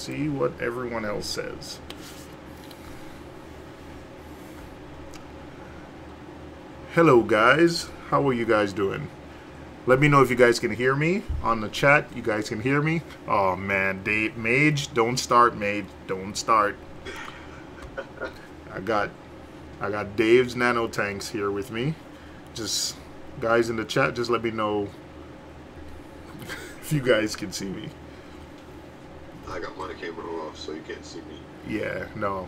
see what everyone else says. Hello guys, how are you guys doing? Let me know if you guys can hear me on the chat. You guys can hear me? Oh man, Dave, Mage, don't start, Mage, don't start. I got Dave's nanotanks here with me. Just guys in the chat, just let me know if you guys can see me. I got my camera off, so you can't see me. Yeah, no.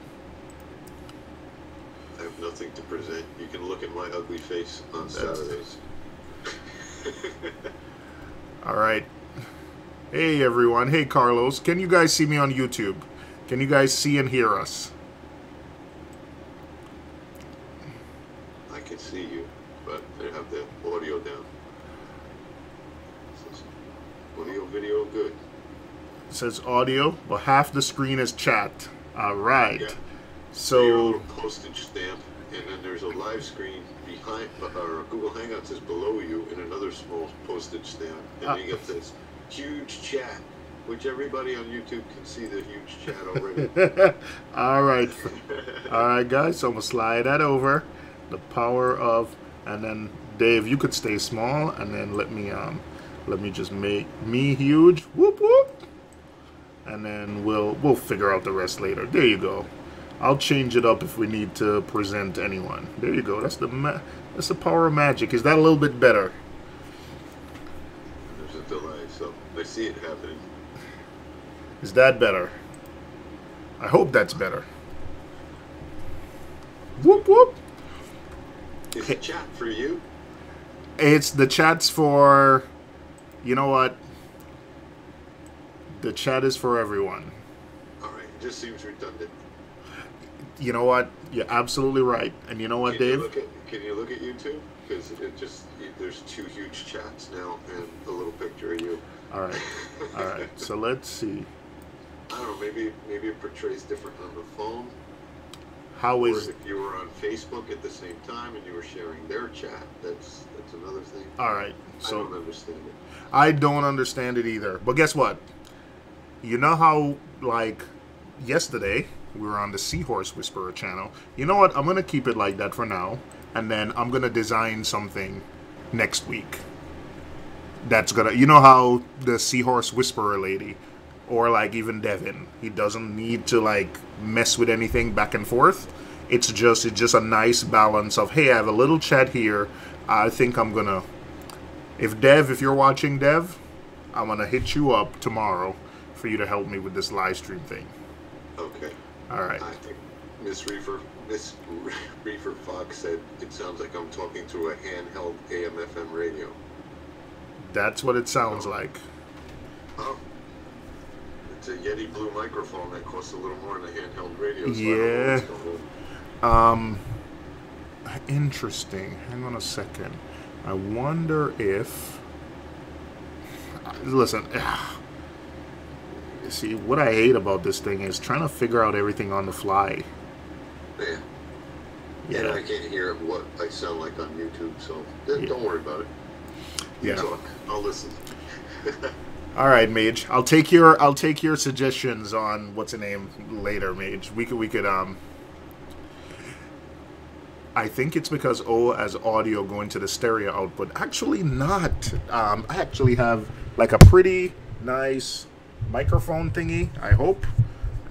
I have nothing to present. You can look at my ugly face on Saturdays. All right. Hey everyone. Hey Carlos. Can you guys see me on YouTube? Can you guys see and hear us? I can see you, but I have the audio down. It says audio, video, good. It says audio, but half the screen is chat. All right. Yeah. So your little postage stamp, and then there's a live screen behind, or Google Hangouts is below you, and another small postage stamp, and then you got this huge chat, which everybody on YouTube can see the huge chat already. All right. All right, guys. So I'm gonna slide that over. The power of, and then Dave, you could stay small, and then let me just make me huge. Whoop whoop. And then we'll figure out the rest later. There you go. I'll change it up if we need to present anyone. There you go. That's the power of magic. Is that a little bit better? There's a delay, so I see it happening. Is that better? I hope that's better. Whoop whoop. Is the chat for you? It's the chat's for, you know what? The chat is for everyone. All right, it just seems redundant. You know what? You're absolutely right. And you know what, Dave? Can you look at YouTube? Because there's two huge chats now and a little picture of you. All right. All right. So let's see. I don't know. Maybe it portrays different on the phone. How is? Or if you were on Facebook at the same time and you were sharing their chat, that's another thing. All right. So I don't understand it. I don't understand it either. But guess what? You know how, like, yesterday we were on the Seahorse Whisperer channel. You know what? I'm going to keep it like that for now. And then I'm going to design something next week. That's going to... You know how the Seahorse Whisperer lady, or, like, even Devin, he doesn't need to, like, mess with anything back and forth. It's just a nice balance of, hey, I have a little chat here. I think I'm going to... If you're watching, Dev, I'm going to hit you up tomorrow for you to help me with this live stream thing. Okay. All right. I think Miss Reefer Fox said it sounds like I'm talking through a handheld AM/FM radio. That's what it sounds like. Oh. It's a Yeti Blue microphone that costs a little more than a handheld radio. So yeah. I don't know what's going on. Interesting. Hang on a second. I wonder if... Listen... See, what I hate about this thing is trying to figure out everything on the fly. Yeah. And I can't hear what I sound like on YouTube, so don't worry about it. You talk. I'll listen. All right, Mage. I'll take your suggestions on what's the name later, Mage. We could I think it's because as audio going to the stereo output. Actually not. I actually have like a pretty nice microphone thingy, I hope.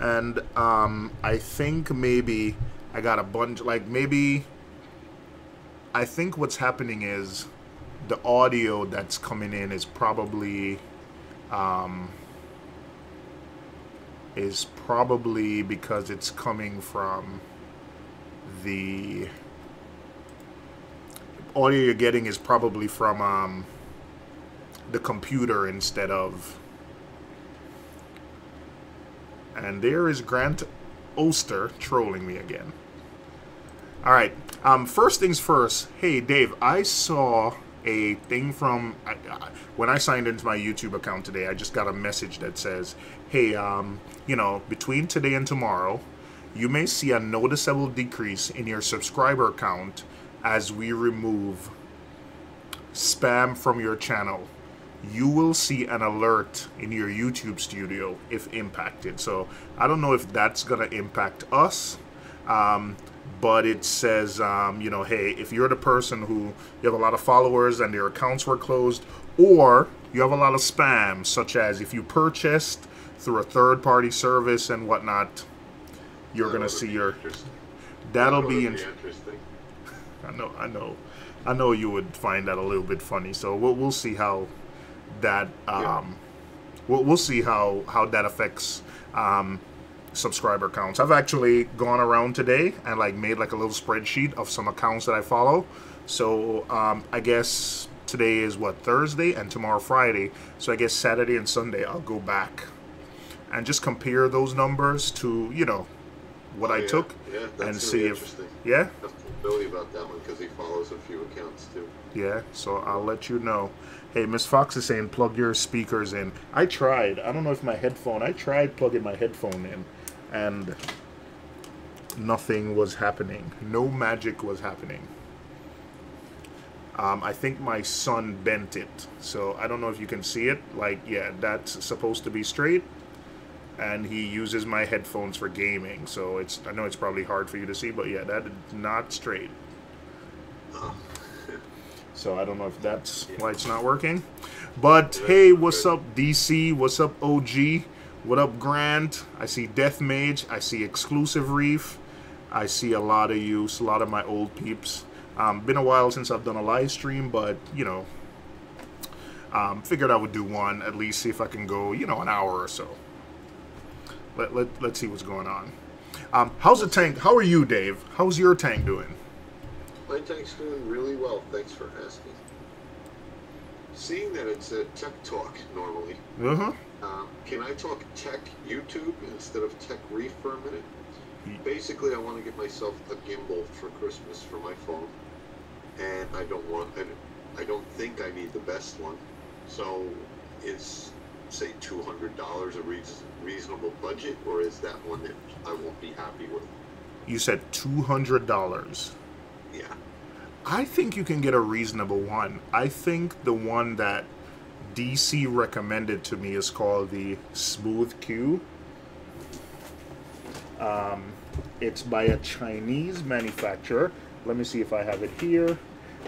And I think maybe I got a bunch, like maybe I think what's happening is the audio that's coming in is probably because it's coming from the audio you're getting is probably from the computer instead of. And there is Grant Oster trolling me again. All right. First things first. Hey, Dave, I saw a thing from... when I signed into my YouTube account today, I just got a message that says, hey, you know, between today and tomorrow, you may see a noticeable decrease in your subscriber count as we remove spam from your channel. you will see an alert in your YouTube studio if impacted. So I don't know if that's gonna impact us, but it says, you know, hey, if you're the person who you have a lot of followers and their accounts were closed, or you have a lot of spam, such as if you purchased through a third-party service and whatnot, you're gonna see your. That'll be interesting. I know you would find that a little bit funny. So we'll see how that we'll see how that affects subscriber counts. I've actually gone around today and like made like a little spreadsheet of some accounts that I follow. So I guess today is what, Thursday, and tomorrow Friday. So I guess Saturday and Sunday I'll go back and just compare those numbers to, you know, what I took, and see if I've told Billy about that one because he follows a few accounts too. Yeah, so I'll let you know. Hey, Miss Fox is saying plug your speakers in. I tried. I don't know if my headphone. I tried plugging my headphone in, and nothing was happening. No magic was happening. I think my son bent it, so I don't know if you can see it. Like, yeah, that's supposed to be straight, and he uses my headphones for gaming, so it's, I know it's probably hard for you to see, but yeah, that is not straight. So I don't know if that's why it's not working. But hey, what's up DC? What's up OG? What up Grant? I see Death Mage. I see Exclusive Reef. I see a lot of you, a lot of my old peeps. Been a while since I've done a live stream, but you know, figured I would do one, at least see if I can go, you know, an hour or so. Let's see what's going on. How's the tank? How are you, Dave? How's your tank doing? My tank's doing really well, thanks for asking. Seeing that it's a tech talk normally, can I talk tech YouTube instead of tech Reef for a minute? Basically, I want to get myself a gimbal for Christmas for my phone, and I don't think I need the best one. So, is say $200 a reasonable budget, or is that one that I won't be happy with? You said $200. Yeah. I think you can get a reasonable one. I think the one that DC recommended to me is called the Smooth Q. It's by a Chinese manufacturer. Let me see if I have it here.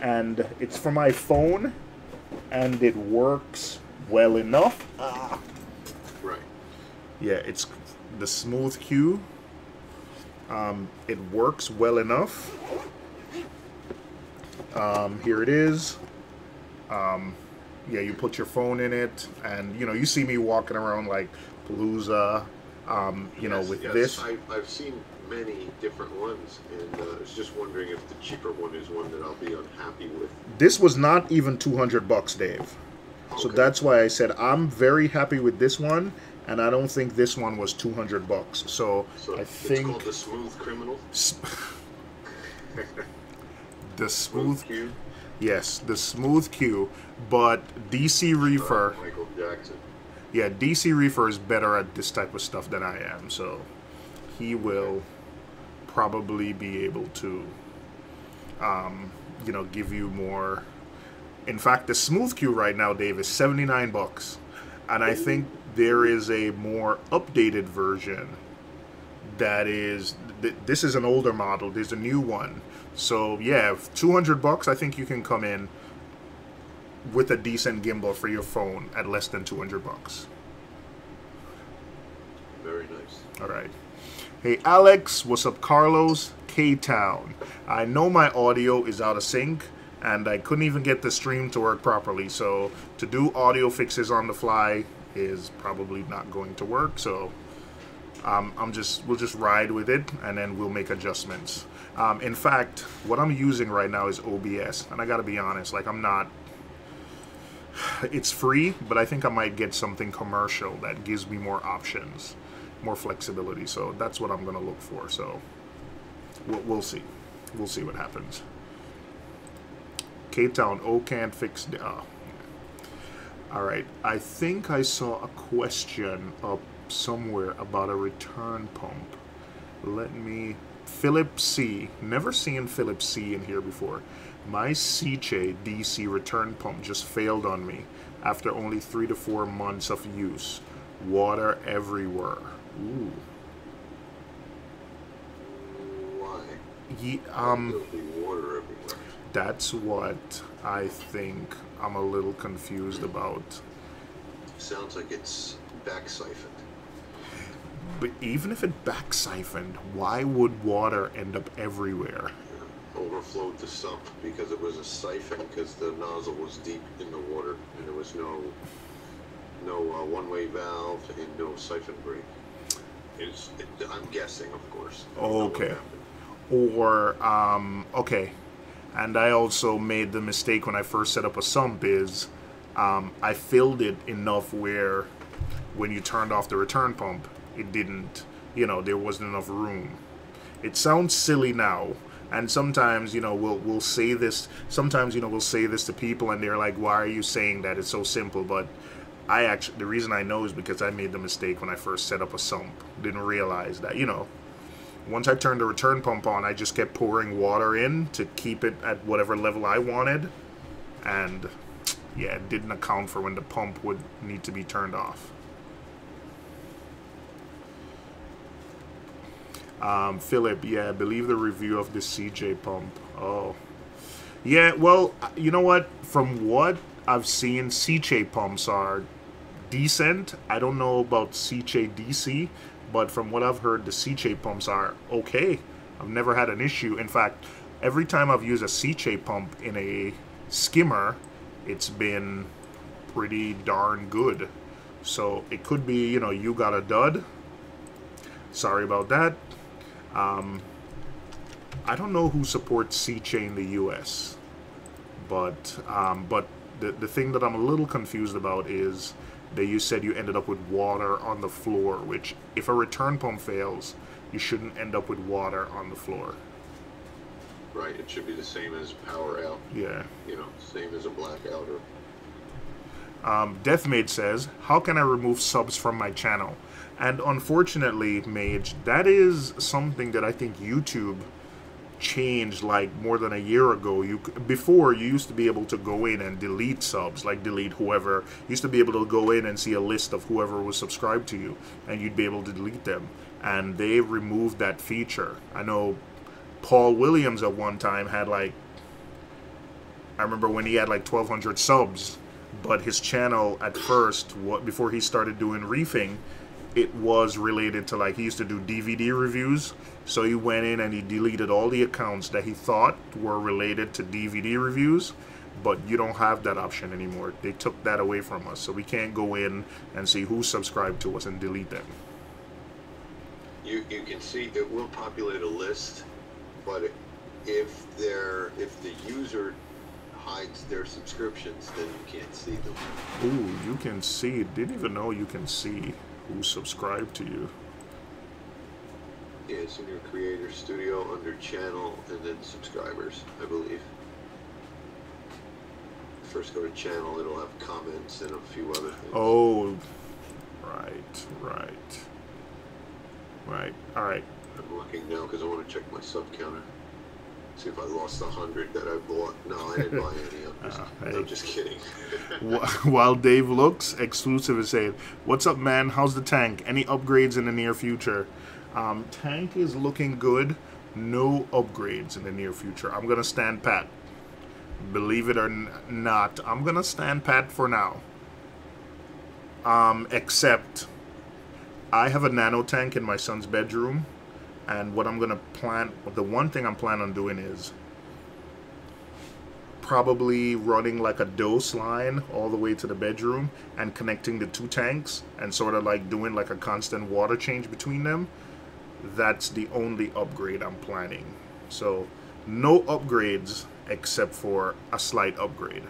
And it's for my phone, and it works well enough. Right. Yeah, it's the Smooth Q. It works well enough. Here it is. Yeah, you put your phone in it, and you know, you see me walking around like Palooza, you know, with this. I've seen many different ones, and I was just wondering if the cheaper one is one that I'll be unhappy with. This was not even $200, Dave. Okay. So that's why I said I'm very happy with this one, and I don't think this one was $200. So I think it's called the Smooth Criminal. The Smooth Q. Yes, the Smooth Q. But DC Reefer. Michael Jackson. Yeah, DC Reefer is better at this type of stuff than I am, so he will probably be able to, you know, give you more. In fact, the Smooth Q right now, Dave, is $79, and I think there is a more updated version that is. This is an older model. There's a new one. So yeah, $200. I think you can come in with a decent gimbal for your phone at less than $200. Very nice. All right. Hey Alex, what's up? Carlos, K-Town. I know my audio is out of sync, and I couldn't even get the stream to work properly. So to do audio fixes on the fly is probably not going to work. So we'll just ride with it, and then we'll make adjustments. In fact, what I'm using right now is OBS, and I gotta be honest, like it's free, but I think I might get something commercial that gives me more options, more flexibility. So that's what I'm gonna look for. So we'll see. We'll see what happens. K-Town, can't fix the. All right, I think I saw a question up somewhere about a return pump. Let me. Philip C. Never seen Philip C in here before. My Seche DC return pump just failed on me. after only 3 to 4 months of use. Water everywhere. Ooh. Why? Yeah, There'll be water everywhere. that's what I think I'm a little confused about. Sounds like it's back siphoned. But even if it back siphoned, why would water end up everywhere? Overflowed the sump because it was a siphon, because the nozzle was deep in the water and there was no one-way valve and no siphon break. I'm guessing, of course. Okay. Or okay, and I also made the mistake when I first set up a sump is I filled it enough where when you turned off the return pump, it didn't, there wasn't enough room. It sounds silly now. And sometimes, we'll say this. Sometimes, we'll say this to people, and they're like, "Why are you saying that? It's so simple." But the reason I know is because I made the mistake when I first set up a sump. Didn't realize that, once I turned the return pump on, I just kept pouring water in to keep it at whatever level I wanted, and yeah, it didn't account for when the pump would need to be turned off. Philip, yeah, I believe the review of the CJ pump. Oh. Yeah, well, you know what? From what I've seen, CJ pumps are decent. I don't know about CJ DC, but from what I've heard, the CJ pumps are okay. I've never had an issue. In fact, every time I've used a CJ pump in a skimmer, it's been pretty darn good. So it could be, you got a dud. Sorry about that. I don't know who supports CJ in the US, but the thing that I'm a little confused about is that you said you ended up with water on the floor, which if a return pump fails, you shouldn't end up with water on the floor. Right, it should be the same as power out. Yeah. Same as a blackout. Deathmage says, how can I remove subs from my channel? And unfortunately, Mage, that is something that I think YouTube changed like more than a year ago. Before, you used to be able to go in and delete subs, like delete whoever. You used to be able to go in and see a list of whoever was subscribed to you, and you'd be able to delete them. And they removed that feature. I know Paul Williams at one time had I remember when he had like 1,200 subs, but his channel at first, before he started doing reefing, it was related to he used to do DVD reviews. So he went in and he deleted all the accounts that he thought were related to DVD reviews, but you don't have that option anymore. They took that away from us, so we can't go in and see who's subscribed to us and delete them. You can see it will populate a list, but if the user hides their subscriptions, then you can't see them. Ooh, you can see. Didn't even know you can see who subscribed to you. Yeah, it's in your Creator Studio under Channel and then Subscribers, I believe. First go to Channel, it'll have comments and a few other things. Oh, right. All right. I'm looking now because I want to check my sub counter. See if I lost 100 that I bought. No, I didn't buy any. I'm just kidding. While Dave looks, Exclusive is saying, "What's up, man? How's the tank? Any upgrades in the near future?" Tank is looking good. No upgrades in the near future. I'm gonna stand pat. Believe it or not, I'm gonna stand pat for now. Except I have a nano tank in my son's bedroom. And what I'm going to the one thing I'm planning on doing is probably running like a dose line all the way to the bedroom and connecting the two tanks and sort of doing like a constant water change between them. That's the only upgrade I'm planning. So no upgrades except for a slight upgrade.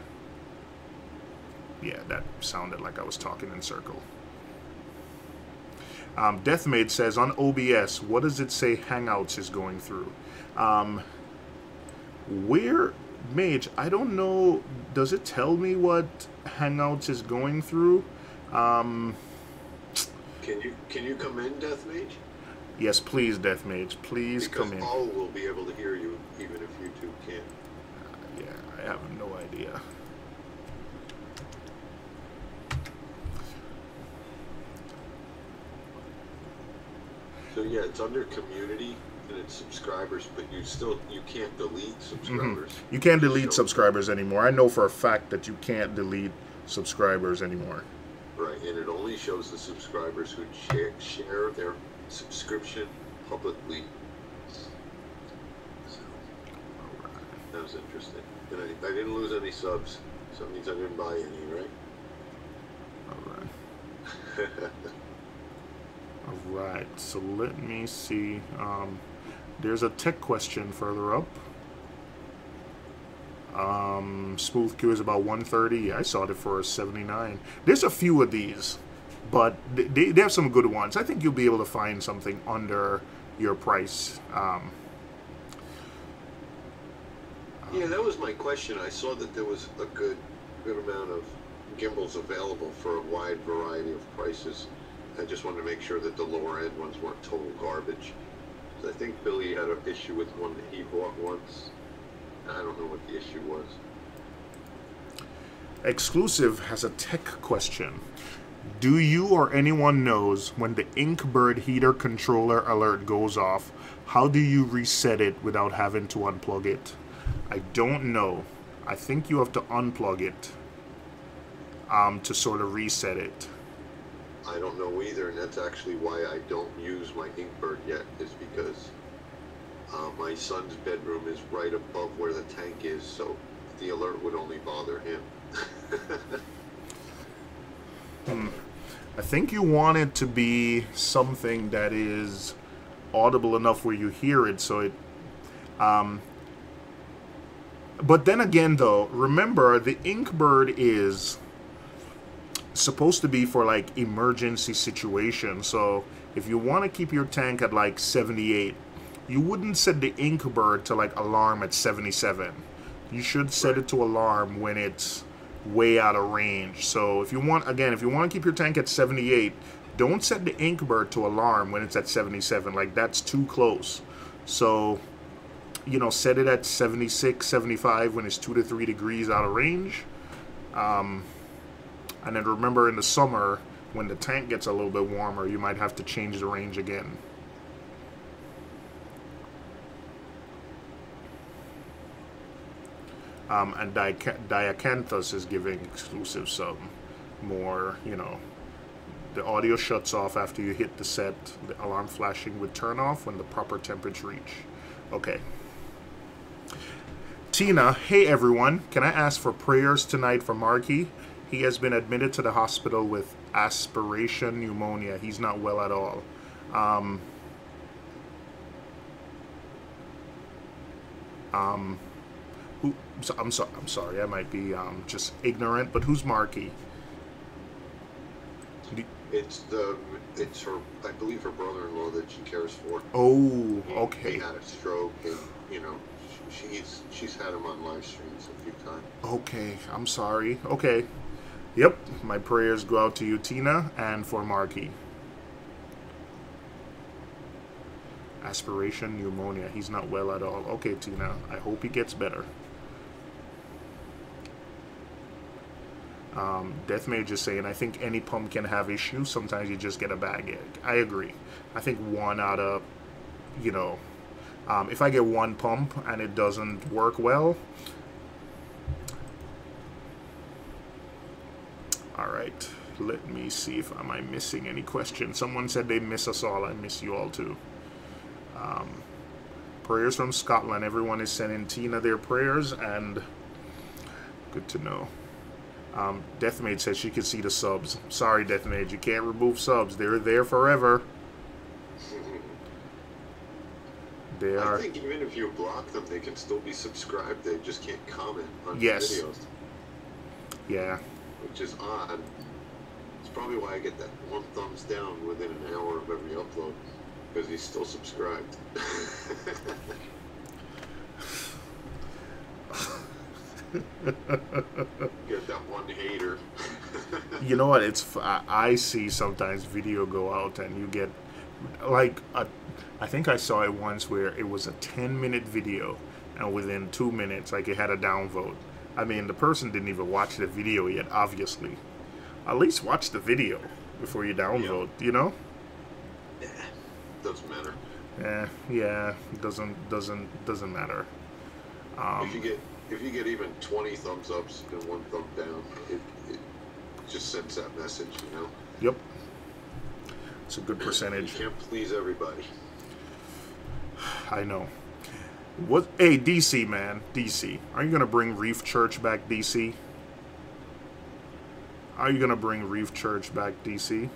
Yeah, that sounded like I was talking in circle. Deathmate says, on OBS, what does it say Hangouts is going through? Where, Mage, I don't know, does it tell me what Hangouts is going through? Can you come in, Deathmage? Yes, please, Deathmage, please because come in. All will be able to hear you, even if YouTube can't. Yeah, I have no idea. So yeah, it's under community and it's subscribers, but you can't delete subscribers. You can't delete subscribers anymore. I know for a fact that you can't delete subscribers anymore. Right, and it only shows the subscribers who share their subscription publicly. So, that was interesting. And I didn't lose any subs, so that means I didn't buy any, right? All right. All right, so let me see. There's a tech question further up. Smooth Q is about 130. I saw it for 79. There's a few of these, but they have some good ones. I think you'll be able to find something under your price. Yeah, that was my question. I saw that there was a good amount of gimbals available for a wide variety of prices. I just wanted to make sure that the lower end ones weren't total garbage. I think Billy had an issue with one that he bought once. I don't know what the issue was. Exclusive has a tech question. Do you or anyone knows when the Inkbird heater controller alert goes off, how do you reset it without having to unplug it? I don't know. I think you have to unplug it to sort of reset it. I don't know either, and that's actually why I don't use my Inkbird yet, is because my son's bedroom is right above where the tank is, so the alert would only bother him. I think you want it to be something that is audible enough where you hear it, so it... but then again, though, remember, the Inkbird is supposed to be for, like, emergency situations. So if you want to keep your tank at, like, 78, you wouldn't set the Inkbird to, like, alarm at 77. You should set it to alarm when it's way out of range. So if you want, again, if you want to keep your tank at 78, don't set the Inkbird to alarm when it's at 77. Like, that's too close. So, you know, set it at 76, 75 when it's 2 to 3 degrees out of range. And then remember, in the summer, when the tank gets a little bit warmer, you might have to change the range again. And Diacanthus is giving exclusive some more, you know, the audio shuts off after you hit the set. The alarm flashing would turn off when the proper temperature reach. Okay. Tina, hey everyone. Can I ask for prayers tonight for Marky? He has been admitted to the hospital with aspiration pneumonia. He's not well at all. I'm sorry. I might be just ignorant. But who's Marky? It's her. I believe her brother-in-law that she cares for. Oh, okay. He had a stroke, and you know, she's had him on live streams a few times. Okay, I'm sorry. Okay. Yep, my prayers go out to you, Tina, and for Marky. Aspiration pneumonia. He's not well at all. Okay, Tina. I hope he gets better. Death Mage is saying, I think any pump can have issues. Sometimes you just get a bag egg. I agree. I think one out of, you know, if I get one pump and it doesn't work well. Alright, let me see if am I missing any questions. Someone said they miss us all. I miss you all too. Prayers from Scotland. Everyone is sending Tina their prayers, and good to know. Deathmage says she can see the subs. Sorry, Deathmage, you can't remove subs. They're there forever. They are. I think even if you block them, they can still be subscribed. They just can't comment on yes. videos. Yeah. Which is odd. It's probably why I get that one thumbs down within an hour of every upload, because he's still subscribed. Get that one hater. You know what? It's I see sometimes video go out and you get like I think I saw it once where it was a 10-minute video and within 2 minutes like it had a downvote. I mean, the person didn't even watch the video yet, obviously. At least watch the video before you downvote, you know? Yeah. Doesn't Yeah, it doesn't matter. If you get even 20 thumbs ups and 1 thumb down, it just sends that message, you know. Yep. It's a good percentage. You can't please everybody. I know. What? Hey, DC, man. DC. Are you going to bring Reef Church back, DC? Are you going to bring Reef Church back, DC?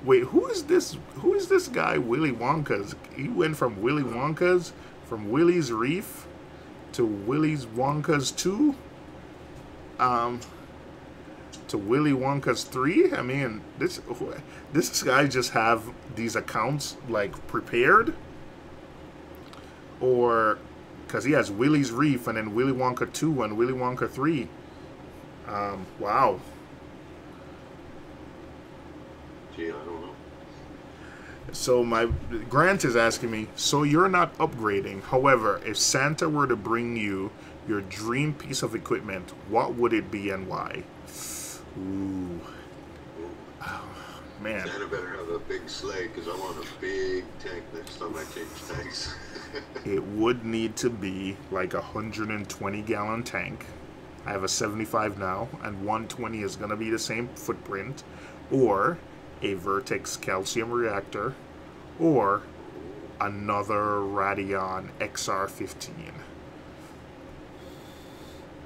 Wait, who is this? Who is this guy, Willy Wonka's? He went from Willy Wonka's, from Willy's Reef to Willy's Wonka's 2? To Willy Wonka's 3? I mean, this guy just have these accounts like prepared, or because he has Willy's Reef and then Willy Wonka 2 and Willy Wonka 3. Wow. Gee, I don't know. So my Grant is asking me, so you're not upgrading. However, if Santa were to bring you your dream piece of equipment, what would it be and why? Ooh. Oh, man. Santa better have a big sleigh, because I want a big tank next time I change tanks. It would need to be like a 120-gallon tank. I have a 75 now, and 120 is going to be the same footprint. Or a Vertex calcium reactor, or another Radeon XR15.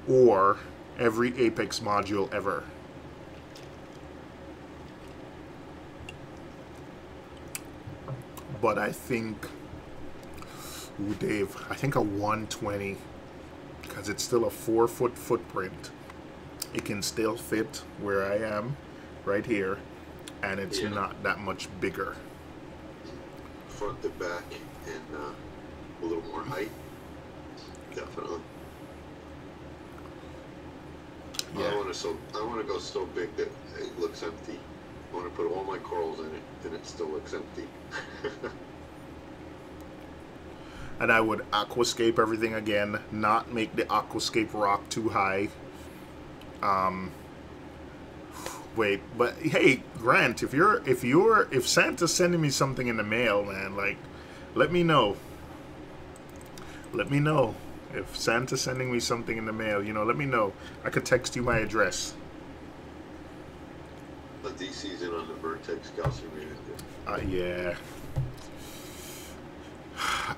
Or every Apex module ever. But I think, ooh, Dave, I think a 120, because it's still a 4-foot footprint. It can still fit where I am, right here, and it's not that much bigger. Front to back and a little more height, definitely. Yeah. I want to go so big that it looks empty. I want to put all my corals in it, and it still looks empty. And I would aquascape everything again, not make the aquascape rock too high. Wait, but hey, Grant, if Santa's sending me something in the mail, man, like, let me know. Let me know. If Santa's sending me something in the mail, you know, let me know. I could text you my address. The DC's in on the Vertex calcium reactor. Yeah.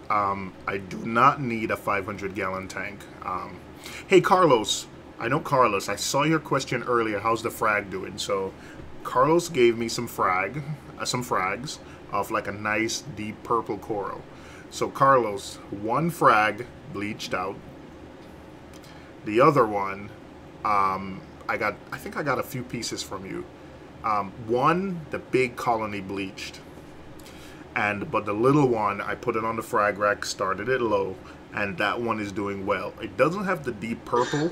I do not need a 500-gallon tank. Hey, Carlos. I know Carlos. I saw your question earlier. How's the frag doing? So, Carlos gave me some frags of like a nice deep purple coral. So, Carlos, one frag bleached out. The other one, I think I got a few pieces from you. One, the big colony bleached. But the little one, I put it on the frag rack, started it low, and that one is doing well. It doesn't have the deep purple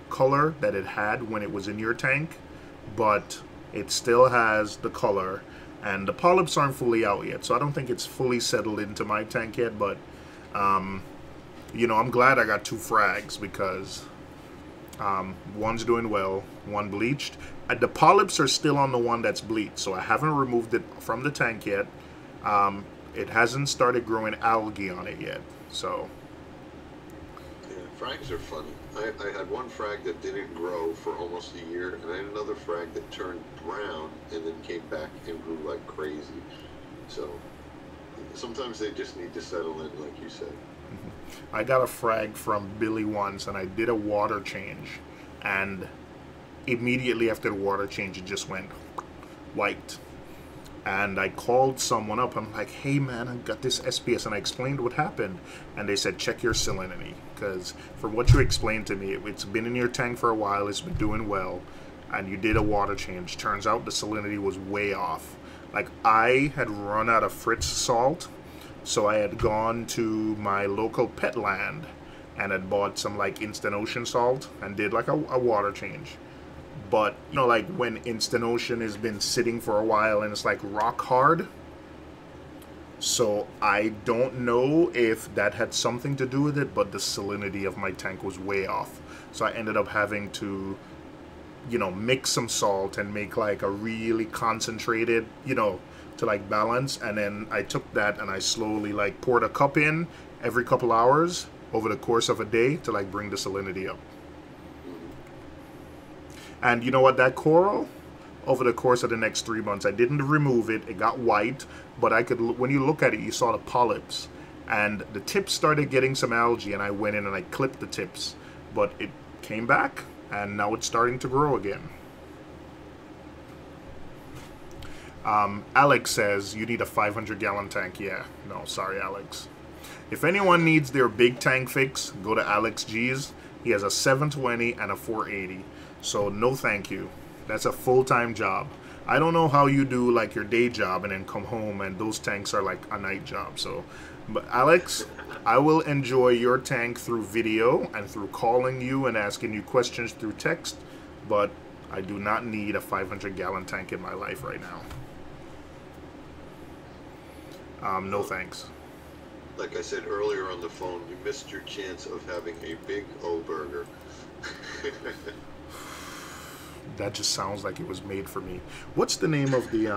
color that it had when it was in your tank, but it still has the color, and the polyps aren't fully out yet, so I don't think it's fully settled into my tank yet, but you know, I'm glad I got 2 frags, because one's doing well, one bleached. The polyps are still on the one that's bleached, so I haven't removed it from the tank yet. It hasn't started growing algae on it yet, so. Yeah, frags are funny. I had one frag that didn't grow for almost a year, and I had another frag that turned brown and then came back and grew like crazy. So sometimes they just need to settle in, like you said. I got a frag from Billy once, and I did a water change, and immediately after the water change, it just went white. And I called someone up. I'm like, hey man, I got this SPS, and I explained what happened, and they said check your salinity, because from what you explained to me, it's been in your tank for a while, it's been doing well, and you did a water change. Turns out the salinity was way off. Like, I had run out of Fritz salt, so I had gone to my local Petland and had bought some like Instant Ocean salt and did like a water change. But, you know, like when Instant Ocean has been sitting for a while and it's like rock hard. So I don't know if that had something to do with it, but the salinity of my tank was way off. So I ended up having to you know, mix some salt and make like a really concentrated, you know, to like balance. And then I took that and I slowly like poured a cup in every couple hours over the course of a day to like bring the salinity up. And you know what, that coral, over the course of the next 3 months, I didn't remove it. It got white, but I could, when you look at it, you saw the polyps. And the tips started getting some algae, and I went in and I clipped the tips. But it came back, and now it's starting to grow again. Alex says, you need a 500-gallon tank. Yeah, no, sorry, Alex. If anyone needs their big tank fix, go to Alex G's. He has a 720 and a 480. So no thank you. That's a full-time job. I don't know how you do like your day job and then come home and those tanks are like a night job. So, but Alex, I will enjoy your tank through video and through calling you and asking you questions through text, but I do not need a 500-gallon tank in my life right now. No thanks. Like I said earlier on the phone, you missed your chance of having a big O burger. That just sounds like it was made for me. What's the name of the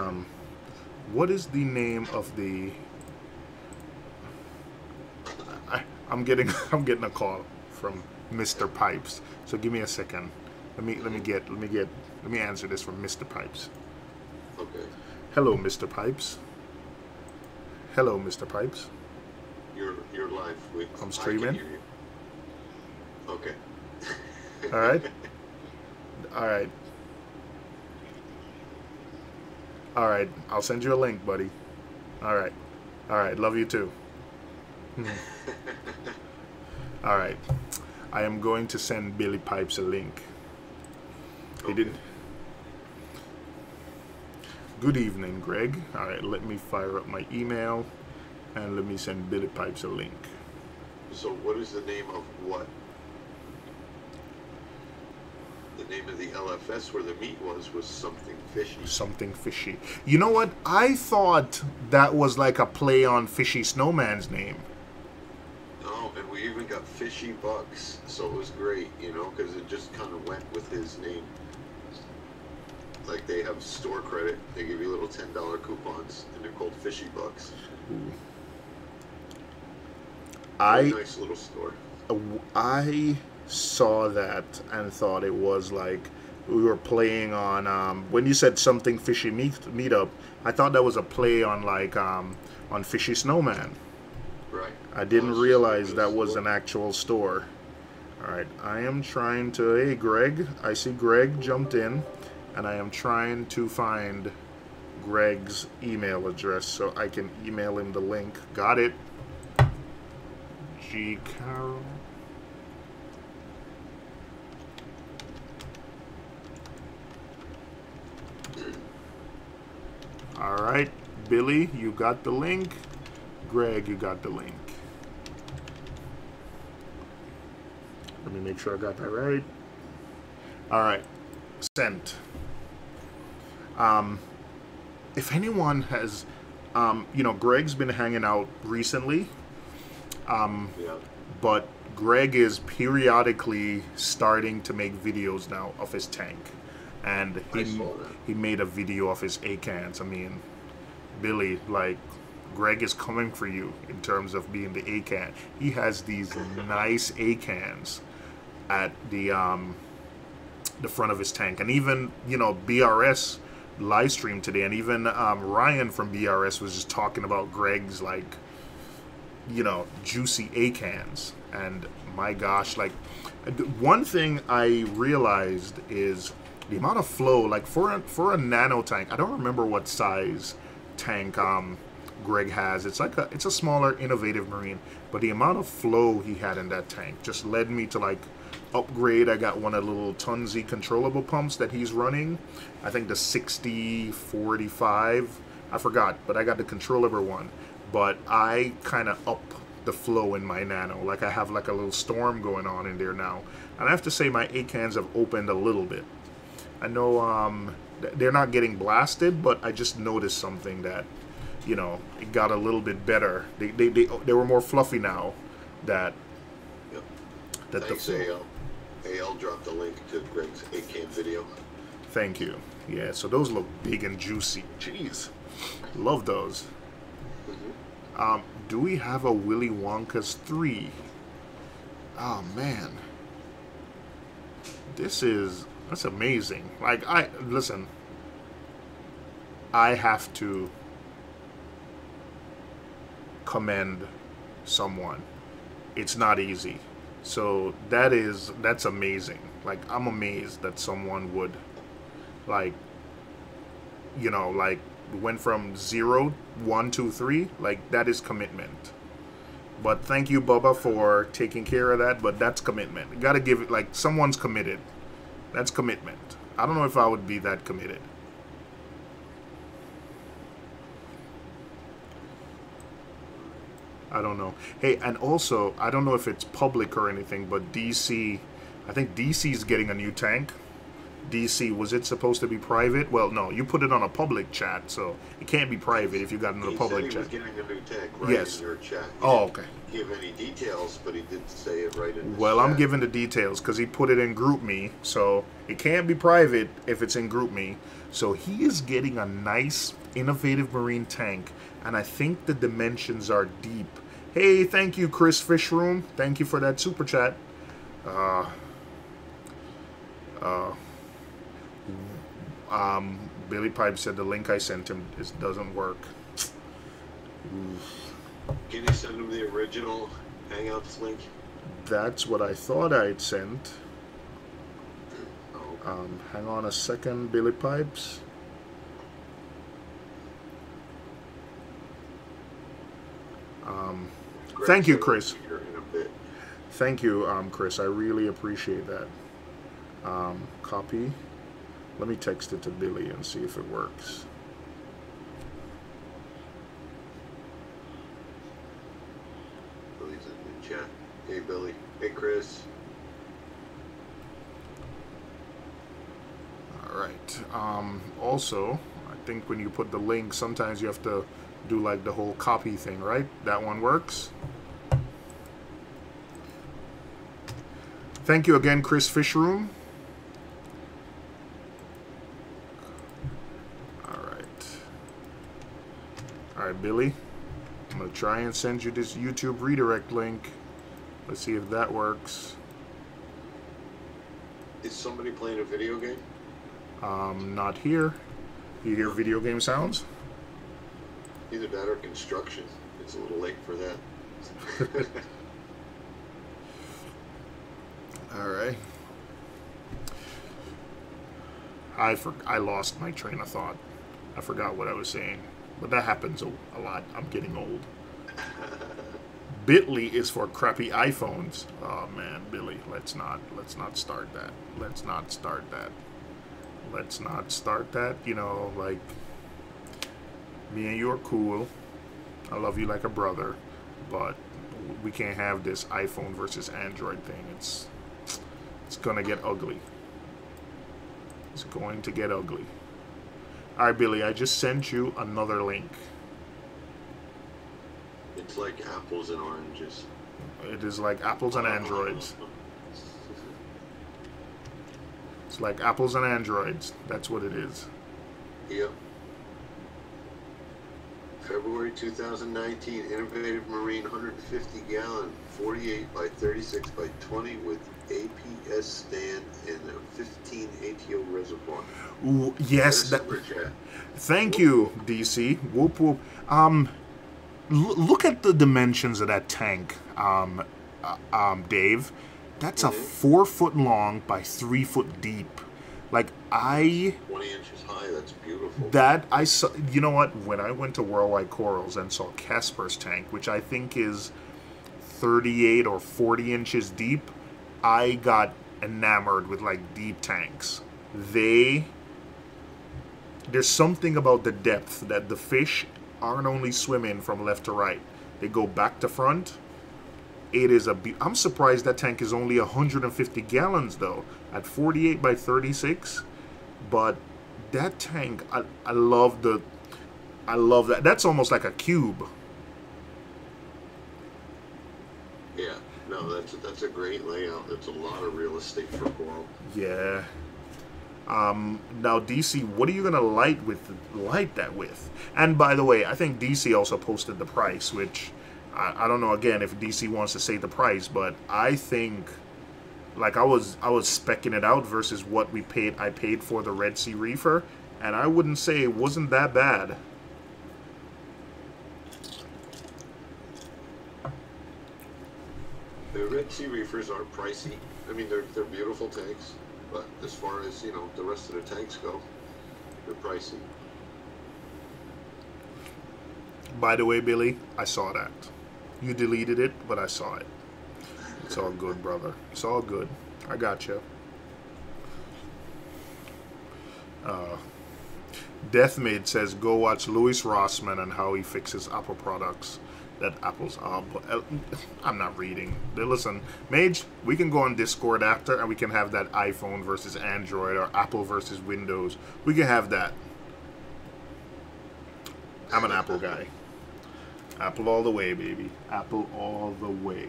what is the name of the I'm getting a call from Mr. Pipes. So give me a second. Let me answer this from Mr. Pipes. Okay. Hello, Mr. Pipes. Hello, Mr. Pipes. You're live. I'm streaming. I can hear you. Okay. All right. All right. All right. I'll send you a link, buddy. All right. All right. Love you too. All right. I am going to send Billy Pipes a link. Okay. He didn't. Good evening, Greg. All right. Let me fire up my email and let me send Billy Pipes a link. So what is the name of what? The name of the LFS where the meat was something fishy. Something fishy. You know what? I thought that was like a play on Fishy Snowman's name. No, and we even got Fishy Bucks, so it was great, you know, because it just kind of went with his name. Like they have store credit, they give you little $10 coupons, and they're called Fishy Bucks. Ooh. Nice little store. I saw that and thought it was like we were playing on when you said something fishy meetup, I thought that was a play on like on Fishy Snowman. Right. I didn't realize that was an actual store. All right, I am trying to, hey Greg, I see Greg jumped in and I am trying to find Greg's email address so I can email him the link. Got it. G Carroll. All right, Billy, you got the link. Greg, you got the link. Let me make sure I got that right. All right, sent. If anyone has, you know, Greg's been hanging out recently, Yeah. but Greg is periodically starting to make videos now of his tank. And he made a video of his A-cans. I mean, Billy, like, Greg is coming for you in terms of being the A-can. He has these nice A-cans at the front of his tank. And even, you know, BRS live stream today, and even Ryan from BRS was just talking about Greg's, like, you know, juicy A-cans. And my gosh, like, one thing I realized is the amount of flow, like for a nano tank, I don't remember what size tank Greg has. It's like it's a smaller innovative marine, but the amount of flow he had in that tank just led me to like upgrade. I got one of the little Tunzi controllable pumps that he's running. I think the 6045, I forgot, but I got the controllable one. But I kind of up the flow in my nano. Like I have like a little storm going on in there now. And I have to say my A-cans have opened a little bit. I know they're not getting blasted, but I just noticed something that, you know, it got a little bit better. They were more fluffy now. That Thanks, the AL. Hey, I'll drop the link to Greg's 8-cam video. Thank you. Yeah, so those look big and juicy. Jeez. Love those. Do we have a Willy Wonka's 3? Oh, man. That's amazing. Like, listen. I have to commend someone. It's not easy. So that's amazing. Like, I'm amazed that someone would, like, you know, like, went from 0, 1, 2, 3. Like, that is commitment. But thank you, Bubba, for taking care of that. But that's commitment. You gotta give it, like, someone's committed. That's commitment. I don't know if I would be that committed. I don't know. Hey, and also, I don't know if it's public or anything, but DC, I think DC's getting a new tank. DC, was it supposed to be private? Well, no, you put it on a public chat, so it can't be private if you got it in a public chat. He said he was getting a new tank right yes. in your chat. Oh, okay. Give any details, but he did say it right in his Well, chat. I'm giving the details because he put it in GroupMe, so it can't be private if it's in GroupMe. So he is getting a nice, innovative marine tank, and I think the dimensions are deep. Hey, thank you, Chris Fishroom. Thank you for that super chat. Billy Pipe said the link I sent him doesn't work. Can you send him the original Hangouts link? That's what I thought I'd sent. Oh. Hang on a second, Billy Pipes. Thank you, Chris. Thank you, Chris. I really appreciate that. Copy. Let me text it to Billy and see if it works. Billy's in the chat. Hey, Billy. Hey, Chris. All right. Also, I think when you put the link, sometimes you have to do like the whole copy thing, right? That one works. Thank you again, Chris Fishroom. All right, Billy. I'm gonna try and send you this YouTube redirect link. Let's see if that works. Is somebody playing a video game? Not here. You hear video game sounds? Either that or construction. It's a little late for that. All right. I lost my train of thought. I forgot what I was saying. But that happens a lot. I'm getting old. Bitly is for crappy iPhones. Oh man, Billy, let's not start that. Let's not start that. Let's not start that. You know, like, me and you are cool. I love you like a brother, but we can't have this iPhone versus Android thing. It's gonna get ugly. It's going to get ugly. All right, Billy, I just sent you another link. It's like apples and oranges. It is like apples and androids. It's like apples and androids. That's what it is. Yep. February 2019, innovative marine 150-gallon, 48 by 36 by 20 with APS stand and a 15 ATO reservoir. Ooh, yes. Thank you, DC. Whoop whoop. Look at the dimensions of that tank, Dave. That's a 4 foot long by 3 foot deep. Like 20 inches high. That's beautiful. That I saw. You know what? When I went to Worldwide Corals and saw Casper's tank, which I think is 38 or 40 inches deep, I got enamored with like deep tanks. There's something about the depth that the fish aren't only swimming from left to right. They go back to front. It is I'm surprised that tank is only 150 gallons though, at 48 by 36. But that tank, I love that. That's almost like a cube. Yeah, no, that's a great layout. That's a lot of real estate for coral. Yeah. Now DC, what are you gonna light that with? And by the way, I think DC also posted the price, which I don't know again if DC wants to say the price, but I think like I was specking it out versus what I paid for the Red Sea Reefer, and I wouldn't say it wasn't that bad. The Red Sea Reefers are pricey. I mean, they're beautiful tanks, but as far as, you know, the rest of the tanks go, they're pricey. By the way, Billy, I saw that. You deleted it, but I saw it. It's all good, brother. It's all good. I got you. Deathmaid says, go watch Louis Rossman and how he fixes Apple products that Apple's I'm not reading. Listen, Mage, we can go on Discord after and we can have that iPhone versus Android or Apple versus Windows. We can have that. I'm an Apple guy. Apple all the way, baby. Apple all the way.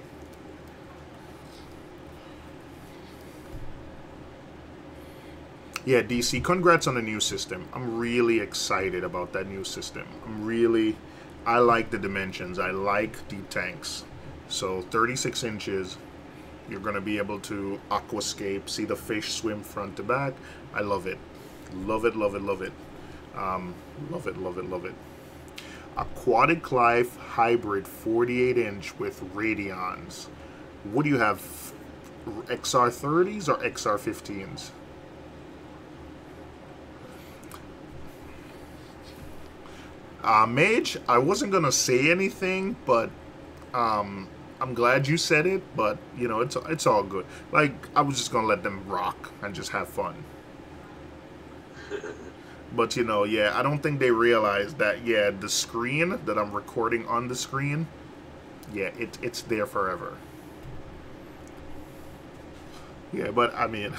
Yeah, DC, congrats on the new system. I'm really excited about that new system. I like the dimensions. I like deep tanks. So 36 inches, you're going to be able to aquascape, see the fish swim front to back. I love it. Love it, love it, love it. Love it, love it, love it. Aquatic Life Hybrid 48-inch with Radions. What do you have? XR30s or XR15s? Mage, I wasn't gonna say anything, but I'm glad you said it. But you know, it's all good. Like I was just gonna let them rock and just have fun. But you know, yeah, I don't think they realized that. Yeah, the screen that I'm recording on the screen, yeah, it's there forever. Yeah, but I mean.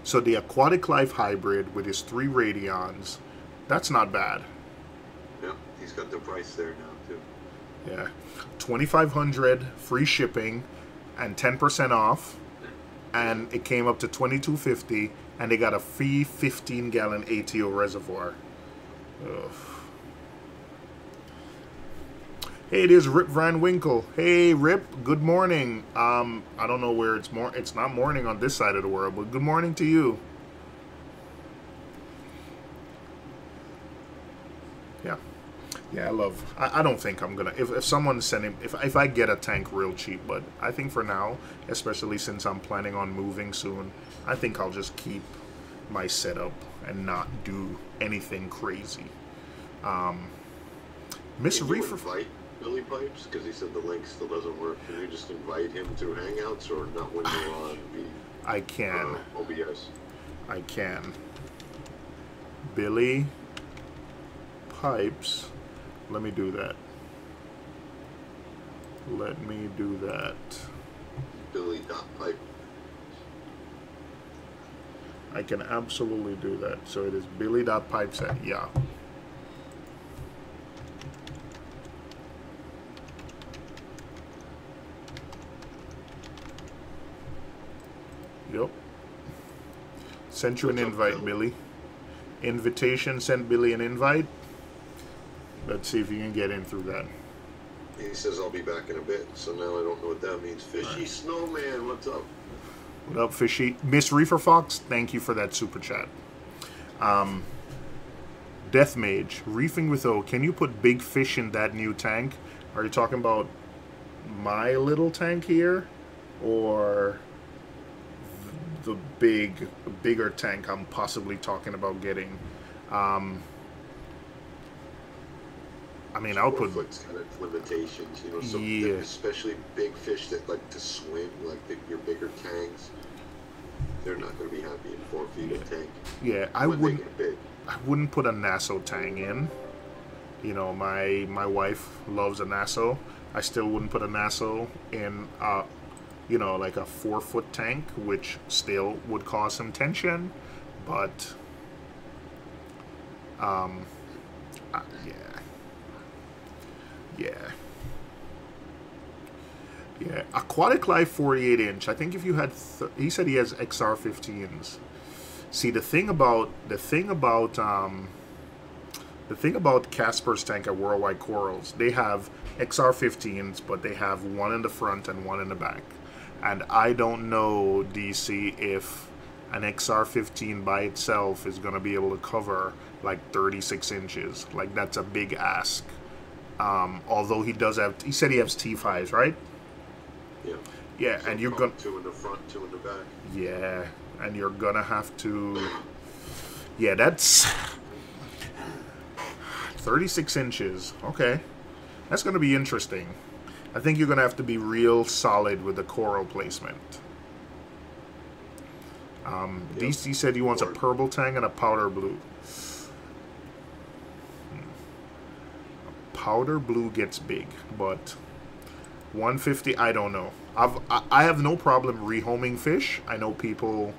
So the Aquatic Life Hybrid with his 3 Radions, that's not bad. Yeah, he's got the price there now too. Yeah, $2,500 free shipping and 10% off, and it came up to $2,250, and they got a free 15-gallon ATO reservoir. Ugh. Hey, it is Rip Van Winkle. Hey, Rip. Good morning. I don't know where it's more. It's not morning on this side of the world, but good morning to you. Yeah, yeah. I don't think I'm gonna. If someone's sending, if I get a tank real cheap, but I think for now, especially since I'm planning on moving soon, I think I'll just keep my setup and not do anything crazy. Miss Reefer. Billy Pipes, because he said the link still doesn't work. Can you just invite him through Hangouts or not when you're on the I can. OBS? I can. Billy Pipes. Let me do that. Let me do that. Billy.pipe. I can absolutely do that. So it is Billy.pipes at yeah. Yep. Sent you an invite, Billy. Invitation, sent Billy an invite. Let's see if you can get in through that. He says I'll be back in a bit, so now I don't know what that means. Fishy right. Snowman, what's up? What up, Fishy? Miss Reefer Fox, thank you for that super chat. Death Mage, Reefing with O, can you put big fish in that new tank? Are you talking about my little tank here? Or the bigger tank I'm possibly talking about getting? I mean, I'll put kind of limitations, you know, some yeah. Especially big fish that like to swim, like your bigger tanks. They're not going to be happy in 4 feet of tank. Yeah, I wouldn't put a Nassau tang in. You know, my wife loves a Nassau. I still wouldn't put a Nassau in. You know, like a 4-foot tank, which still would cause some tension, but yeah. Yeah, Aquatic Life 48 inch. I think if you had, he said he has XR 15s. See, the thing about Casper's tank at Worldwide Corals, they have XR 15s, but they have one in the front and one in the back. And I don't know, DC, if an XR 15 by itself is going to be able to cover like 36 inches. Like, that's a big ask. Although he said he has T5s, right? Yeah. Yeah, So and you're going to... 2 in the front, 2 in the back. Yeah, and you're going to have to... Yeah, that's... 36 inches. Okay. That's going to be interesting. I think you're going to have to be real solid with the coral placement. DC said he wants a purple tang and a powder blue. Powder blue gets big, but 150, I don't know. I have no problem rehoming fish. I know people,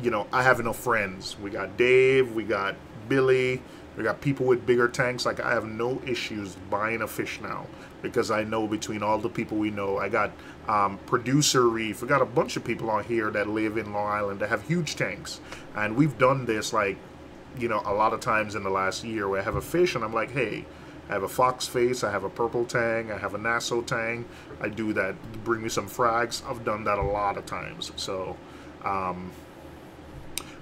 you know, I have enough friends. We got Dave, we got Billy, we got people with bigger tanks. Like, I have no issues buying a fish now because I know between all the people we know, I got Producer Reef. We got a bunch of people on here that live in Long Island that have huge tanks. And we've done this, like, you know, a lot of times in the last year where I have a fish and I'm like, hey, I have a fox face, I have a purple tang, I have a Nassau tang. I do that. Bring me some frags. I've done that a lot of times. So,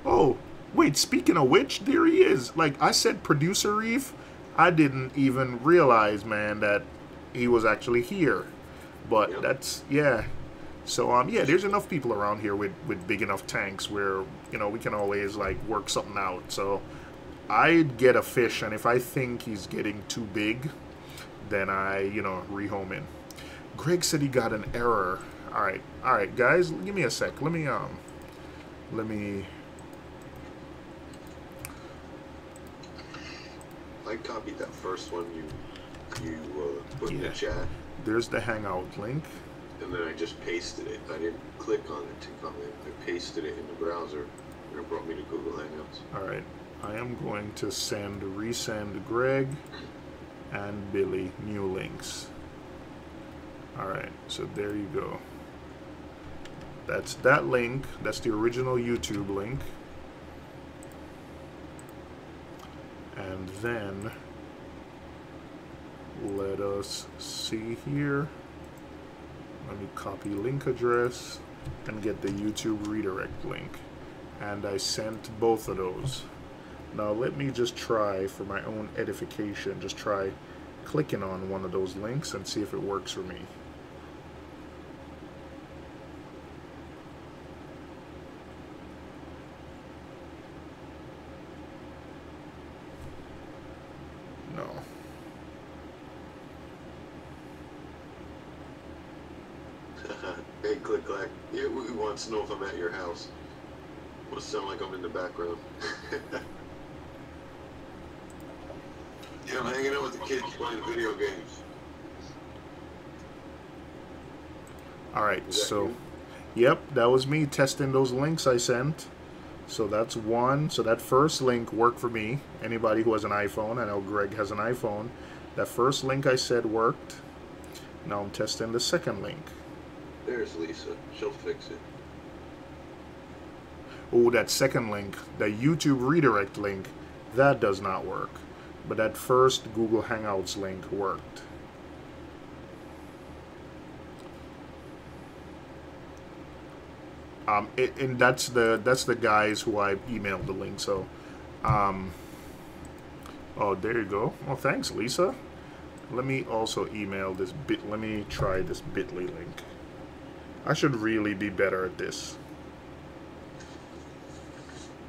oh, wait, speaking of which, there he is. Like, I said Producer Reef. I didn't even realize, man, that he was actually here. But Yep. that's, yeah. So, yeah, there's enough people around here with big enough tanks where, you know, we can always, like, work something out. So, I'd get a fish, and if I think he's getting too big, then I, you know, rehome in. Greg said he got an error. All right, guys, give me a sec. Let me I copied that first one you put in the chat, There's the Hangout link. and then I just pasted it. I didn't click on it to comment. I pasted it in the browser, and it brought me to Google Hangouts. All right, I am going to resend Greg and Billy new links. All right, so there you go. That's that link. That's the original YouTube link. And then let us see here. Let me copy link address and get the YouTube redirect link. And I sent both of those. Now let me just try, for my own edification, just try clicking on one of those links and see if it works for me. No. Hey, click clack. Yeah, we wants to know if I'm at your house. Must sound like I'm in the background. Yeah, I'm hanging out with the kids playing video games. All right, Is that so, you? yep, that was me testing those links I sent. So that's one. So that first link worked for me. Anybody who has an iPhone, I know Greg has an iPhone. That first link I said worked. Now I'm testing the second link. There's Lisa. She'll fix it. Oh, that second link, the YouTube redirect link, that does not work. But that first Google Hangouts link worked. And that's the guys who I emailed the link. So, oh, there you go. Well, thanks, Lisa. Let me also email this bit. Let me try this Bitly link. I should really be better at this.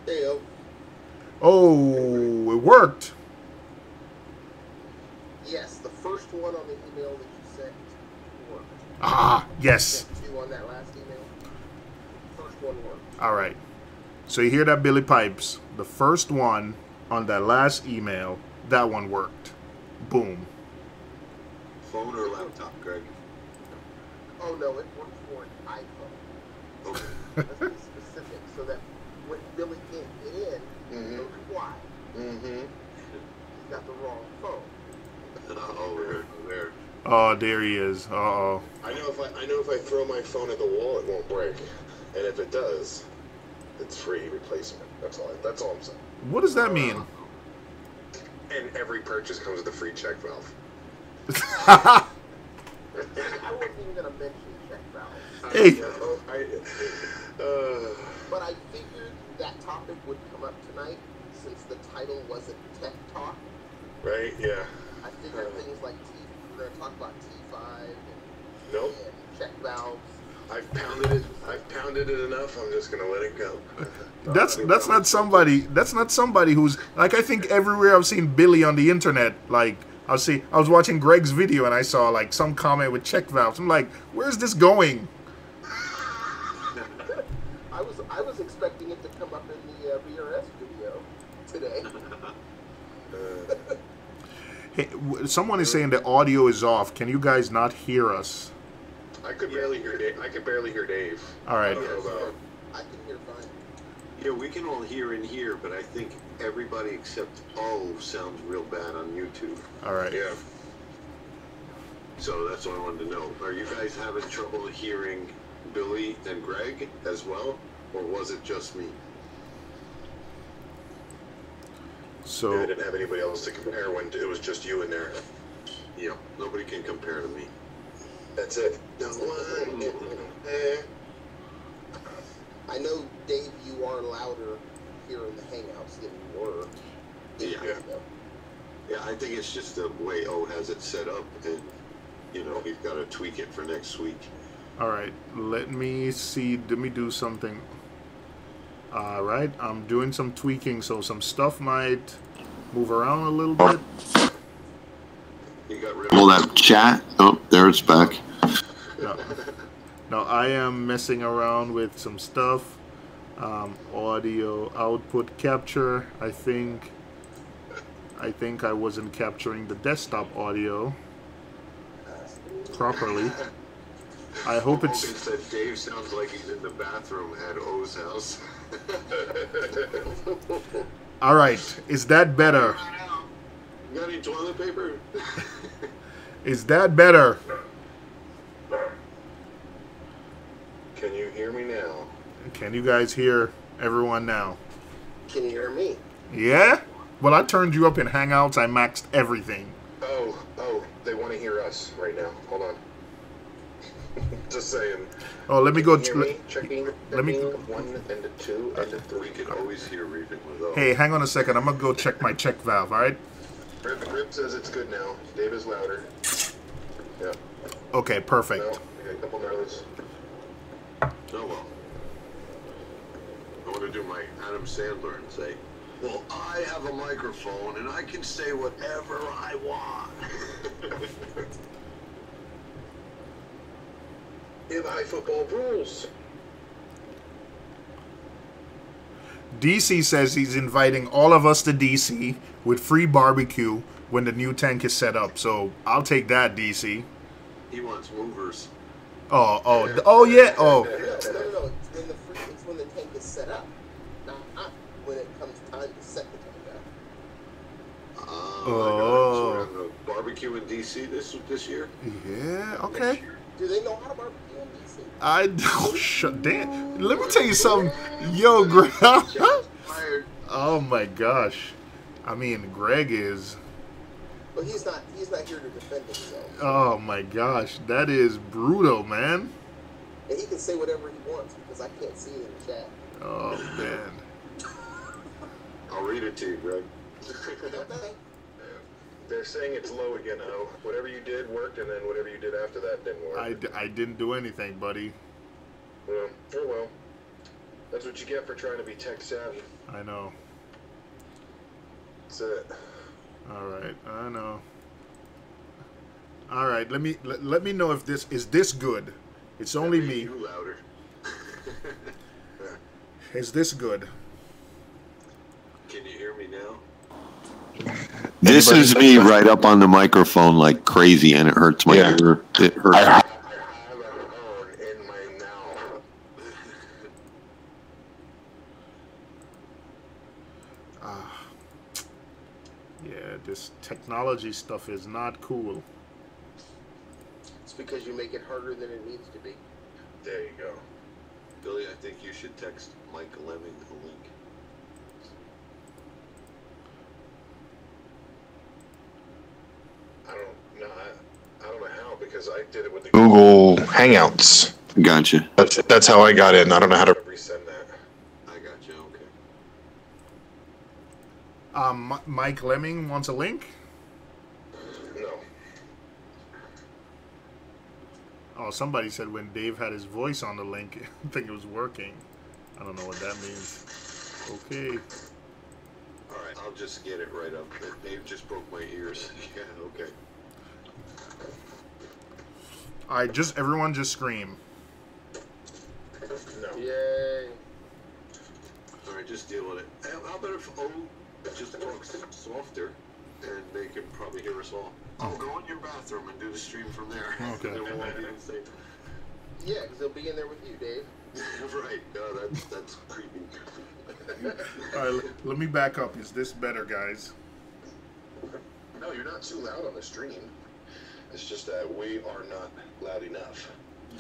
Heyo. Oh, it worked. Yes, the first one on the email that you sent worked. Ah, yes. Sent two on that last email. First one worked. All right. So you hear that, Billy Pipes? The first one on that last email, that one worked. Boom. Phone or laptop, Greg? Oh no, it worked for an iPhone. Okay. Let's be specific so that when Billy can't get in, Mhm. knows why. Mm-hmm. He's got the wrong phone. Oh, there. Oh, there he is. Uh-oh. I know if I throw my phone at the wall, it won't break, and if it does, it's free replacement. That's all I'm saying. What does that mean? And every purchase comes with a free check valve. I wasn't even gonna mention check valve. Hey. But I figured that topic would come up tonight since the title wasn't Tech Talk. Right? Yeah. I figured things like we're gonna talk about T5 and, Nope. and check valves. I've pounded it enough. I'm just gonna let it go. That's not somebody who's like, I think everywhere I've seen Billy on the internet, like I was watching Greg's video and I saw like some comment with check valves. I'm like, where's this going? I was expecting it to come up in the VRS video today. Hey, someone is saying the audio is off. Can you guys not hear us? I could barely hear Dave. All right. I don't know about. I can hear fine. Yeah, we can all hear in here, but I think everybody except O sounds real bad on YouTube. All right. Yeah. So that's what I wanted to know. Are you guys having trouble hearing Billy and Greg as well, or was it just me? So I didn't have anybody else to compare when it was just you in there. Yeah, nobody can compare to me. That's it. No one can compare. I know, Dave, you are louder here in the Hangouts than you were. Yeah. Yeah, I think it's just the way O has it set up, and we've got to tweak it for next week. all right, let me see. Let me do something. All right, I'm doing some tweaking, so some stuff might move around a little bit. You got rid All of that chat. Oh, there it's back. No, I am messing around with some stuff. Audio output capture. I think I wasn't capturing the desktop audio properly. I hope Hogan it's. said Dave sounds like he's in the bathroom at O's house. All right, is that better? You got any toilet paper? Is that better? Can you hear me now? Can you guys hear everyone now? Can you hear me? Yeah? Well, I turned you up in Hangouts. I maxed everything. Oh, they want to hear us right now. Hold on. Just saying. Oh, let me go. Hear me? Checking. let me- 1 and 2 and 3. We can always hear Reef with O. Hey, hang on a second. I'm gonna go check my check valve. All right? Rip says it's good now. Dave is louder. Yeah. Okay, perfect. No, we got a couple no's. Oh well. I want to do my Adam Sandler and say, well, I have a microphone and I can say whatever I want. In high football rules. DC says he's inviting all of us to DC with free barbecue when the new tank is set up. So I'll take that, DC. He wants movers. Oh yeah. Oh, No. It's when the tank is set up, not when it comes time to set the tank up. So we're having a barbecue in DC this year? Yeah. Okay. Do they know how to barbecue in DC? I don't shut damn. Let me tell you something, yo, Greg. Fired. Oh my gosh. I mean, Greg is. But he's not here to defend himself. Oh my gosh, that is brutal, man. And he can say whatever he wants because I can't see it in the chat. Oh man. I'll read it to you, Greg. Okay. They're saying it's low again, O. Whatever you did worked, and then whatever you did after that didn't work. I didn't do anything, buddy. Oh well. That's what you get for trying to be tech savvy. I know. That's it. All right, I know. All right, let me know if this is good. It's only That made me. You louder. Is this good? Can you hear me now? This is me right up on the microphone like crazy, and it hurts my ear. It hurts. I have a horn in my mouth. Yeah, this technology stuff is not cool. because you make it harder than it needs to be. There you go. Billy, I think you should text Mike Lemming a link. I don't know how, because I did it with the Google Hangouts. Gotcha. That's how I got in. I don't know how to resend that. I got you. Okay. Mike Lemming wants a link. No. Oh, somebody said when Dave had his voice on the link, I think it was working. I don't know what that means. Okay. All right, I'll just get it right up. Dave just broke my ears. Yeah, okay. All right, everyone just scream. No. Yay. All right, just deal with it. How about if O just talks softer, and they can probably hear us all. Oh, go in your bathroom and do the stream from there. Okay. They won't even say. Yeah, because they'll be in there with you, Dave. Right. No, that's creepy. All right, let me back up. Is this better, guys? No, you're not too loud on the stream. It's just that we are not loud enough.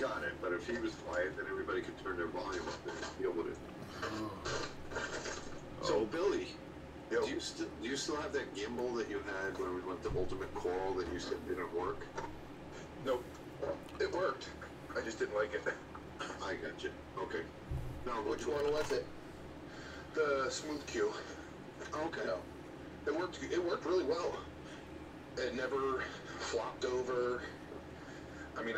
Got it. But if he was quiet, then everybody could turn their volume up and deal with it. So, Billy, Yo. do you still have that gimbal that you had when we went to Ultimate Coral that you said didn't work? Nope. It worked. I just didn't like it. I got you. Okay. No, Which one was it? The Smooth Q. Okay. No. It worked really well. It never flopped over. I mean,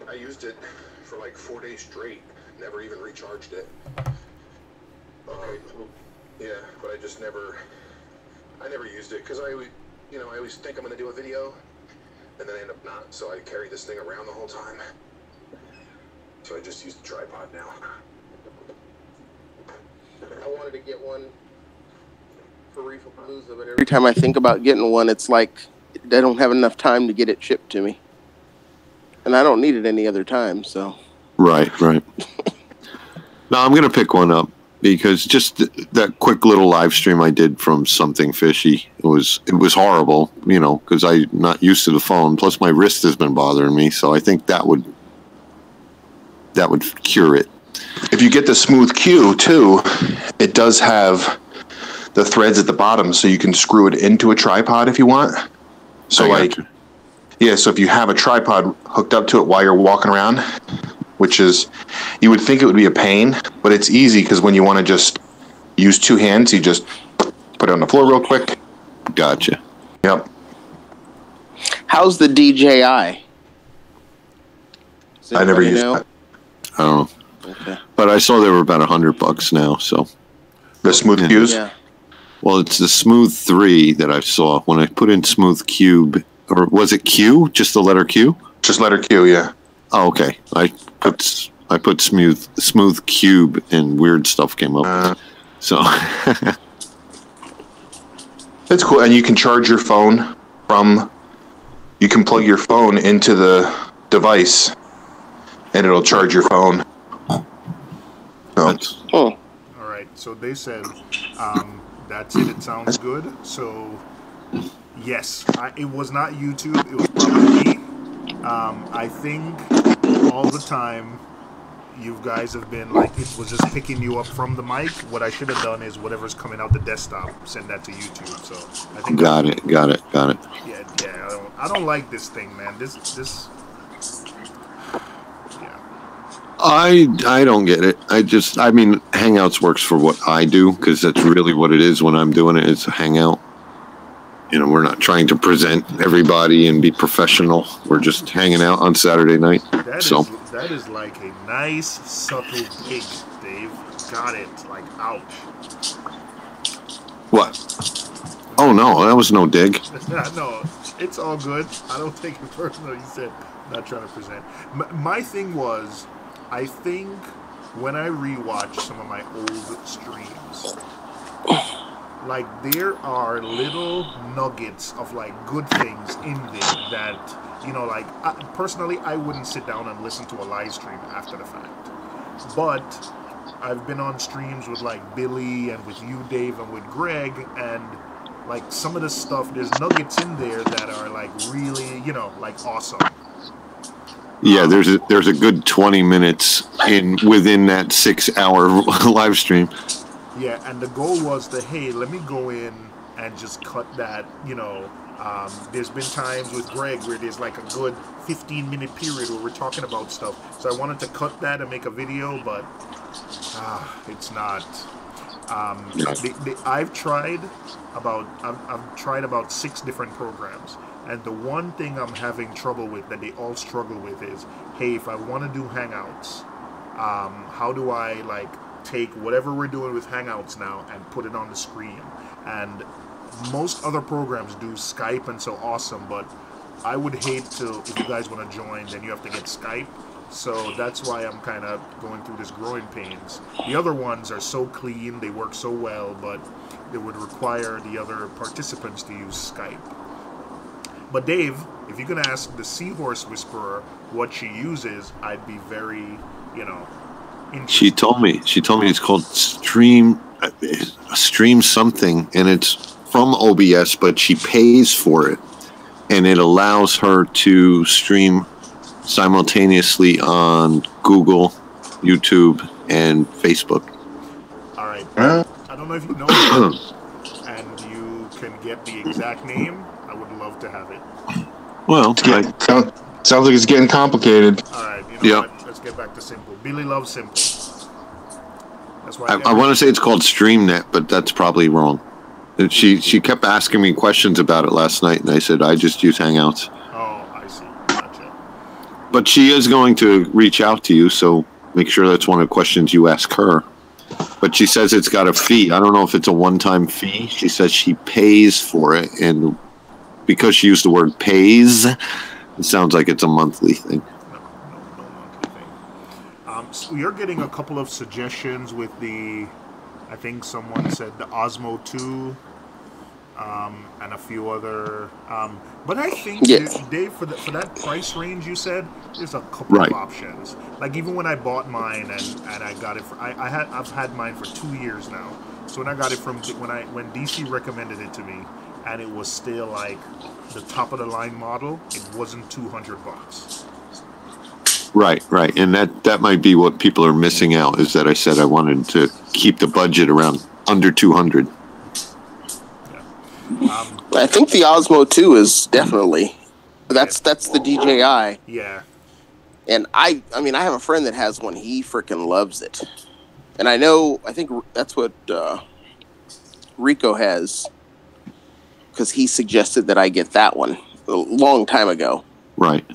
I used it for like 4 days straight. Never even recharged it. Okay. Cool. Yeah, but I never used it because I always think I'm gonna do a video, and then I end up not. So I carry this thing around the whole time. So I just use the tripod now. I wanted to get one for Reef but every time I think about getting one, it's like I don't have enough time to get it shipped to me. And I don't need it any other time, so. Right. No, I'm gonna pick one up because just that quick little live stream I did from Something Fishy, it was horrible, because I'm not used to the phone. Plus, my wrist has been bothering me, so I think that would cure it. If you get the Smooth Q too, it does have the threads at the bottom, so you can screw it into a tripod if you want. So so if you have a tripod hooked up to it while you're walking around, which is, you would think it would be a pain, but it's easy because when you want to just use two hands, you just put it on the floor real quick. Gotcha. Yep. How's the DJI? I never used that. I don't know. Okay. But I saw they were about $100 now, so. The Smooth Qs? Yeah. Well, it's the Smooth 3 that I saw. When I put in Smooth Cube, or was it Q? Just the letter Q? Just letter Q, yeah. Oh, okay. I put smooth Cube and weird stuff came up. So it's cool, and you can charge your phone you can plug your phone into the device, and it'll charge your phone. All right. So they said that's it. It sounds good. So yes, it was not YouTube. It was probably me. I think all the time you guys have been like, it was just picking you up from the mic. What I should have done is whatever's coming out the desktop, send that to YouTube. So I think got it. Yeah. I don't like this thing, man. This. Yeah. I don't get it. I mean, Hangouts works for what I do because that's really what it is when I'm doing it. It's a Hangout. We're not trying to present everybody and be professional. We're just hanging out on Saturday night. That is like a nice, subtle dig, Dave. Got it. Like, ouch. What? Oh, no, that was no dig. No, it's all good. I don't take it personal. You said not trying to present. My thing was, I think when I rewatch some of my old streams, like, there are little nuggets of, like, good things in there that, personally, I wouldn't sit down and listen to a live stream after the fact. But I've been on streams with, like, Billy and with you, Dave, and with Greg, and, like, some of the stuff, there's nuggets in there that are, like, really, like, awesome. Yeah, there's a good 20 minutes within that 6-hour live stream. Yeah, and the goal was that, hey, let me go in and just cut that, there's been times with Greg where there's like a good 15-minute period where we're talking about stuff. So I wanted to cut that and make a video, but it's not. I've tried about 6 different programs, and the one thing I'm having trouble with that they all struggle with is, hey, if I want to do Hangouts, how do I like take whatever we're doing with Hangouts now and put it on the screen? And most other programs do Skype and so awesome, but I would hate to, if you guys want to join, then you have to get Skype. So that's why I'm kind of going through this growing pains. The other ones are so clean, they work so well, but they would require the other participants to use Skype. But Dave, if you're going to ask the Seahorse Whisperer what she uses, I'd be very, interested. She told me it's called Stream something, and it's from OBS, but she pays for it, and it allows her to stream simultaneously on Google, YouTube, and Facebook. All right. I don't know if you know it, and you can get the exact name. I would love to have it. Well, sounds like it's getting complicated. All right. You know what? Let's get back to simple. Billy loves simple. That's why I want to say it's called StreamNet, but that's probably wrong. And she kept asking me questions about it last night, and I said I just use Hangouts. Oh, I see. Gotcha. But she is going to reach out to you, so make sure that's one of the questions you ask her. But she says it's got a fee. I don't know if it's a one-time fee. She says she pays for it, and because she used the word pays, it sounds like it's a monthly thing. No monthly thing. So you're getting a couple of suggestions with the, I think someone said the Osmo 2, and a few other. But I think, Dave, for that price range you said, there's a couple of options. Like even when I bought mine and I got it, I've had mine for 2 years now. So when I got it when DC recommended it to me, and it was still like the top of the line model, it wasn't $200. Right, and that might be what people are missing out, is that I said I wanted to keep the budget around under 200. Yeah. I think the Osmo 2 is definitely that's the DJI. Yeah. And I mean I have a friend that has one. He freaking loves it. And I think that's what Rico has, because he suggested that I get that one a long time ago. Right.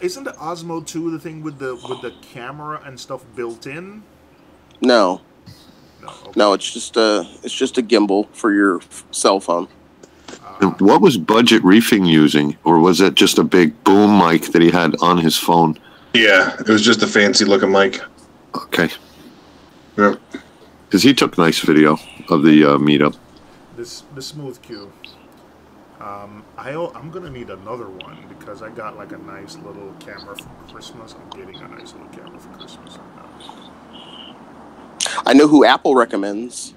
Isn't the Osmo 2 the thing with the camera and stuff built in? No. Okay. No, it's just a gimbal for your cell phone. And what was Budget Reefing using, or was it just a big boom mic that he had on his phone? Yeah, it was just a fancy looking mic. Okay. Yep. Because he took nice video of the meetup. The Smooth Q. I'm gonna need another one because I got like a nice little camera for Christmas. I'm getting a nice little camera for Christmas right now. I know who Apple recommends.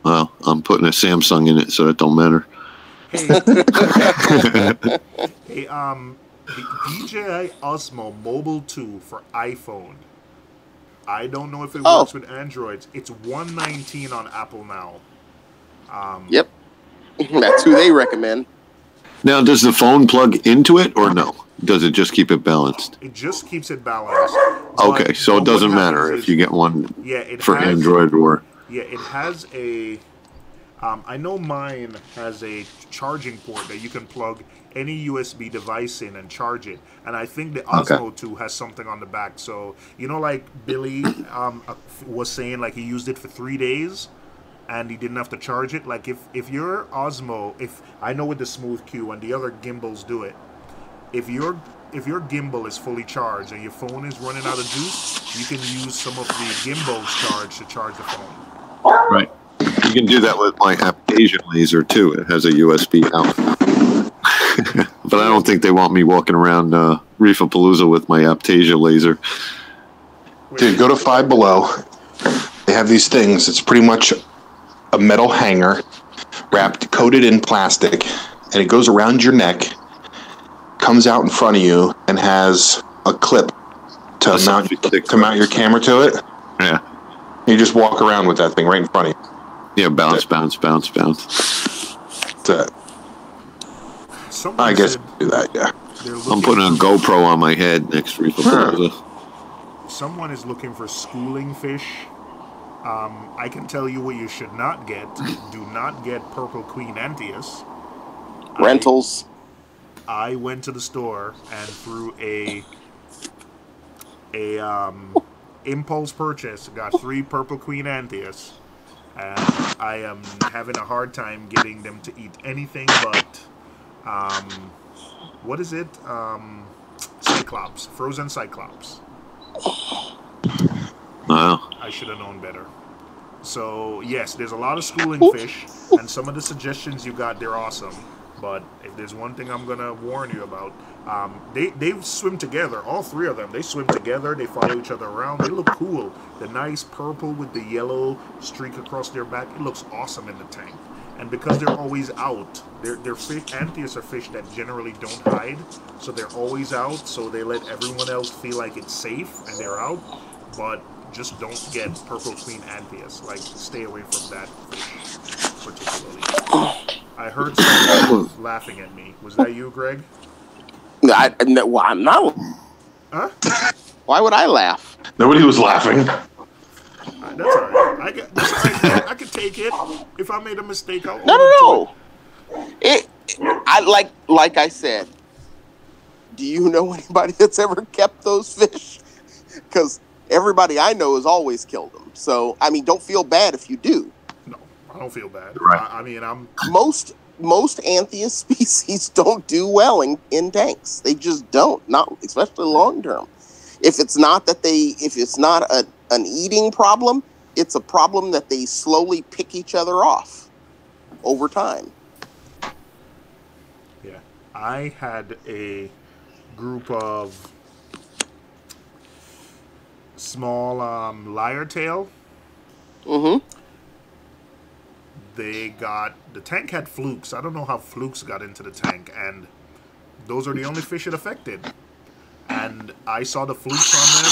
Well, I'm putting a Samsung in it, so it don't matter. Hey, the DJI Osmo Mobile 2 for iPhone. I don't know if it works with Androids. It's $119 on Apple now. Yep. That's who they recommend. Now, does the phone plug into it or no? Does it just keep it balanced? It just keeps it balanced. Okay, so it doesn't matter if you get one for Android or... Yeah, it has a... I know mine has a charging port that you can plug any USB device in and charge it. And I think the Osmo 2 has something on the back. So, like Billy was saying, like he used it for 3 days and he didn't have to charge it. Like if your Osmo, I know with the Smooth Q and the other gimbals do it, if your gimbal is fully charged and your phone is running out of juice, you can use some of the gimbal's charge to charge the phone. Right. You can do that with my Aptasia laser too. It has a USB out. But I don't think they want me walking around Reefapalooza with my Aptasia laser. Dude, go to Five Below. They have these things. It's pretty much a metal hanger coated in plastic, and it goes around your neck, comes out in front of you and has a clip to mount your camera to it. Yeah. You just walk around with that thing right in front of you. Yeah, bounce. That's it. I guess do that, yeah. I'm putting a GoPro on my head next week. Someone is looking for schooling fish. I can tell you what you should not get. Do not get purple queen Anthias. Rentals. I went to the store and through a impulse purchase got 3 purple queen Anthias, and I am having a hard time getting them to eat anything but what is it? Cyclops, frozen Cyclops. Wow. I should have known better. So yes, there's a lot of schooling fish, and some of the suggestions you got, they're awesome. But if there's one thing I'm gonna warn you about, they swim together. All 3 of them, they swim together. They follow each other around. They look cool. The nice purple with the yellow streak across their back. It looks awesome in the tank. And because they're always out, they're fish. Anthias are fish that generally don't hide, so they're always out. So they let everyone else feel like it's safe and they're out. But just don't get purple queen Anthias. Like, stay away from that fish particularly. I heard someone laughing at me. Was that you, Greg? Well, I'm not. Huh? Why would I laugh? Nobody was laughing. That's all right. I can take it. If I made a mistake, I'll No. Like I said, do you know anybody that's ever kept those fish? Because everybody I know has always killed them. So, I mean, don't feel bad if you do. No, I don't feel bad. Right. I mean, I'm... Most Anthias species don't do well in tanks. They just don't. Not especially long term. If it's not an eating problem, it's a problem that they slowly pick each other off over time. Yeah. I had a group of small lyre tail. Mm-hmm. The tank had flukes. I don't know how flukes got into the tank, and those are the only fish it affected. And I saw the flukes on them. I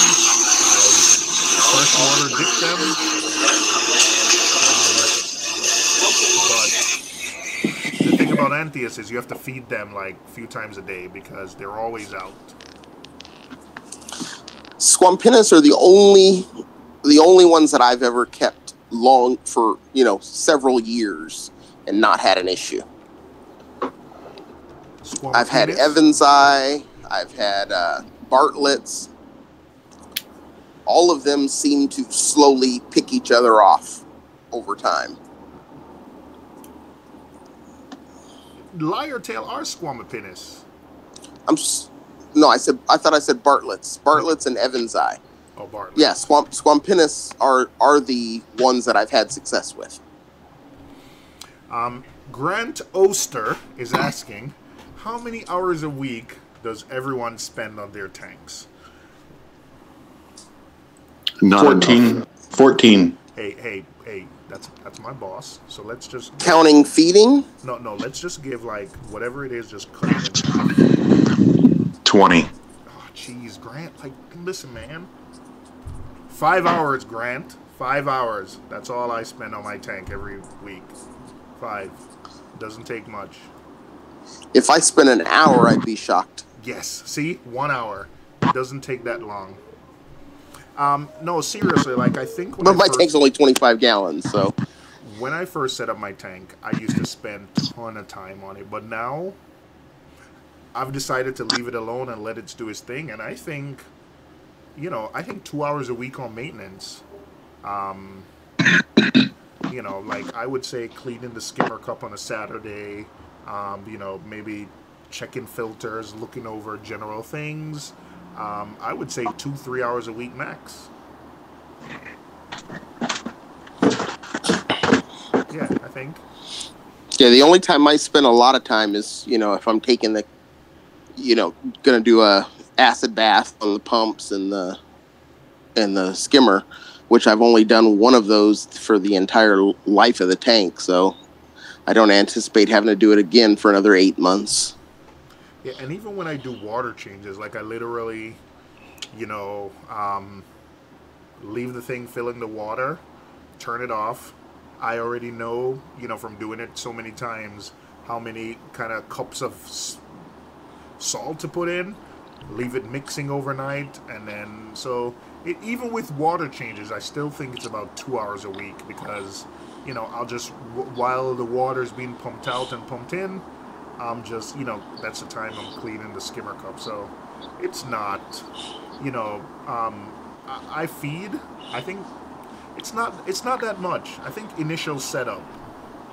freshwater dipped them. But the thing about Anthias is you have to feed them like a few times a day because they're always out. Squampinis are the only ones that I've ever kept long for, several years and not had an issue. I've had Evans Eye, I've had Bartlett's. All of them seem to slowly pick each other off over time. Lyre tail are Squampinis. I thought I said Bartlett's. Bartlett's and Evans Eye. Oh, Bartlett. Yeah, Squampinis are the ones that I've had success with. Grant Oster is asking, how many hours a week does everyone spend on their tanks? 14. Hey, that's my boss. So let's just... Counting feeding? No, let's just give, like, whatever it is, just cut it in. 20. Oh, jeez, Grant, like, listen, man. 5 hours, Grant. 5 hours. That's all I spend on my tank every week. 5. Doesn't take much. If I spent an hour, I'd be shocked. Yes. See? 1 hour. It doesn't take that long. No, seriously, like, I think... But my tank's only 25 gallons, so... When I first set up my tank, I used to spend a ton of time on it. But now, I've decided to leave it alone and let it do its thing. And I think, 2 hours a week on maintenance. Like, I would say cleaning the skimmer cup on a Saturday. Maybe checking filters, looking over general things. I would say 2-3 hours a week max. Yeah, I think. Yeah, the only time I spend a lot of time is, if I'm taking the, gonna do a acid bath on the pumps and the skimmer, which I've only done one of those for the entire life of the tank, so I don't anticipate having to do it again for another 8 months. Yeah, and even when I do water changes, like I literally, you know, leave the thing filling the water, turn it off. I already know, you know, from doing it so many times, how many kind of cups of salt to put in, leave it mixing overnight, and then, so, even with water changes, I still think it's about 2 hours a week, because, you know, I'll just, while the water's being pumped out and pumped in, I'm just, you know, that's the time I'm cleaning the skimmer cup, so it's not, you know, I feed, I think, it's not that much. I think initial setup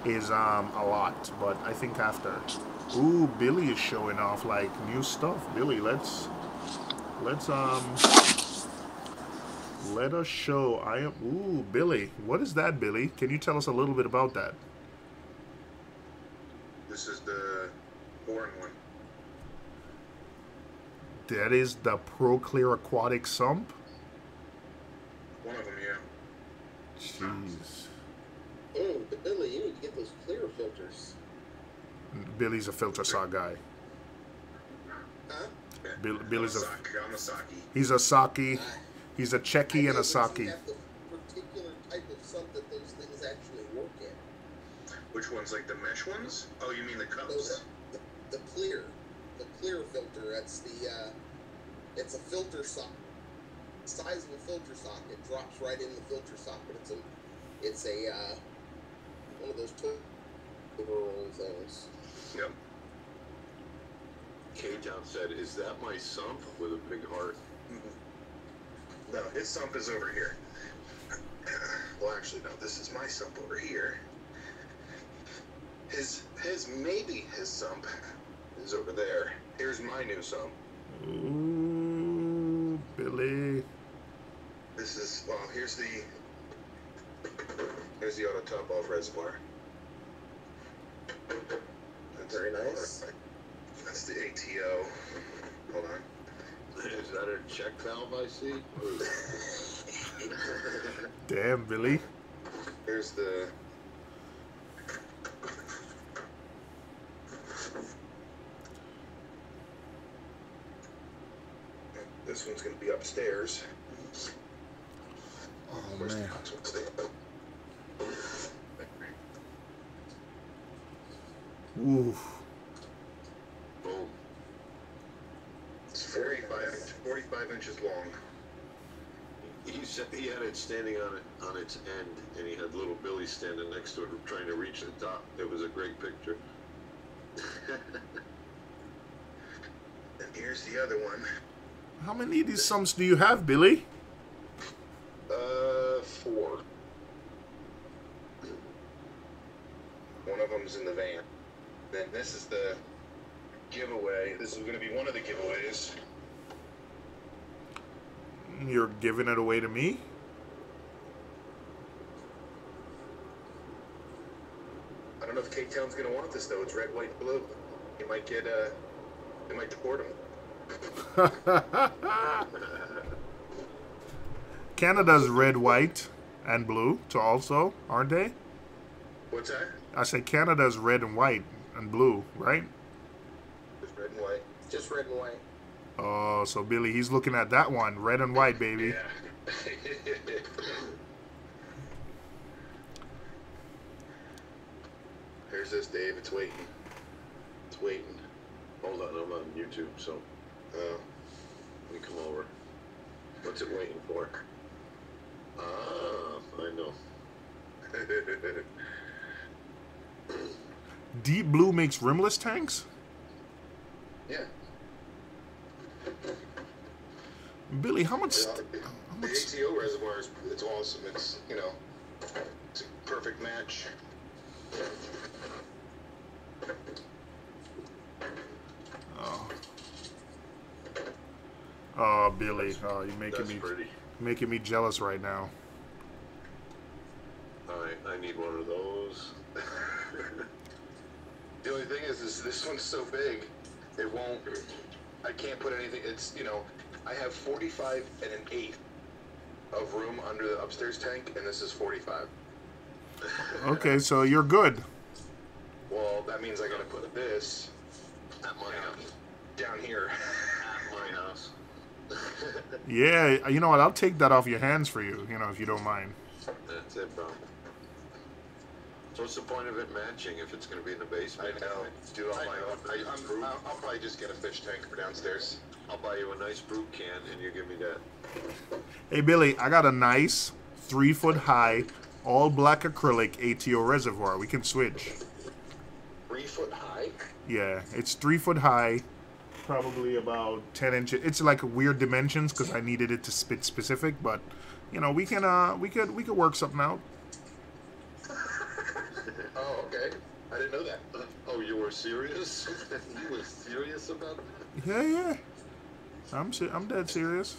is a lot, but I think after, ooh, Billy is showing off like new stuff. Billy, let us show. Ooh, Billy, what is that, Billy? Can you tell us a little bit about that? This is the 4-in-1. That is the Pro Clear Aquatic Sump. One of them, yeah. Jeez. Oh, Billy, you need to get those clear filters. Billy's a filter saw guy. Huh? Billy's I'm a Saki. he's a Saki. He's a Czechie and a Saki. You have the particular type of sump that those things actually work in. Which ones, like the mesh ones? Oh, you mean the cups? No, the clear filter. That's the it's a filter sock. Size of a filter socket, drops right in the filter socket. It's a one of those roll things. Yep. K-Town said, "Is that my sump?" with a big heart. No, his sump is over here. Well, actually, no. This is my sump over here. His sump is over there. Here's my new sump. Ooh, Billy. This is, well, here's the auto top off reservoir. That's Very nice. That's the ATO. Hold on. Is that a check valve I see? Damn, Billy. Here's the this one's gonna be upstairs. Oh, Where's man. the box? What's the Ooh. Boom. It's 45 inches long. He said he had it standing on its end, and he had little Billy standing next to it, trying to reach the top. It was a great picture. And here's the other one. How many of these sumps do you have, Billy? 4. One of them's in the van. Then this is the giveaway. This is going to be one of the giveaways. You're giving it away to me? I don't know if K-Town's going to want this, though. It's red, white, blue. You might get, they might deport him. Canada's red, white, and blue, too, also, aren't they? What's that? I say Canada's red and white and blue, right? Just red and white. Just red and white. Oh, so Billy, he's looking at that one, red and white, baby. Yeah. Here's this, Dave. It's waiting. It's waiting. Hold on, I'm on YouTube, so let me come over. What's it waiting for? Ah, I know. Deep blue makes rimless tanks? Yeah. Billy, how much... The ATO reservoir is, it's awesome. It's, you know, it's a perfect match. Oh, Billy, oh, you're That's pretty. making me jealous right now. I need one of those. The only thing is this one's so big, it won't, I can't put anything, it's, you know, I have 45 and an 1/8 of room under the upstairs tank, and this is 45. Okay, so you're good. Well, that means I gotta put this That money up. down here at my house. Yeah, you know what? I'll take that off your hands for you. You know, if you don't mind. That's it, bro. So what's the point of it matching if it's going to be in the basement? I know. Dude, I'll probably just get a fish tank for downstairs. I'll buy you a nice brute can and you give me that. Hey, Billy, I got a nice 3-foot high, all black acrylic ATO reservoir. We can switch. 3 foot high? Yeah, it's 3 foot high, probably about 10 inches. It's like weird dimensions because I needed it to spit specific, but you know we could work something out. Oh, okay. I didn't know that. Oh, you were serious? You were serious about that? Yeah. I'm dead serious.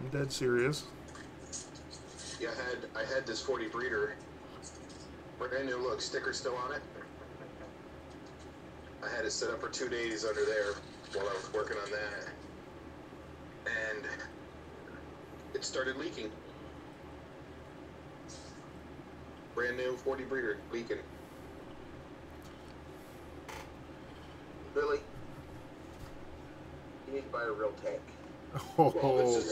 I'm dead serious. Yeah, I had this 40 breeder. Brand new, look, sticker still on it. I had it set up for 2 days under there while I was working on that. And it started leaking. Brand new 40 breeder leaking. Billy, you need to buy a real tank. Oh, Well,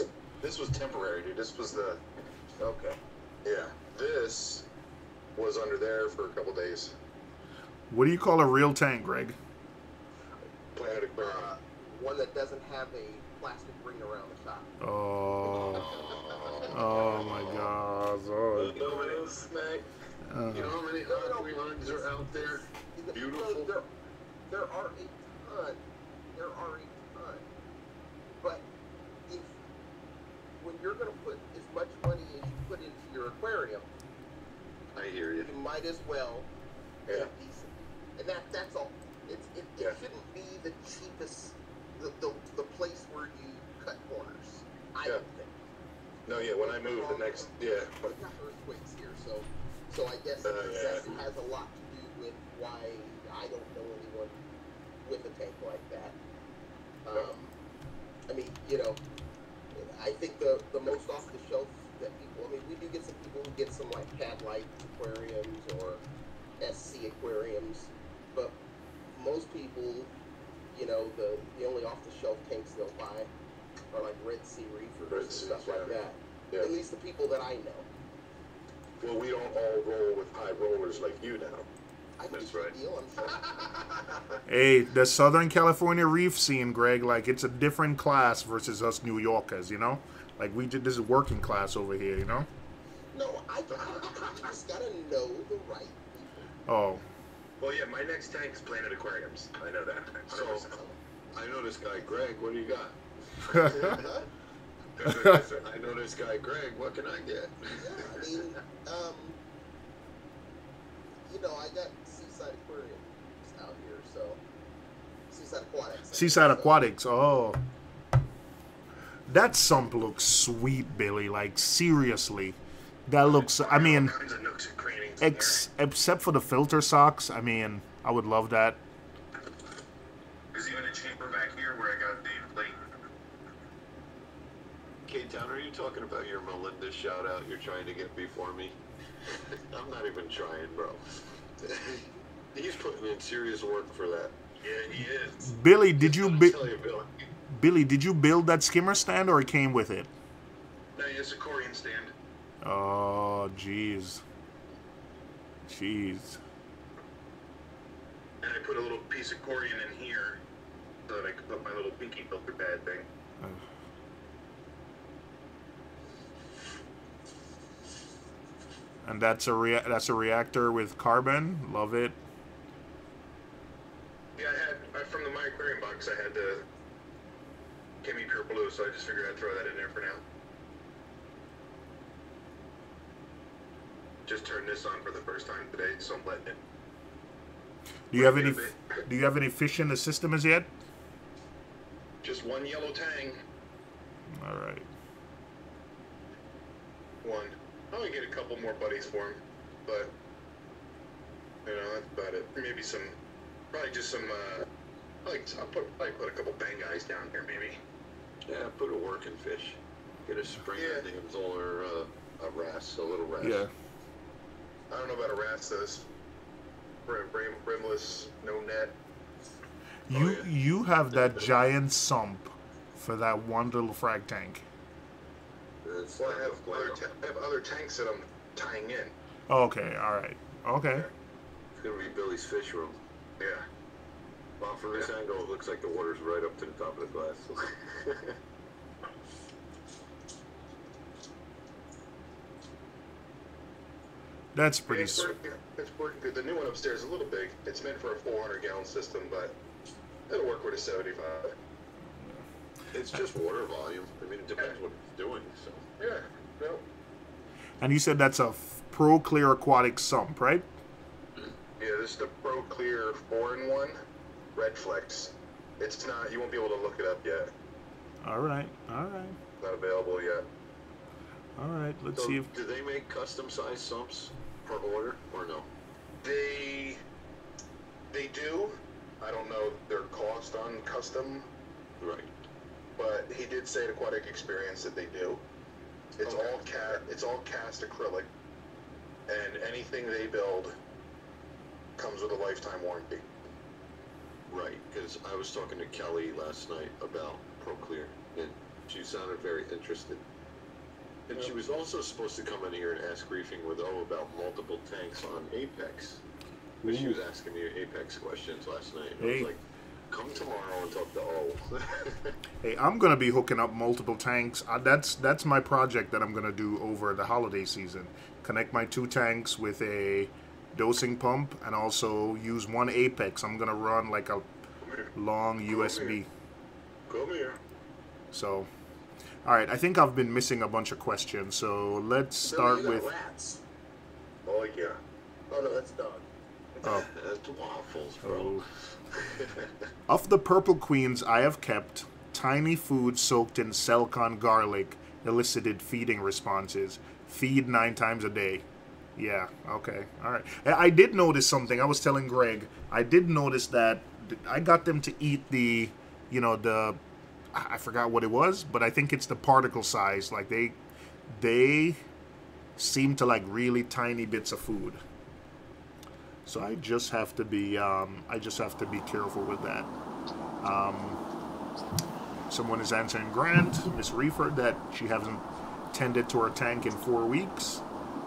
this was temporary, dude. This was the... Okay. Yeah. This was under there for a couple days. what do you call a real tank, Greg? Planet Aquarium. One that doesn't have a plastic ring around the top. Oh my God! Oh. You know what it is, Mac? You know how many aquariums are out there? Beautiful. There are a ton. There are a ton. But when you're going to put as much money as you put into your aquarium, I hear you. you might as well get a decent. And that's all. It shouldn't be the cheapest, the place where you cut corners. I don't think. No, yeah, when I moved the next, yeah. We've got earthquakes here, so I guess it has a lot to do with why I don't know anyone with a tank like that. I mean, you know, I think the most off the shelf that people, I mean, we do get some people who get some like Pad Light aquariums or SC aquariums, but most people, you know, the only off the shelf tanks they'll buy are like Red Sea Reefers and stuff like that. Yeah. At least the people that I know. Well, we don't all roll with high rollers like you now. I think That's it's a right. good deal, I'm sure. Hey, the Southern California reef scene, Greg, like it's a different class versus us New Yorkers, you know? Like this is working class over here, you know? No, I just gotta know the right people. Oh. Well, yeah, my next tank is Planet Aquariums. I know that. So, I know this guy, Greg. What do you got? I know this guy, Greg. What can I get? Yeah, I mean, you know, I got Seaside Aquariums out here, so Seaside Aquatics. Seaside Aquatics, oh. That sump looks sweet, Billy. Like, seriously. That looks, I mean, All kinds of nooks and crannies in except for the filter socks, I mean, I would love that. there. There's even a chamber back here where I got Dave Lake. K-Town, are you talking about your Melinda shout-out you're trying to get before me? I'm not even trying, bro. He's putting in serious work for that. Yeah, he is. Billy, did you I'll tell you, Bill. Billy, did you build that skimmer stand or it came with it? No, it's a Corian stand. Oh, jeez. Jeez. And I put a little piece of Corian in here so that I could put my little pinky filter pad thing. And that's a reactor with carbon. Love it. Yeah, from the My Aquarium box, I had the Chemi Pure Blue, so I just figured I'd throw that in there for now. Just turned this on for the first time today, so I'm letting it. Do you have any fish in the system as yet? Just one yellow tang. All right. One. I'll only get a couple more buddies for him, but you know that's about it. Maybe some, probably just some. I'll probably put a couple bang guys down here, maybe. Yeah, put a working fish. Get a springer damsel or a wrasse, a little wrasse. Yeah. I don't know about a wrasse, though. brimless, no net. You have that giant sump for that one little frag tank. Well, I have other tanks that I'm tying in. Okay, all right, okay. It's gonna be Billy's fish room. Yeah. Well, from this angle, it looks like the water's right up to the top of the glass. That's pretty. It's working good. The new one upstairs is a little big. It's meant for a 400-gallon system, but it'll work with a 75. It's just water volume. I mean, it depends what it's doing. So Yeah. No. And you said that's a Pro Clear aquatic sump, right? Yeah, this is the Pro Clear 4-in-1 Red Flex. It's not. You won't be able to look it up yet. All right, all right, Not available yet. all right. Let's So see if do they make custom-sized sumps per order or no? They do. I don't know their cost on custom, Right. but he did say at Aquatic Experience that they do. It's all cast acrylic, and anything they build comes with a lifetime warranty. Right, because I was talking to Kelly last night about ProClear, and she sounded very interested. And she was also supposed to come in here and ask Reefing with O about multiple tanks on Apex. But she was asking me Apex questions last night. And I was like, come tomorrow and talk to O. Hey, I'm gonna be hooking up multiple tanks. That's my project that I'm gonna do over the holiday season. Connect my 2 tanks with a dosing pump, and also use one Apex. I'm gonna run like a long USB. Come here. So, all right. I think I've been missing a bunch of questions. So let's start with. rats. Oh yeah. Oh no, that's dog. Oh. That's waffles, bro. Of the purple queens I have kept, tiny food soaked in Selcon garlic elicited feeding responses. Feed 9 times a day. Yeah, okay, all right. I did notice something. I was telling Greg, I did notice that I got them to eat the, I forgot what it was, but I think it's the particle size. Like they seem to like really tiny bits of food. So I just have to be careful with that. Someone is answering Grant, Miss Reefer, that she hasn't tended to her tank in 4 weeks,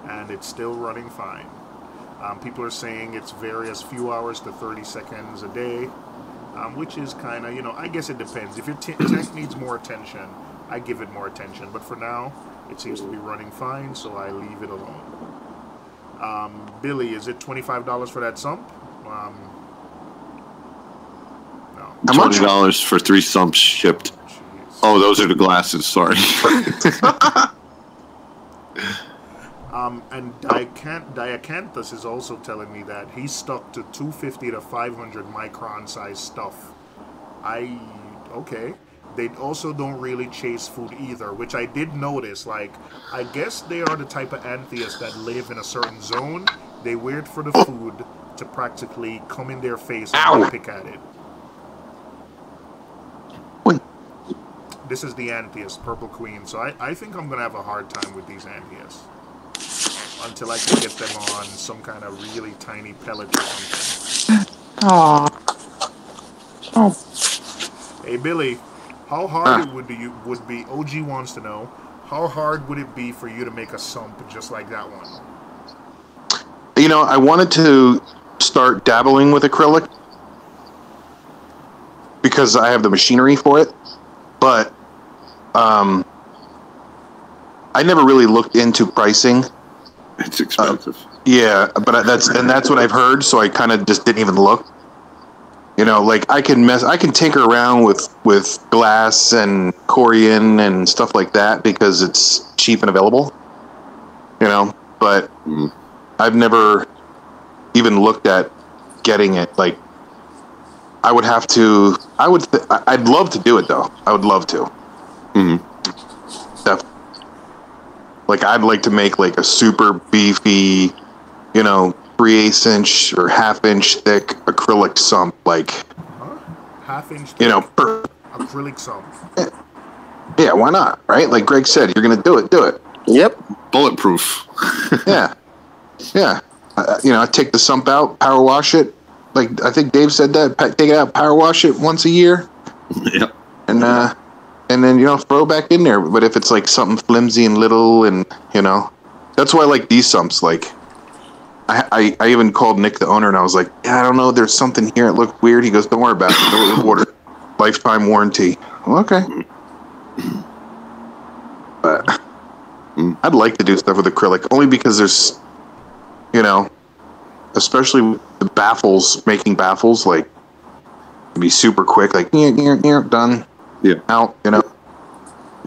and it's still running fine. People are saying it's various few hours to 30 seconds a day, which is kind of, I guess it depends. If your tank needs more attention, I give it more attention. But for now, it seems to be running fine, so I leave it alone. Billy, is it $25 for that sump? No. $20 for 3 sumps shipped. Oh, those are the glasses. Sorry. And Diacanthus is also telling me that he's stuck to 250 to 500 micron size stuff. Okay. They also don't really chase food either, which I did notice. Like, I guess they are the type of antheas that live in a certain zone. They wait for the food to practically come in their face and pick at it. Wait. This is the antheas, Purple Queen. So I think I'm going to have a hard time with these antheas. Until I can get them on some kind of really tiny pellet or something. Oh. Hey, Billy. How hard it would be, OG wants to know, how hard would it be for you to make a sump just like that one? I wanted to start dabbling with acrylic because I have the machinery for it, but I never really looked into pricing. It's expensive. Yeah, but that's what I've heard, so I kind of just didn't even look. Like I can tinker around with glass and corian and stuff like that because it's cheap and available. But I've never even looked at getting it. Like I'd love to do it though. I would love to. Definitely. Like I'd like to make like a super beefy, 3/8 inch or 1/2 inch thick acrylic sump, like 1/2 inch thick acrylic sump. Yeah, why not? Right? Like Greg said, you're gonna do it. Yep. Bulletproof. Yeah. I take the sump out, power wash it. Like I think Dave said that. Take it out, power wash it once a year. Yep. And then throw it back in there. But if it's like something flimsy and little, and that's why I like these sumps. Like I even called Nick, the owner, and I was like, yeah, I don't know, there's something here. It looked weird. He goes, don't worry about it. Go with water. Lifetime warranty. Well, okay. But I'd like to do stuff with acrylic, only because there's, especially with the baffles, making baffles, like, it'd be super quick, like, done. Yeah. Out,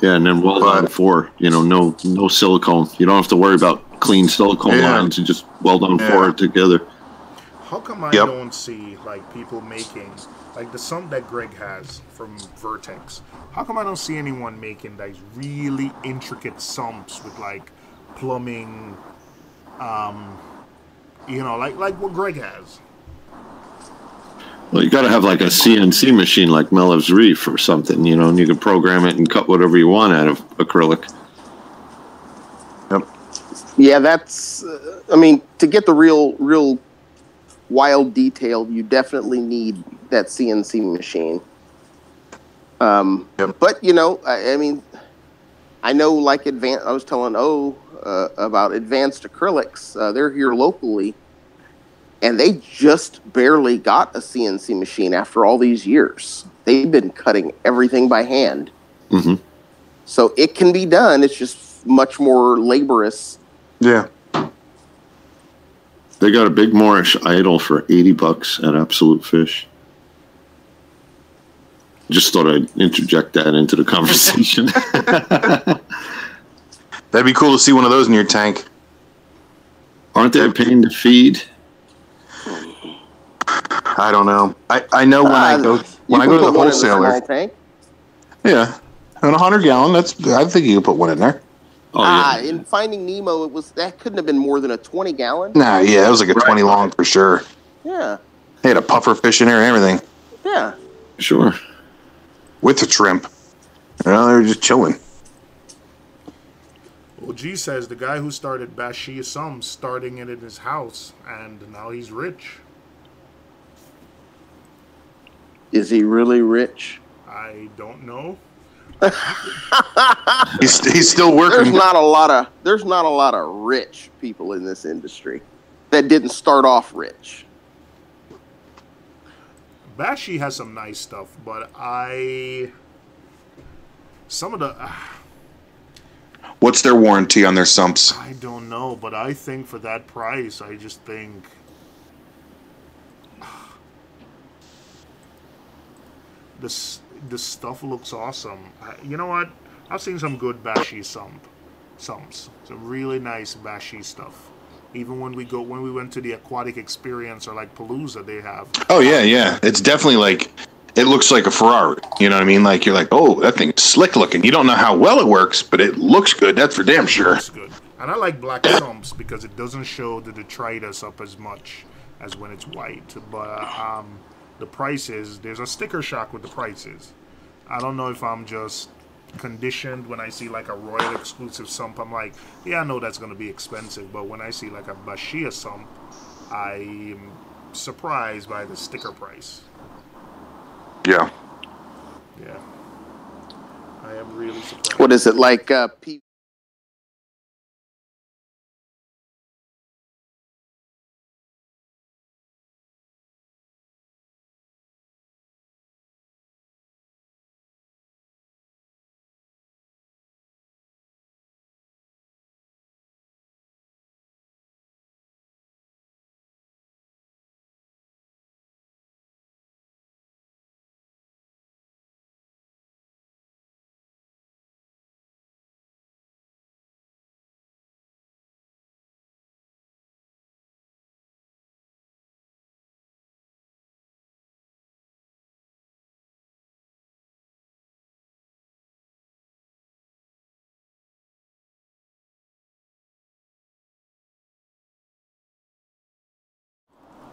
Yeah, and then weld on four, no silicone. You don't have to worry about clean silicone lines. You just weld on four together. How come I don't see like people making like the sump that Greg has from Vertex? How come I don't see anyone making these really intricate sumps with like plumbing, like what Greg has? Well, you got to have like a CNC machine like Melev's Reef or something, and you can program it and cut whatever you want out of acrylic. Yep. Yeah, that's. To get the real wild detail, you definitely need that CNC machine. Yep. But I know like I was telling about Advanced Acrylics. They're here locally, and they just barely got a CNC machine after all these years. They've been cutting everything by hand. Mm-hmm. So it can be done. It's just much more laborious. Yeah. They got a big Moorish idol for $80 at Absolute Fish. Just thought I'd interject that into the conversation. That'd be cool to see one of those in your tank. Aren't they paying to feed? I don't know. I know when I go to the wholesaler. Tank. Yeah, and 100-gallon. I think you can put one in there. Oh, yeah. In Finding Nemo, that couldn't have been more than a 20-gallon. Nah, yeah, it was like a 20 long for sure. Yeah. They had a puffer fish in there and everything. Yeah. Sure. With the shrimp. They were just chilling. Well, G says the guy who started Bashir Sump starting it in his house, and now he's rich. Is he really rich? I don't know. He's still working. There's not a lot of rich people in this industry that didn't start off rich. Bashi has some nice stuff, but some of the What's their warranty on their sumps? I don't know, but I think for that price, I just think the stuff looks awesome. You know what? I've seen some good Bashi sumps. Some really nice Bashi stuff. Even when we went to the aquatic experience or like Palooza, they have. Oh yeah. It's definitely like, it looks like a Ferrari. You know what I mean? Like you're like, oh, that thing's slick looking. You don't know how well it works, but it looks good. That's for damn sure. It looks good. And I like black sumps because it doesn't show the detritus up as much as when it's white. But the prices, there's a sticker shock with the prices. I don't know if I'm just conditioned when I see like a Royal exclusive sump. I'm like, yeah, I know that's going to be expensive, but when I see like a Bashir sump, I am surprised by the sticker price. Yeah. Yeah. I am really surprised. What is it like?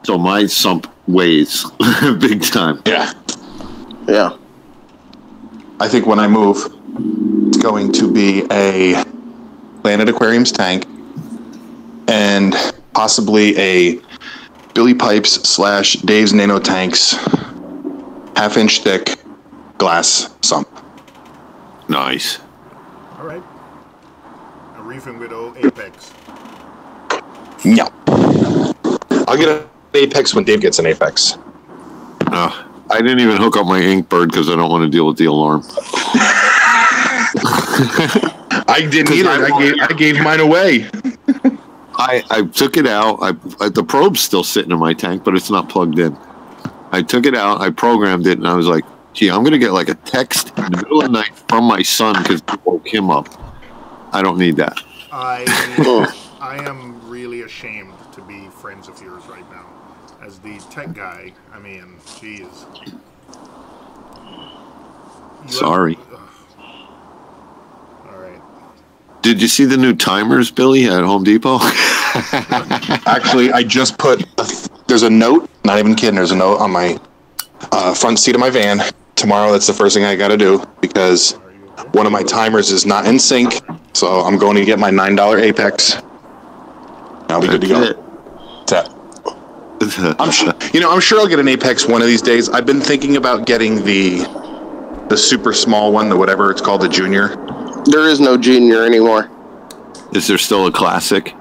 So my sump weighs big time. Yeah. Yeah. I think when I move, it's going to be a Planet Aquarium's tank and possibly a Billy Pipes / Dave's Nano Tanks 1/2-inch thick glass sump. Nice. All right. A Reef and Widow Apex. No. I'll get an Apex when Dave gets an Apex. I didn't even hook up my Inkbird because I don't want to deal with the alarm. I didn't either. I gave mine away. I took it out. The probe's still sitting in my tank, but it's not plugged in. I took it out. I programmed it, and I was like, gee, I'm going to get like a text in the middle of the night from my son because I woke him up. I don't need that. I am really ashamed to be friends of yours right now. As the tech guy, I mean, geez. Sorry. All right. Did you see the new timers, Billy, at Home Depot? Actually, I just put, there's a note, not even kidding, there's a note on my front seat of my van. Tomorrow, that's the first thing I got to do because one of my timers is not in sync. So I'm going to get my $9 Apex. I'll be good to go. That's it. I'm sure I'll get an Apex one of these days. I've been thinking about getting the super small one, the whatever it's called, the Junior. There is no Junior anymore. Is there still a classic?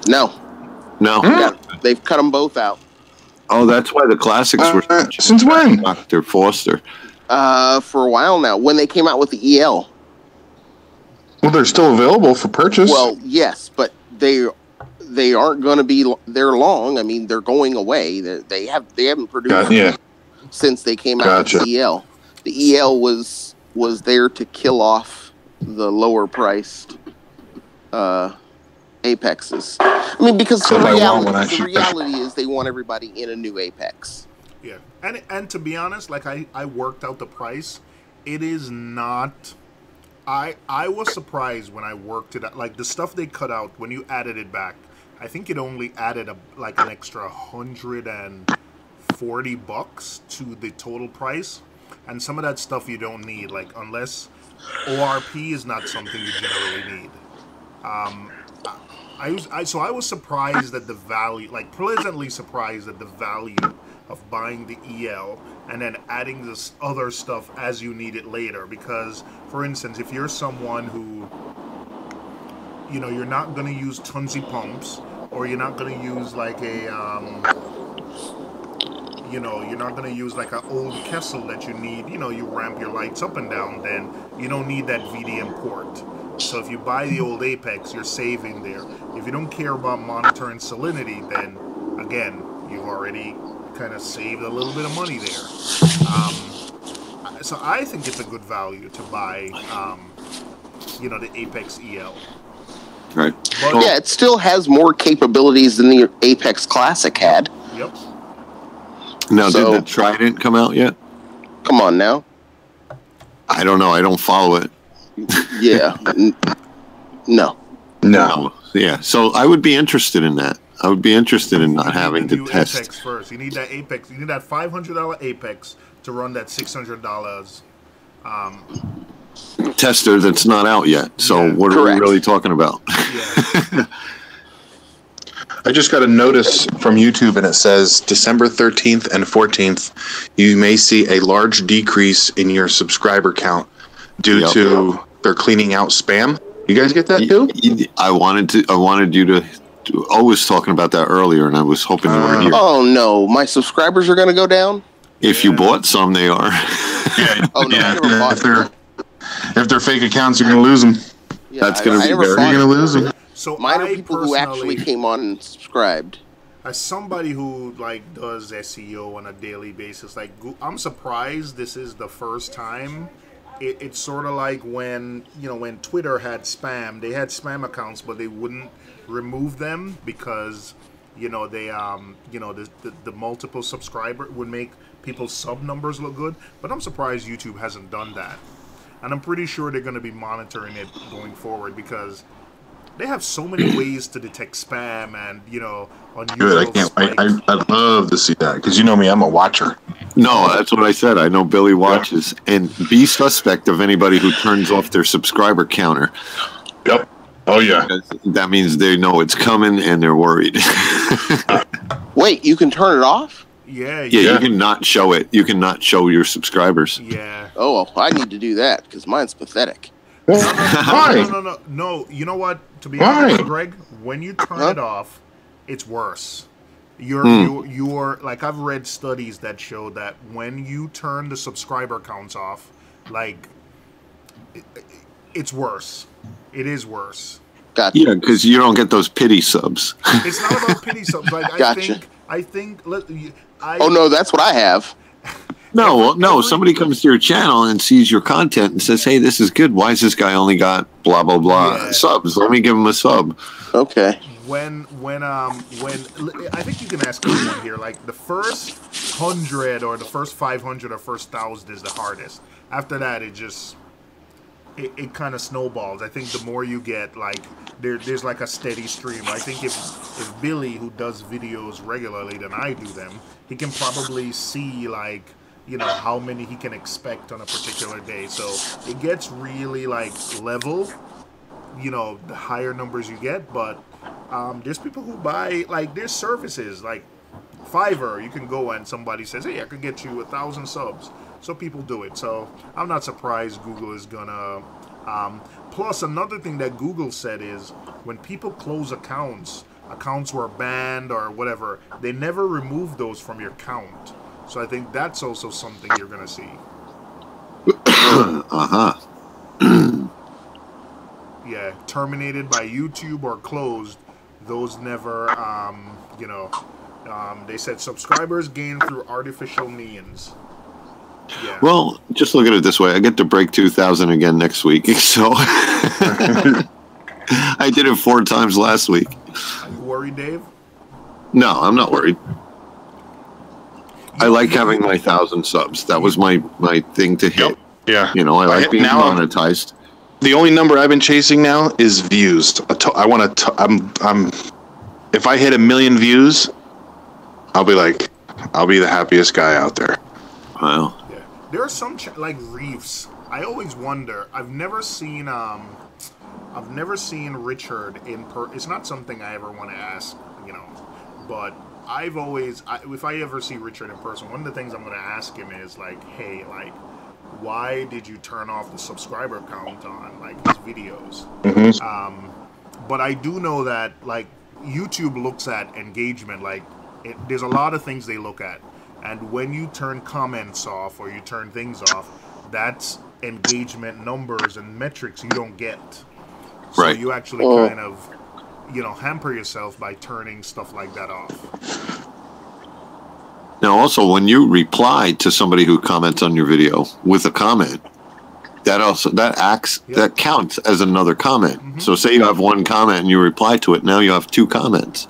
No. No. They've cut them both out. Oh, that's why the classics were. Since when? Dr. Foster. For a while now. When they came out with the EL. Well, they're still available for purchase. Well, yes, but they aren't going to be there long. I mean, they're going away. They haven't produced since they came out with the EL. The EL was there to kill off the lower priced Apexes. I mean, because the reality is they want everybody in a new Apex. Yeah, and to be honest, like I worked out the price. It is not. I was surprised when I worked it out. Like the stuff they cut out when you added it back. I think it only added an extra $140 to the total price, and some of that stuff you don't need. Like unless ORP is not something you generally need. So I was surprised at the value, like pleasantly surprised at the value of buying the EL and then adding this other stuff as you need it later. Because, for instance, if you're someone who, you're not going to use tonsy pumps, or you're not going to use like a, you're not going to use like an old Kessel that you need, you ramp your lights up and down, then you don't need that VDM port. So if you buy the old Apex, you're saving there. If you don't care about monitoring salinity, then again, you've already kind of saved a little bit of money there. So I think it's a good value to buy, the Apex EL. Right. But, yeah, it still has more capabilities than the Apex Classic had. Yep. Now, did the Trident come out yet? Come on now. I don't know. I don't follow it. Yeah. No. Yeah. So I would be interested in that. I would be interested in not having to test. Apex first. You need that Apex. You need that $500 Apex to run that $600 tester that's not out yet. So what are we really talking about? Yeah. I just got a notice from YouTube, and it says December 13th and 14th, you may see a large decrease in your subscriber count due to they're cleaning out spam. You guys get that too? I wanted you to. I was talking about that earlier, and I was hoping you were here. Oh no, my subscribers are going to go down. If you bought some, they are. Yeah. Oh no, I never bought if they're fake accounts, you're going to lose them. Yeah, That's going to be you're going to lose them. So mine are people who actually came on and subscribed. As somebody who does SEO on a daily basis, I'm surprised this is the first time. It's sort of like when Twitter had spam. They had spam accounts, but they wouldn't remove them because they the multiple subscriber would make people's sub numbers look good. But I'm surprised YouTube hasn't done that, and I'm pretty sure they're going to be monitoring it going forward because they have so many ways to detect spam and on Good, I'd love to see that because you know me, I'm a watcher. No, that's what I said. I know Billy watches, and be suspect of anybody who turns off their subscriber counter. Yep. Oh yeah. That means they know it's coming and they're worried. Wait, you can turn it off? Yeah, You can not show it. You can not show your subscribers. Yeah. Oh, well, I need to do that because mine's pathetic. Why? No. You know what? To be Why? honest, Greg, when you turn it off, it's worse. You're like, I've read studies that show that when you turn the subscriber counts off, like, it's worse. It is worse. Gotcha. Yeah, because you don't get those pity subs. It's not about pity subs. Like, Gotcha. I think. Oh no, that's what I have. No. Somebody comes to your channel and sees your content and says, "Hey, this is good. Why has this guy only got blah blah blah subs? Let me give him a sub." Okay. When I think you can ask anyone here. Like the first 100 or the first 500 or first 1,000 is the hardest. After that, it kind of snowballs. I think the more you get, like there's like a steady stream. I think if Billy, who does videos regularly than I do them, he can probably see like, you know, how many he can expect on a particular day. So it gets really like level, you know, the higher numbers you get. But there's people who buy, like, there's services like Fiverr. You can go and somebody says, hey, I could get you 1,000 subs. So people do it. So I'm not surprised Google is gonna. Plus, another thing that Google said is when people close accounts were banned or whatever, they never remove those from your count. So I think that's also something you're gonna see. Yeah, terminated by YouTube or closed. Those never, you know, they said subscribers gained through artificial means. Yeah. Well, just look at it this way. I get to break 2,000 again next week. So I did it 4 times last week. Are you worried, Dave? No, I'm not worried. I like having my 1,000 subs. That was my thing to hit. Yeah. You know, I like being monetized. The only number I've been chasing now is views. I want to. If I hit 1 million views, I'll be the happiest guy out there. Wow. Yeah. There are some like Reefs. I always wonder. I've never seen Richard in It's not something I ever want to ask, you know, but I've always, if I ever see Richard in person, one of the things I'm going to ask him is like, hey, like, why did you turn off the subscriber count on like his videos? Mm-hmm. But I do know that like YouTube looks at engagement. Like there's a lot of things they look at, and when you turn comments off or you turn things off, that's engagement numbers and metrics you don't get. So right. You actually kind of, you know, hamper yourself by turning stuff like that off. Now, also, when you reply to somebody who comments on your video with a comment, that counts as another comment. Mm-hmm. So, say you have one comment and you reply to it, now you have 2 comments.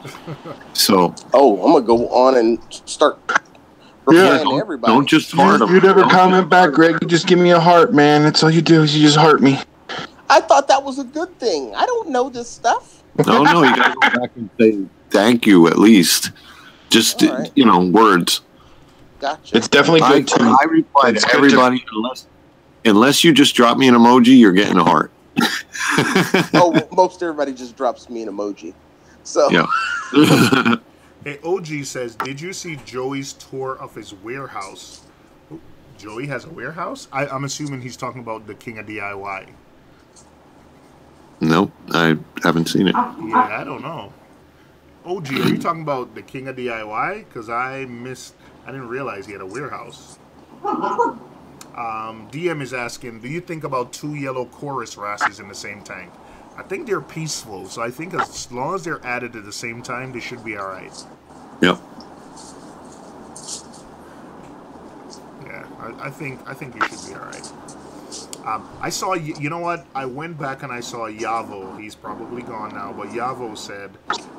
So, I'm gonna go on and start replying to everybody. Don't just heart them. You never comment back, Greg. You just give me a heart, man. That's all you do. Is you just heart me. I thought that was a good thing. I don't know this stuff. No, you gotta go back and say thank you at least. Just right. You know, words. Gotcha. It's definitely good too. I reply to everybody unless you just drop me an emoji, you're getting a heart. Most everybody just drops me an emoji. So yeah. Hey, OG says, did you see Joey's tour of his warehouse? Joey has a warehouse? I'm assuming he's talking about the King of DIY. Nope, I haven't seen it. Yeah, I don't know. OG, are you talking about the King of DIY? Because I didn't realize he had a warehouse. DM is asking, do you think about 2 yellow chorus wrasses in the same tank? I think they're peaceful, so I think as long as they're added at the same time, they should be alright. Yep. Yeah, I think you should be alright. I saw, you know what? I went back and I saw Yavo. He's probably gone now, but Yavo said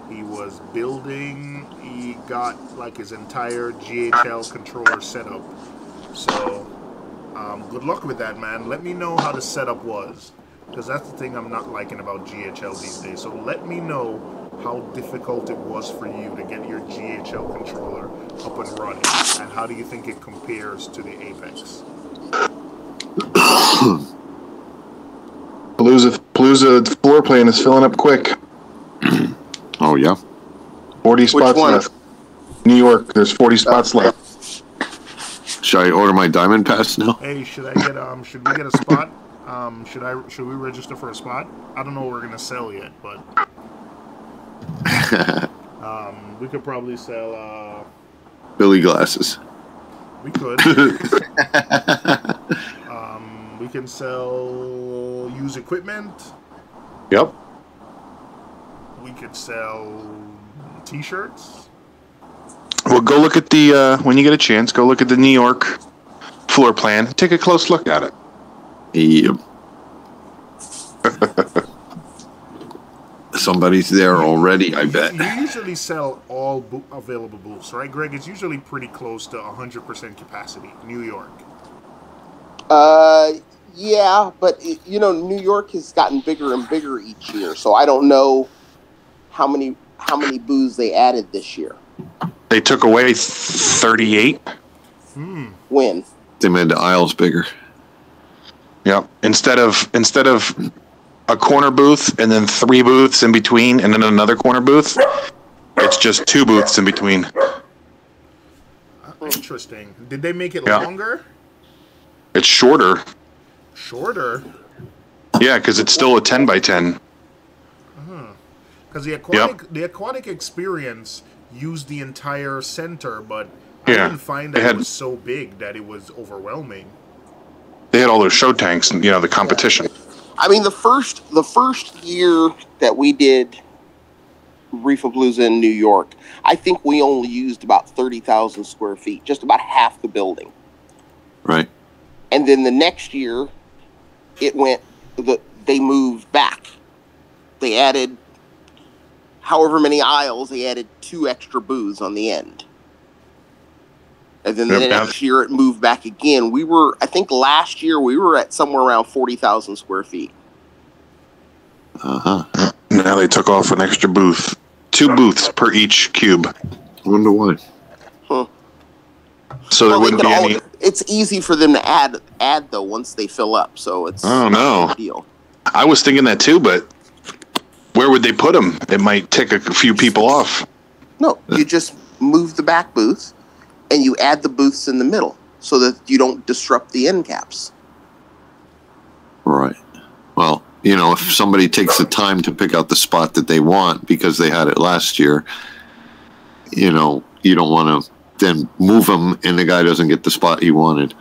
he was building. He got like his entire GHL controller set up. So, good luck with that, man. Let me know how the setup was, because that's the thing I'm not liking about GHL these days. So let me know how difficult it was for you to get your GHL controller up and running, and how do you think it compares to the Apex? Palooza Palooza floor plan is filling up quick. Oh, yeah? 40 spots left. New York, there's 40 spots left. Should I order my diamond pass now? Hey, should we get a spot? Should we register for a spot? I don't know what we're gonna sell yet, but we could probably sell Billy glasses. We could. We can sell used equipment. Yep. We could sell T-shirts. Well, go look at the when you get a chance. Go look at the New York floor plan. Take a close look at it. Yep. Somebody's there already, I bet. You usually sell all available booths, right, Greg? It's usually pretty close to 100% capacity. New York. Yeah, but New York has gotten bigger and bigger each year, so I don't know how many booths they added this year. They took away 38. When? They made the aisles bigger. Yep. Instead of a corner booth and then 3 booths in between and then another corner booth, it's just 2 booths in between. Interesting. Did they make it longer? It's shorter. Shorter? Yeah, because it's still a 10 by 10. Because the aquatic experience used the entire center, but I didn't find that it was so big that it was overwhelming. They had all those show tanks and the competition. I mean, the first year that we did Reefapalooza in New York, I think we only used about 30,000 square feet, just about half the building. Right. And then the next year, they moved back. They added however many aisles, they added 2 extra booths on the end. And then the next year it moved back again. I think last year we were at somewhere around 40,000 square feet. Uh-huh. Now they took off an extra booth. 2 booths per each cube. I wonder why. Huh. So there wouldn't be any... It's easy for them to add though once they fill up. So it's not a big deal. I was thinking that too, but where would they put them? It might tick a few people off. No, you just move the back booth and you add the booths in the middle so that you don't disrupt the end caps. Right. Well, if somebody takes the time to pick out the spot that they want because they had it last year, you don't want to then move them and the guy doesn't get the spot he wanted.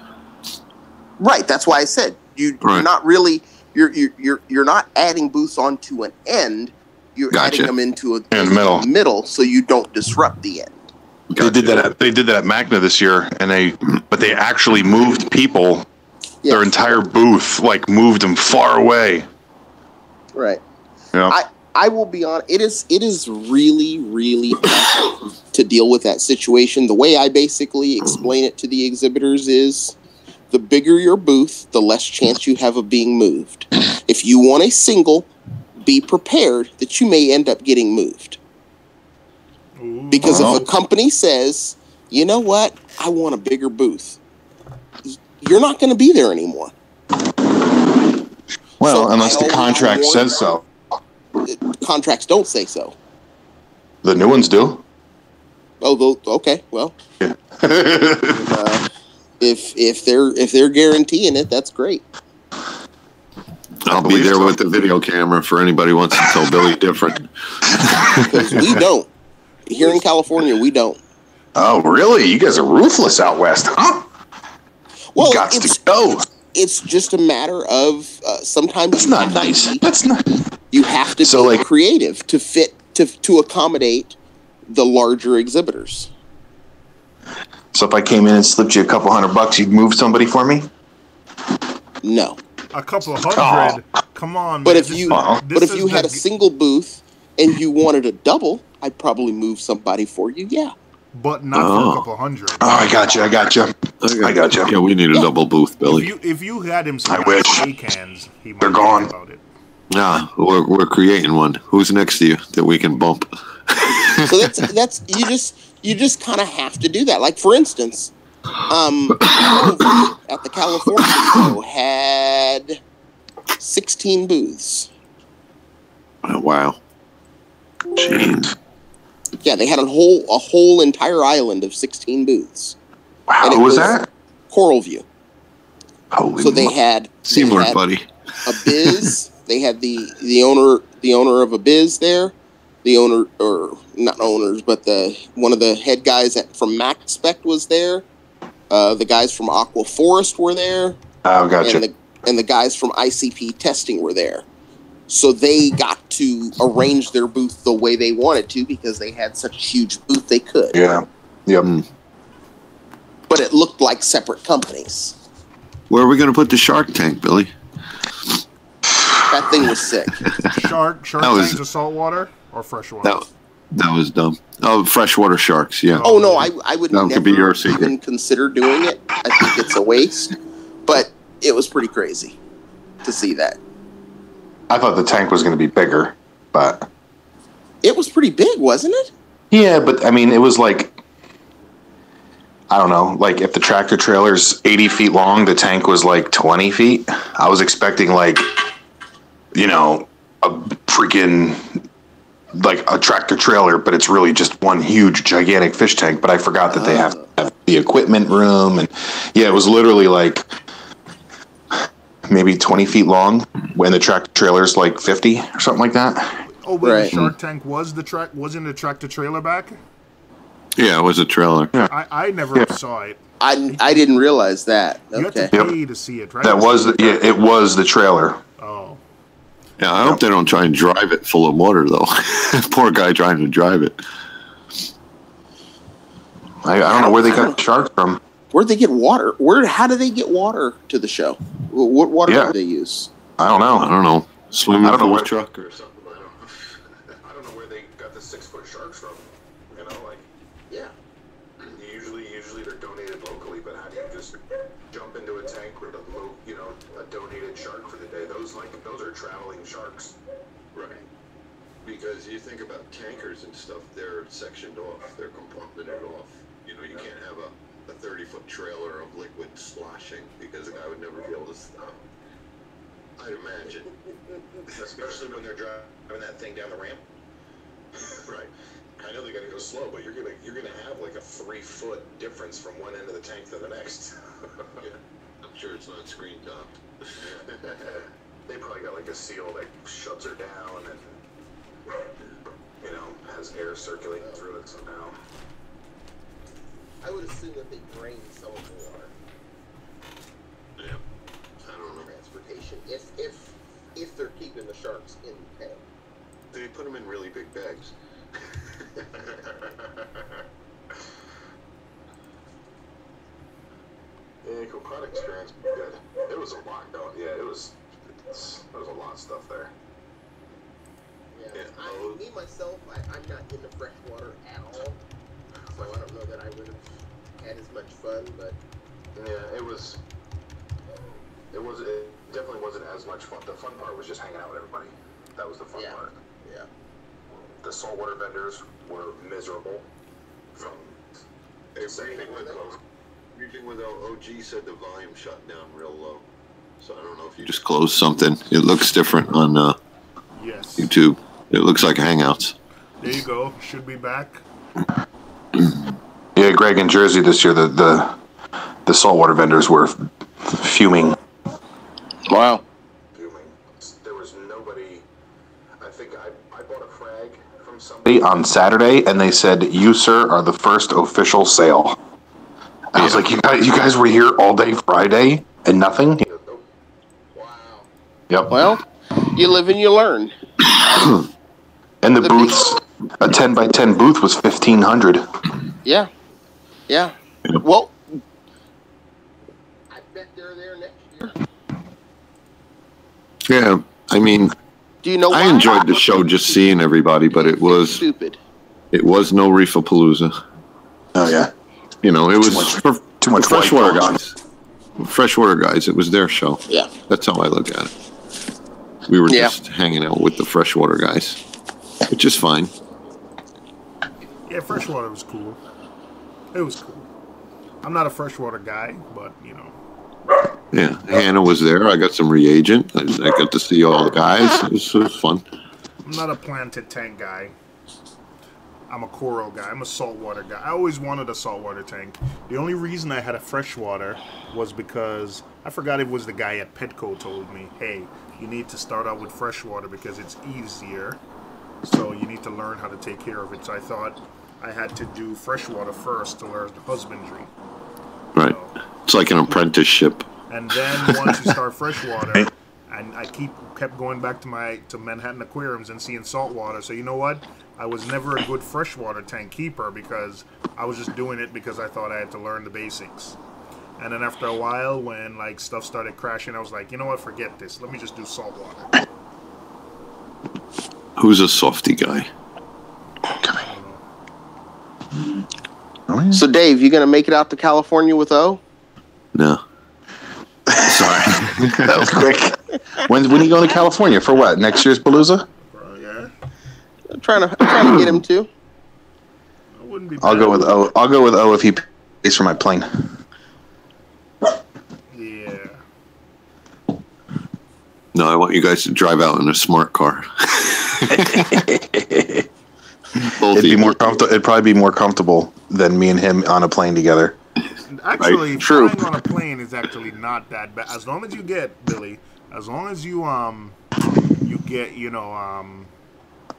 Right. That's why I said you're not really you're not adding booths onto an end. You're adding them into a middle so you don't disrupt the end. They did that at Magna this year, but they actually moved people. Their entire booth, moved them far away. Right. Yeah. I will be honest. It is really, really tough to deal with that situation. The way I basically explain it to the exhibitors is, the bigger your booth, the less chance you have of being moved. If you want a single, be prepared that you may end up getting moved. Because if a company says, you know what, I want a bigger booth, you're not going to be there anymore. Well, unless the contract says so. Contracts don't say so. The new ones do. Oh, okay. Well, if they're guaranteeing it, that's great. I'll be there with the video camera for anybody who wants to tell Billy different. Because we don't. Here in California, we don't. Oh, really? You guys are ruthless out west, huh? Well, go. It's just a matter of sometimes. That's not nice. That's not. You have to be creative to fit to accommodate the larger exhibitors. So if I came in and slipped you a couple $100, you'd move somebody for me? No. A couple of $100. Come on. But if you had a single booth and you wanted a double, I'd probably move somebody for you. Yeah. But not for a couple $100. Oh, I got you. Yeah, we need a double booth, Billy. If you had him some cans, he might They're gone. About it. Yeah, we're creating one. Who's next to you that we can bump? So that's you just kind of have to do that. Like, for instance, Oh, at the California show had 16 booths. Oh, wow. Jeez. Yeah, they had a whole entire island of 16 booths. Wow, who was that? Coral View. Holy So they had Seymour, buddy. a biz. They had the owner of a biz there. The owner, or not owners, but one of the head guys from Mac Spec was there. The guys from Aqua Forest were there. Oh, gotcha. And the guys from ICP Testing were there. So they got to arrange their booth the way they wanted to because they had such a huge booth they could. Yeah. Yep. But it looked like separate companies. Where are we going to put the shark tank, Billy? That thing was sick. Shark tanks of saltwater or freshwater? That was dumb. Oh, freshwater sharks, yeah. Oh, no, I would never could be your secret. even consider doing it. I think it's a waste. But it was pretty crazy to see that. I thought the tank was going to be bigger, but... It was pretty big, wasn't it? Yeah, but, I mean, it was like... I don't know, like, if the tractor trailer's 80 feet long, the tank was like 20 feet. I was expecting, like, you know, a freaking... like a tractor trailer, but it's really just one huge, gigantic fish tank. But I forgot that they have to have the equipment room. And, yeah, it was literally like... maybe 20 feet long when the tractor trailer's like 50 or something like that. Oh, wait, the Shark Tank wasn't the tractor trailer back? Yeah, it was a trailer. Yeah. I never saw it. I didn't realize that. You have to pay to see it, right? That was it was the trailer. Oh. Yeah, I hope they don't try and drive it full of water, though. Poor guy trying to drive it. I don't know where they got sharks from. Where'd they get water? How do they get water to the show? What water do they use? I don't know. Swimming pool truck or something. I don't know where they got the 6-foot sharks from. You know, like, yeah. Usually they're donated locally, but how do you just jump into a tank with a donated shark for the day? Those are traveling sharks. Right. Because you think about tankers and stuff, they're sectioned off, they're compartmented off. You know, you can't have a 30-foot trailer of liquid sloshing because the guy would never be able to stop. I'd imagine. Especially when they're driving that thing down the ramp. Right. I know they gotta go slow, but you're gonna have like a 3-foot difference from one end of the tank to the next. Yeah. I'm sure it's not screen topped. They probably got like a seal that shuts her down and has air circulating through it somehow. I would assume that they drain some of the water. Yeah. I don't know. Transportation, if they're keeping the sharks in the tank. They put them in really big bags. Yeah, aquatic experience, good. It was a lot though. Yeah, there was a lot of stuff there. Yeah, me myself, I'm not into freshwater at all, so I don't know that I would have had as much fun. But yeah, it definitely wasn't as much fun. The fun part was just hanging out with everybody. That was the fun part. Yeah. The saltwater vendors were miserable. Everything with OG said the volume shut down real low. So I don't know if you just closed something. It looks different on yes. YouTube. It looks like Hangouts. There you go. Should be back. Yeah, Greg, in Jersey this year, the saltwater vendors were fuming. Wow. Fuming. There was nobody. I think I bought a frag from somebody On Saturday, and they said, "You, sir, are the first official sale." I was like, "You guys were here all day Friday and nothing." Wow. Yep. Well, you live and you learn. And the booths, a 10x10 booth was $1,500. Yeah. Yeah. Well, I bet they're there next year. Yeah, I mean, Do you know why? I enjoyed the show just seeing everybody, but it was stupid. It was no Reefapalooza. Oh yeah. You know, it was too much freshwater white guys. Freshwater guys. It was their show. Yeah. That's how I look at it. We were just hanging out with the freshwater guys, which is fine. Yeah, freshwater was cool. It was cool. I'm not a freshwater guy, but, you know. Yeah, Hannah was there. I got some reagent. I got to see all the guys. It was fun. I'm not a planted tank guy. I'm a coral guy. I'm a saltwater guy. I always wanted a saltwater tank. The only reason I had a freshwater was because I forgot it was the guy at Petco told me, hey, you need to start out with freshwater because it's easier. So you need to learn how to take care of it. So I thought I had to do freshwater first to learn husbandry. Right. So, It's like an apprenticeship. and then once you start freshwater, and I kept going back to Manhattan aquariums and seeing saltwater. So you know what? I was never a good freshwater tank keeper because I was just doing it because I thought I had to learn the basics. And then after a while, when like stuff started crashing, I was like, you know what? Forget this. Let me just do saltwater. Who's a softy guy? So, Dave, you gonna make it out to California with O? No. Sorry. That was quick. When are you going to California? For what? Next year's Palooza? Yeah. I'm trying to get him to. I wouldn't be I'll bad. go with O. I'll go with O if he pays for my plane. Yeah. No, I want you guys to drive out in a smart car. Both It'd be of more you. comfortable. It'd probably be more comfortable than me and him on a plane together. Actually, Right. True. flying on a plane is actually not that bad. As long as you get, Billy, as long as you get,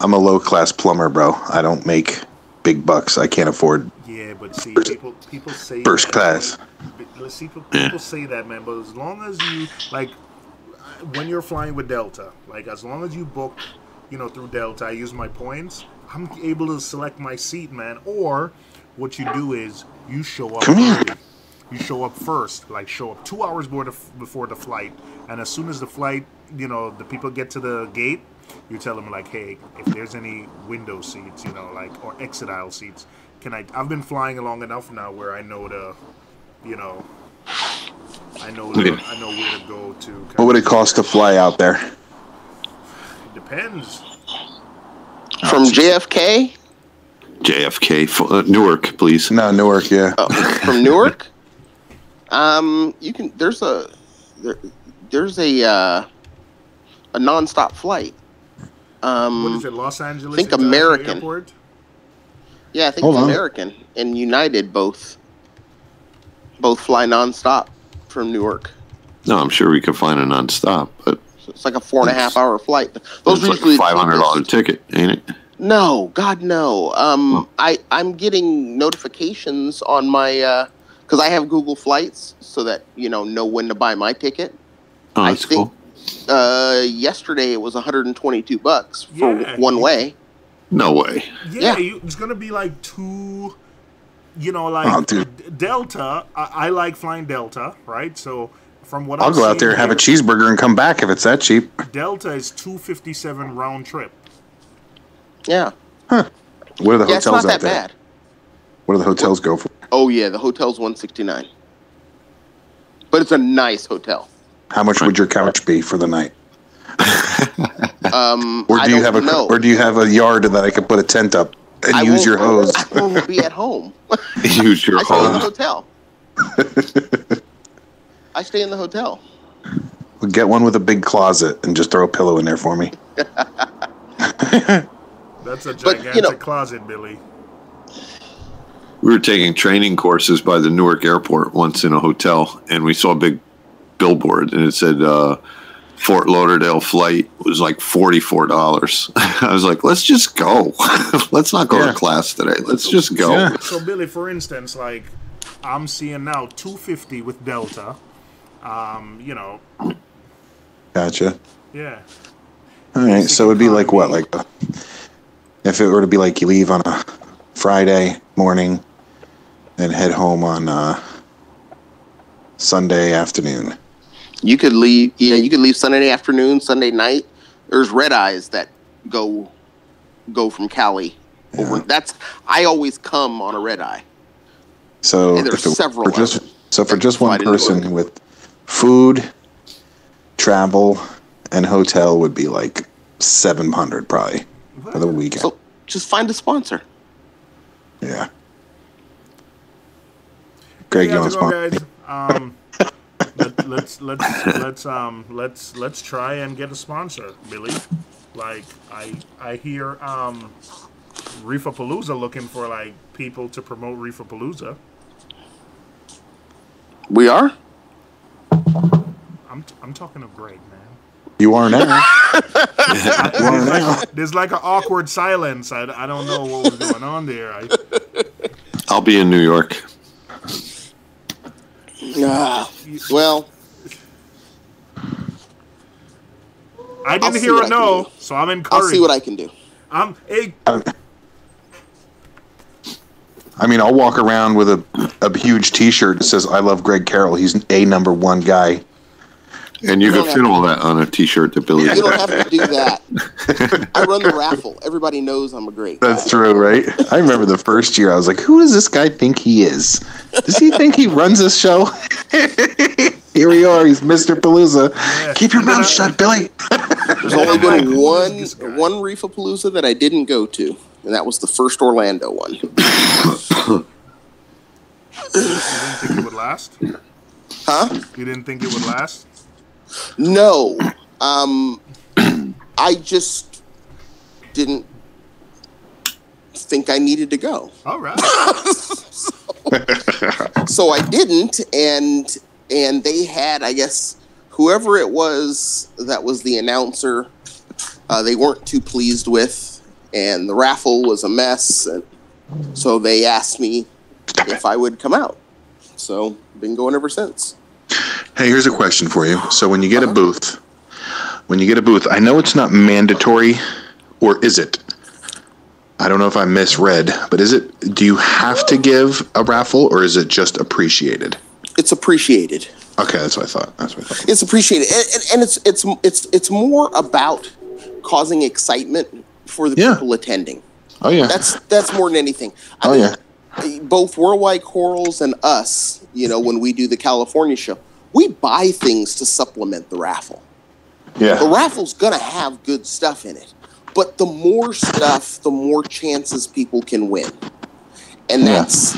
I'm a low class plumber, bro. I don't make big bucks. I can't afford yeah, but see, people say first that, class. Let's see, people say that, man. But as long as you like, when you're flying with Delta, like as long as you book, through Delta, I use my points. I'm able to select my seat, man. Or what you do is you show up Come here. early. You show up first, like show up 2 hours before the flight, and as soon as the flight, the people get to the gate, you tell them like, hey, if there's any window seats, or exit aisle seats, I've been flying long enough now where I know I know where to go to. What would it cost to fly out there? It depends. From JFK? JFK, Newark, please. No, Newark. Yeah. Oh, from Newark? You can. There's a nonstop flight. What is it, Los Angeles? I think International American. Airport? Yeah, I think Hold on. American and United both fly nonstop from Newark. No, I'm sure we could find a nonstop, but So it's like a 4.5 hour flight. Those it's are like usually a $500 cheapest. ticket, ain't it? No, God no. I'm getting notifications on my because I have Google Flights so that know when to buy my ticket. Oh, I that's think cool. yesterday it was $122 for Yeah. one way. No way. Yeah, Yeah. it's gonna be like two. Oh, dude. Delta. I like flying Delta, right? So from what I'll I'm go out seeing there, have a here, cheeseburger, and come back if it's that cheap. Delta is $257 round trip. Yeah. What are the Yeah, it's hotels not out that there? bad. What do the hotels go for? Oh yeah, the hotel's $169. But it's a nice hotel. How much would your couch be for the night? Or I do you don't have know. Or do you have a yard that I could put a tent up and use your hose? I won't be at home. Use your I stay in the hose. hotel. I stay in the hotel. Well, get one with a big closet and just throw a pillow in there for me. That's a But, gigantic closet, Billy. We were taking training courses by the Newark airport once in a hotel, and we saw a big billboard, and it said Fort Lauderdale flight was like $44. I was like, let's just go. Let's not go Yeah. to class today. Let's just go. Yeah. So Billy, for instance, like I'm seeing now $250 with Delta. Gotcha. Yeah. All right, so it'd be like what? Like if it were to be like you leave on a Friday morning and head home on Sunday afternoon. You could leave. Yeah, you could leave Sunday afternoon, Sunday night. There's red eyes that go from Cali. Over. I always come on a red eye. So And there's if it were several for just of them for that just fly one to Newark. person with food, travel, and hotel would be like $700 probably for the weekend. So just find a sponsor. Yeah. Greg, you want to How's it sponsor? going, guys? Let's try and get a sponsor, Billy. Like I hear Reefapalooza looking for like people to promote Reefapalooza. We are? I'm talking of Greg, man. You are now. You are now. There's like an awkward silence. I don't know what was going on there. I'll be in New York. Well, I didn't hear a no, so I'm encouraged. I'll see what I can do. I mean, I'll walk around with a huge T-shirt that says "I love Greg Carroll." He's a #1 guy. And you can fit all that on a T-shirt that Billy. You don't have to do that. I run the raffle. Everybody knows I'm a great guy. That's true, right? I remember the first year. I was like, "Who does this guy think he is? Does he think he runs this show?" Here we are. He's Mr. Palooza. Yeah. Keep your mouth shut, Billy. There's only been one Reefapalooza that I didn't go to, and that was the first Orlando one. You didn't think it would last? Huh? You didn't think it would last? No. I just didn't think I needed to go. All right. So I didn't, and they had, I guess, whoever it was that was the announcer, they weren't too pleased with, and the raffle was a mess, and so they asked me if I would come out. So been going ever since. Hey, here's a question for you. So when you get a booth, I know it's not mandatory, or is it? I don't know if I misread, but is it? Do you have to give a raffle, or is it just appreciated? It's appreciated. Okay, that's what I thought. It's appreciated, and it's more about causing excitement for the people attending. Oh yeah, that's more than anything. I mean, both Worldwide Corals and us, when we do the California show, we buy things to supplement the raffle. Yeah, the raffle's gonna have good stuff in it, but the more stuff, the more chances people can win, and that's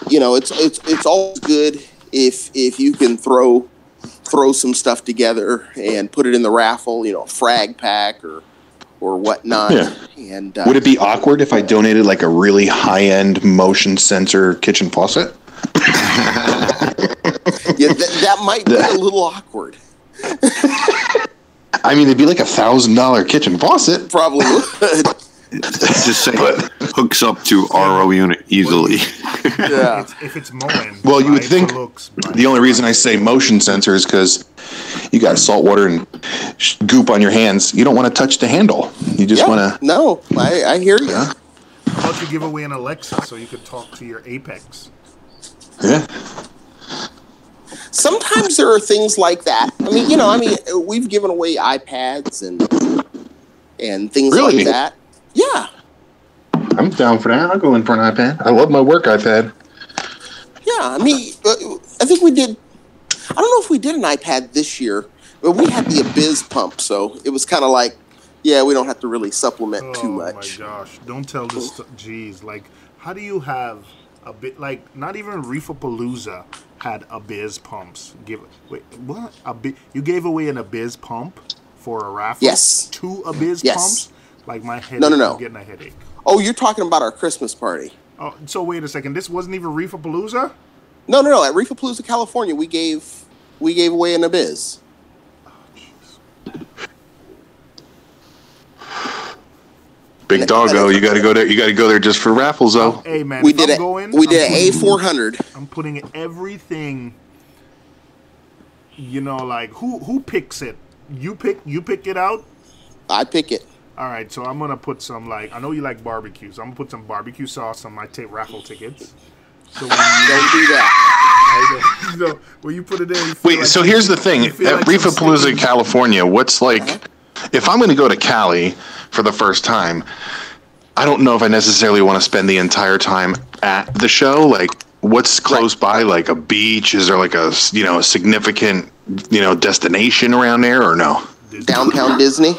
it's always good if you can throw some stuff together and put it in the raffle, a frag pack or whatnot. Yeah. And would it be awkward if I donated like a really high-end motion sensor kitchen faucet? Yeah, that might be a little awkward. I mean, it'd be like $1,000 kitchen faucet. Probably would. Just say hooks up to RO unit easily. Yeah. If it's mowing. Well, you would think the only reason I say motion sensor is because you got salt water and goop on your hands. You don't want to touch the handle. You just want to. No, I hear you. How about you give away an Alexa so you could talk to your Apex? Yeah. Sometimes there are things like that. I mean, we've given away iPads and things like that. Yeah. I'm down for that. I'll go in for an iPad. I love my work iPad. Yeah, I mean, I think we did. I don't know if we did an iPad this year, but we had the Abyss pump, so it was kind of like, we don't have to really supplement too much. Oh my gosh! Don't tell this. Jeez, like, how do you have a bit like not even Reefapalooza had Abyss pumps? Wait, what? You gave away an Abyss pump for a raffle? Yes. 2 Abyss pumps? Like my head. No. I'm getting a headache. Oh, you're talking about our Christmas party. Oh, so wait a second. This wasn't even Reefapalooza? No. At Reefapalooza, California, we gave away an Abyss. Big doggo, you got to go there. You got to go there just for raffles, though. Hey man, we did an A400. I'm putting everything. Like who picks it? You pick it out. I pick it. All right, so I'm gonna put some I know you like barbecue, so I'm gonna put some barbecue sauce on my raffle tickets. So when don't do that. So when you put it in, wait. So here's the thing: at Reefapalooza, California, what's like? If I'm going to go to Cali for the first time, I don't know if I necessarily want to spend the entire time at the show. Like, what's close by? Like a beach? Is there like a significant destination around there or no? Downtown Disney.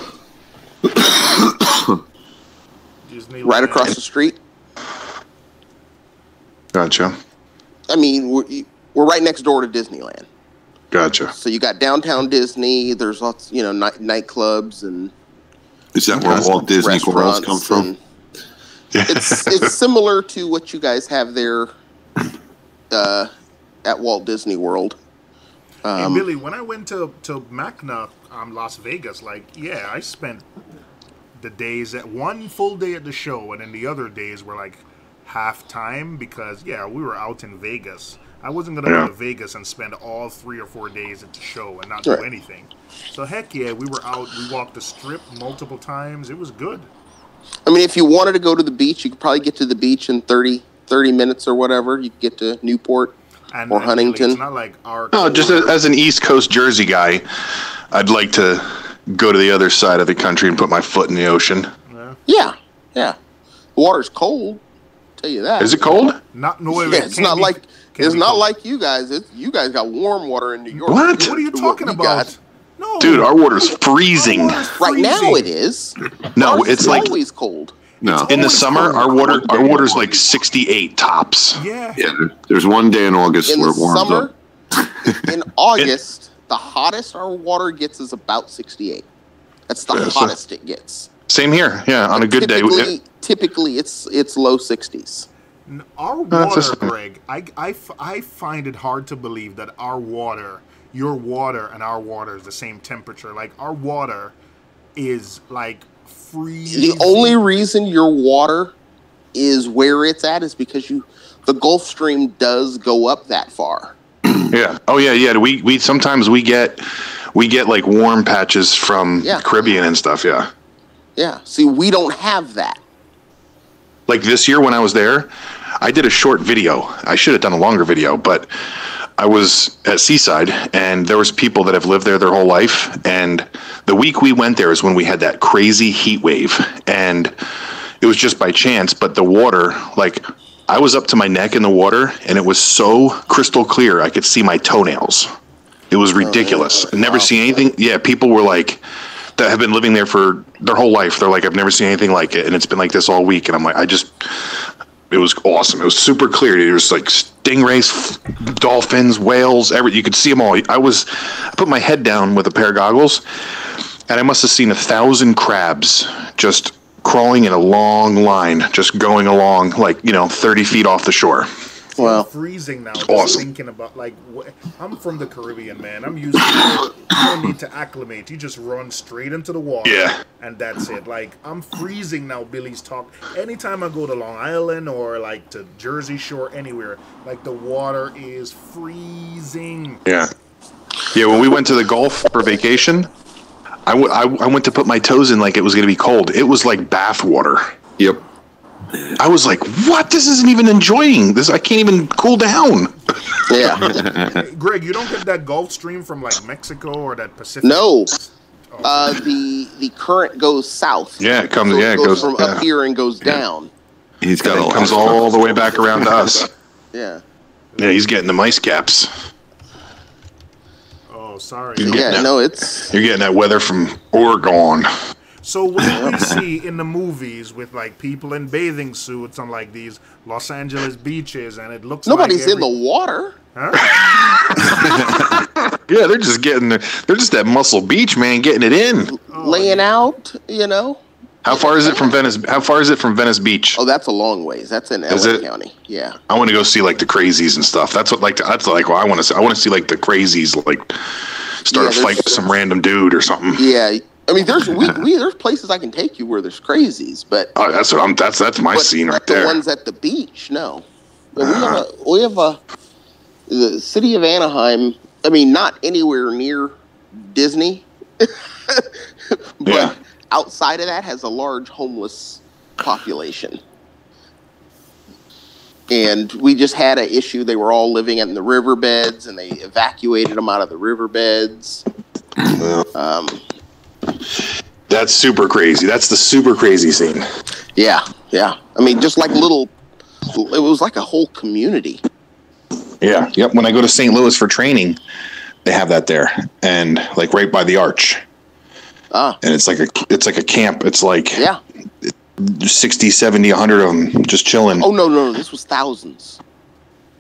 Right across the street. Gotcha. I mean, we're right next door to Disneyland. Gotcha. So you got downtown Disney. There's lots, nightclubs and. Is that where Walt Disney Worlds come from? It's similar to what you guys have there at Walt Disney World. Hey, Billy, when I went to Magna, Las Vegas, I spent the days at one full day at the show, and then the other days were like half time because we were out in Vegas. I wasn't gonna go to Vegas and spend all 3 or 4 days at the show and not do anything. So heck yeah, we were out. We walked the strip multiple times. It was good. I mean, if you wanted to go to the beach, you could probably get to the beach in 30 minutes or whatever. You could get to Newport or Huntington. It's not like our. No, just as an East Coast Jersey guy, I'd like to go to the other side of the country and put my foot in the ocean. Yeah. The water's cold. I'll tell you that. Is it cold? It's not like you guys. You guys got warm water in New York. What? What are you talking about? No, dude, our water's freezing. Right now it is. No, it's like always cold. No, in the summer, our water's like 68 tops. Yeah. There's one day in August where it warms up. In August, the hottest our water gets is about 68. That's the hottest it gets. Same here. Yeah, on a good day. Typically, it's low 60s. Our water, Greg, I find it hard to believe that our water, your water and our water is the same temperature. Like, our water is, like, freezing. The only reason your water is where it's at is because the Gulf Stream does go up that far. Yeah. Oh, yeah. We sometimes we get like warm patches from Caribbean and stuff, yeah. Yeah. See, we don't have that. Like this year when I was there, I did a short video. I should have done a longer video, but I was at Seaside, and there was people that have lived there their whole life, and the week we went there is when we had that crazy heat wave, and it was just by chance, but the water, like, I was up to my neck in the water, and it was so crystal clear, I could see my toenails. It was ridiculous. I've never seen anything. Yeah, people were like, that have been living there for their whole life, they're like, I've never seen anything like it, and it's been like this all week, and I'm like, it was awesome. It was super clear. There was like stingrays, dolphins, whales, everything. You could see them all. I put my head down with a pair of goggles, and I must have seen 1,000 crabs just crawling in a long line, just going along, 30 feet off the shore. Well, freezing now. Awesome. Thinking about I'm from the Caribbean, man. I'm used to you don't need to acclimate. You just run straight into the water, and that's it. Like, I'm freezing now. Billy's talk. Anytime I go to Long Island or like to Jersey Shore, anywhere, like the water is freezing. Yeah. When we went to the Gulf for vacation, I went to put my toes in like it was going to be cold. It was like bath water. Yep. I was like, what? This isn't even enjoying this. I can't even cool down. Yeah. Greg, you don't get that Gulf Stream from like Mexico or that Pacific? No. The current goes south. Yeah, it comes. So it goes from up here and goes down. He's got it comes all the way back around to us. Yeah. Yeah, he's getting the mice caps. Oh, sorry. You're getting that weather from Oregon. So what we see in the movies with like people in bathing suits on like these Los Angeles beaches, and it looks nobody's in the water. Huh? Yeah, they're just that Muscle Beach, man, getting it in, laying out. How far is it from Venice? How far is it from Venice Beach? Oh, that's a long ways. That's in LA County. Yeah. I want to go see like the crazies and stuff. That's what I want to see. I want to see like the crazies, like start a fight with some random dude or something. Yeah. I mean, there's places I can take you where there's crazies, but that's my scene right there. The ones at the beach, no. But we have the city of Anaheim. I mean, not anywhere near Disney, but outside of that has a large homeless population. And we just had an issue. They were all living in the riverbeds, and they evacuated them out of the riverbeds. That's super crazy. That's the super crazy scene. Yeah. I mean, just like it was like a whole community. Yeah. Yep. When I go to St. Louis for training, they have that there, and like right by the arch. And it's like a camp. It's like 60, 70, 100 of them just chilling. Oh no, this was thousands.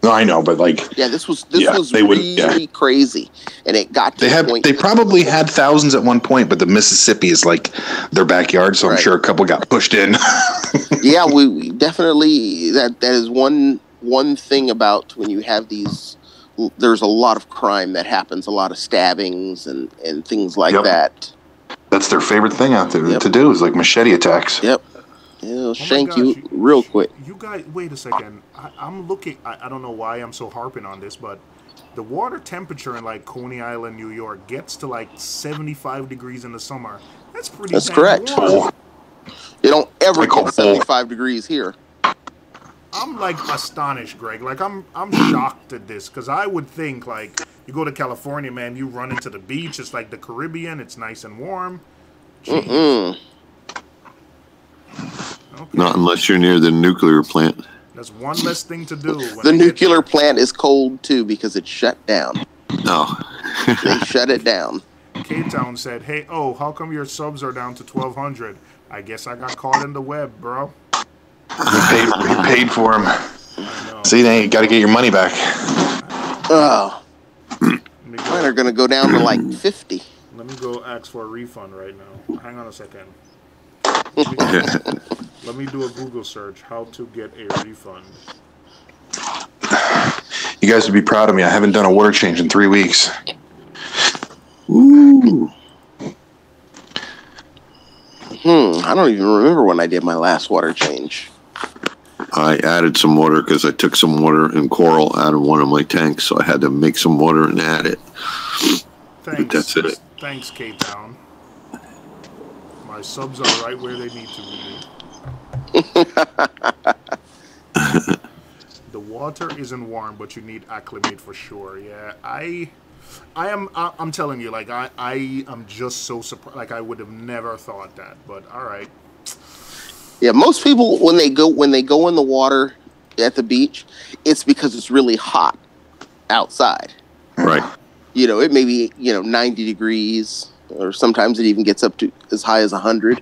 No, I know, but like, Yeah, this was they would, really crazy, and it got to the point. They probably had thousands at one point, but the Mississippi is like their backyard, so I'm sure a couple got pushed in. Yeah, we definitely that is one thing about when you have these. There's a lot of crime that happens, a lot of stabbings and things like that. That's their favorite thing out there to do is like machete attacks. Yep. It'll shank you real quick. You guys, wait a second. I'm looking. I don't know why I'm so harping on this, but the water temperature in like Coney Island, New York, gets to like 75 degrees in the summer. That's pretty. That's correct. Warm. You don't ever get 75 degrees here. I'm like astonished, Greg. Like I'm shocked at this because I would think like you go to California, man, you run into the beach. It's like the Caribbean. It's nice and warm. Mm-mm. Okay. Not unless you're near the nuclear plant. That's one less thing to do. The nuclear plant is cold too because it's shut down. No. They shut it down. K-Town said, "Hey, how come your subs are down to 1,200? I guess I got caught in the web, bro." You paid for them. See, now you got to get your money back. Oh. Mine are going to go down to like 50. Let me go ask for a refund right now. Hang on a second. Let me do a Google search. How to get a refund. You guys would be proud of me. I haven't done a water change in 3 weeks. Ooh. I don't even remember when I did my last water change. I added some water because I took some water and coral out of one of my tanks, so I had to make some water and add it. Thanks. But that's it. Thanks, K-Town. My subs are right where they need to be. The water isn't warm, but you need acclimate for sure. Yeah, I'm telling you, like I am just so surprised. Like I would have never thought that, but all right. Yeah, most people when they go in the water at the beach, it's because it's really hot outside. Right. You know, it may be 90 degrees, or sometimes it even gets up to as high as 100.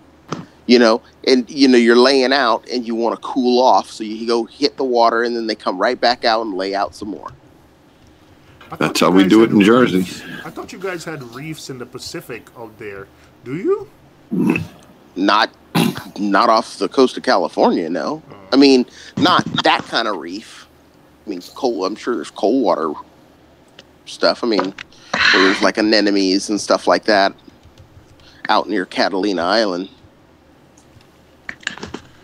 You know, and you're laying out and you want to cool off, so you go hit the water and then they come right back out and lay out some more. That's how we do it in Jersey. I thought you guys had reefs in the Pacific out there. Do you? Not off the coast of California, no. I mean, not that kind of reef. I mean, I'm sure there's cold water stuff. I mean, there's like anemones and stuff like that out near Catalina Island.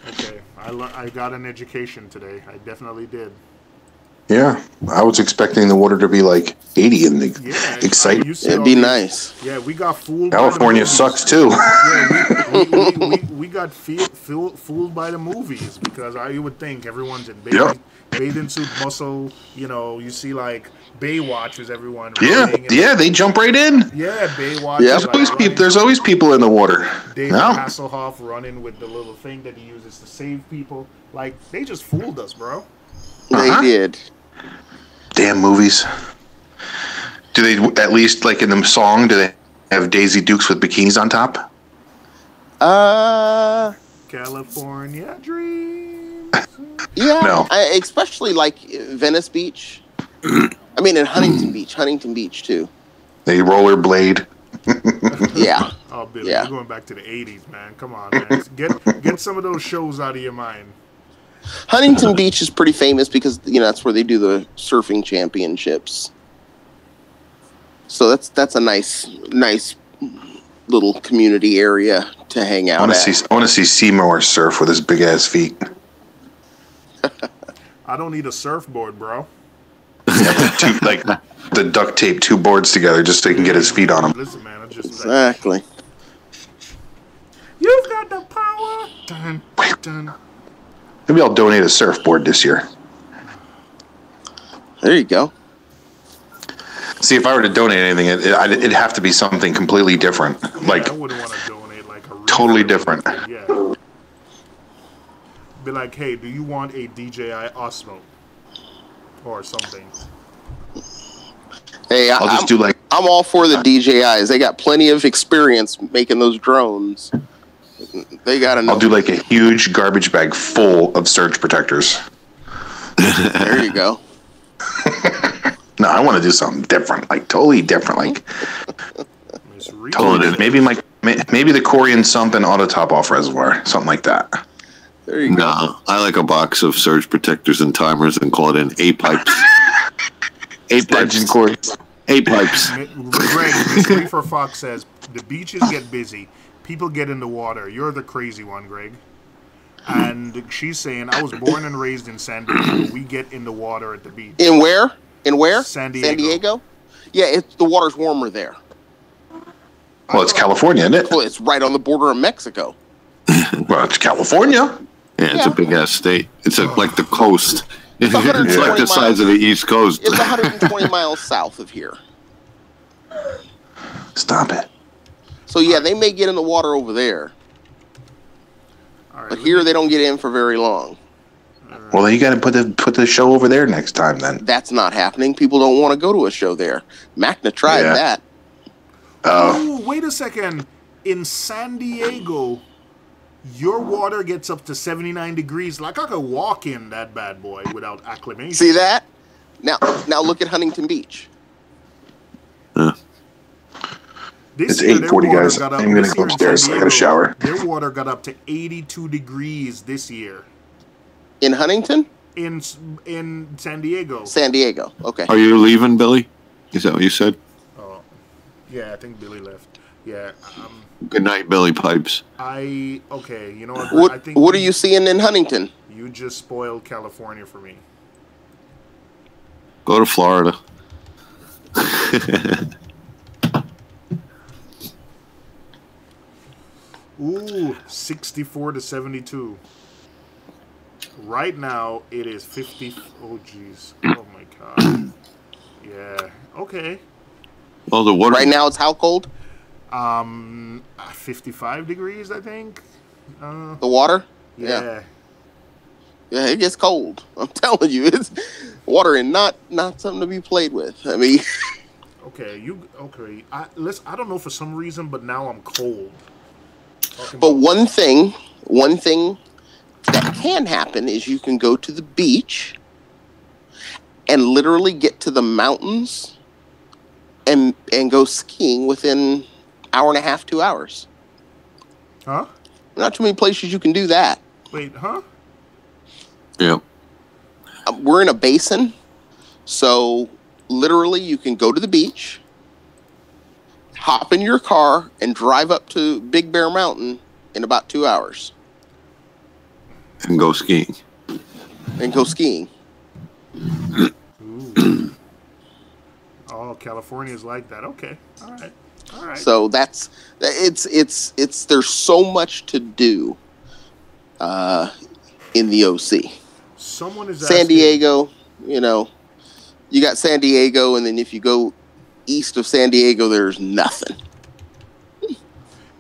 Okay, I got an education today. I definitely did. Yeah, I was expecting the water to be like 80 and exciting. It'd be nice. Yeah, we got fooled. California sucks too. Yeah, we got fooled by the movies because you would think everyone's in bathing suit muscle. You know, you see like Baywatch is everyone. Yeah, they jump right in. Yeah, Baywatch. Yeah, there's always people in the water. David Hasselhoff running with the little thing that he uses to save people. Like they just fooled us, bro. They did. Damn movies. Do they, at least like in the song, do they have Daisy Dukes with bikinis on top? California Dreams. Yeah, no. Especially like Venice Beach. I mean, in Huntington Beach too. They rollerblade. Yeah. Oh, Billy, you're going back to the 80s, man. Come on, man. Get some of those shows out of your mind. Huntington Beach is pretty famous because that's where they do the surfing championships. So that's a nice little community area to hang out. I want to see Seymour surf with his big ass feet. I don't need a surfboard, bro. Like the duct tape two boards together just so he can get his feet on them. Listen, man, I'm just exactly. You've got the power. Dun, dun. Maybe I'll donate a surfboard this year. There you go. See, if I were to donate anything, it'd have to be something completely different. Yeah, like I wouldn't want to donate like a totally different. Yeah. Be like, hey, do you want a DJI Osmo or something? Hey, I'm all for the DJIs. They got plenty of experience making those drones. They got enough. I'll do like a huge garbage bag full of surge protectors. There you go. No, I want to do something different, like totally different, like Miss Reef. totally. Maybe the Aquarium Sump and auto top off reservoir, something like that. There you go. No, I like a box of surge protectors and timers and call it in 8 pipes. 8 pipes. Cords. 8 pipes. Greg, Miss Reefer Fox says the beaches get busy. People get in the water. You're the crazy one, Greg. And she's saying, I was born and raised in San Diego. We get in the water at the beach. In where? In where? San Diego. San Diego? Yeah, the water's warmer there. Well, it's California, isn't it? Well, it's right on the border of Mexico. Well, it's California. Yeah, it's a big ass state. It's like the coast. It's 120 like the size of the East Coast. It's 120 miles south of here. Stop it. So yeah, they may get in the water over there, All right, but here they don't get in for very long. Well, then you got to put the show over there next time. Then That's not happening. People don't want to go to a show there. Macna tried Yeah. that. Oh, wait a second. In San Diego, your water gets up to 79 degrees. Like I could walk in that bad boy without acclimation. See that? Now look at Huntington Beach. This it's year, their 8:40, water guys. got up- I'm gonna this go year in upstairs. San I got a Diego, shower. Their water got up to 82 degrees this year In Huntington? in San Diego. San Diego. Okay. Are you leaving, Billy? Is that what you said? Oh, yeah, I think Billy left. Yeah, Good night, Billy Pipes. okay. You know what? I think What are you seeing in Huntington? You just spoiled California for me. Go to Florida. Ooh, 64 to 72. Right now, it is 50. Oh, jeez. Oh, my God. Yeah. Okay. Well, the water. Right now it's how cold? 55 degrees, I think. The water? Yeah. Yeah, it gets cold. I'm telling you, it's water and not something to be played with. I mean, Okay. Okay. I don't know for some reason, but now I'm cold. but one thing that can happen is you can go to the beach and literally get to the mountains and go skiing within hour and a half, 2 hours. Huh? Not too many places you can do that. Wait, huh? Yeah. We're in a basin, so literally you can go to the beach, hop in your car, and drive up to Big Bear Mountain in about 2 hours And go skiing. and go skiing. Ooh. Oh, California's like that. Okay. All right. All right. So it's there's so much to do in the OC. Someone is San asking, Diego, you got San Diego, and then if you go east of San Diego, there's nothing.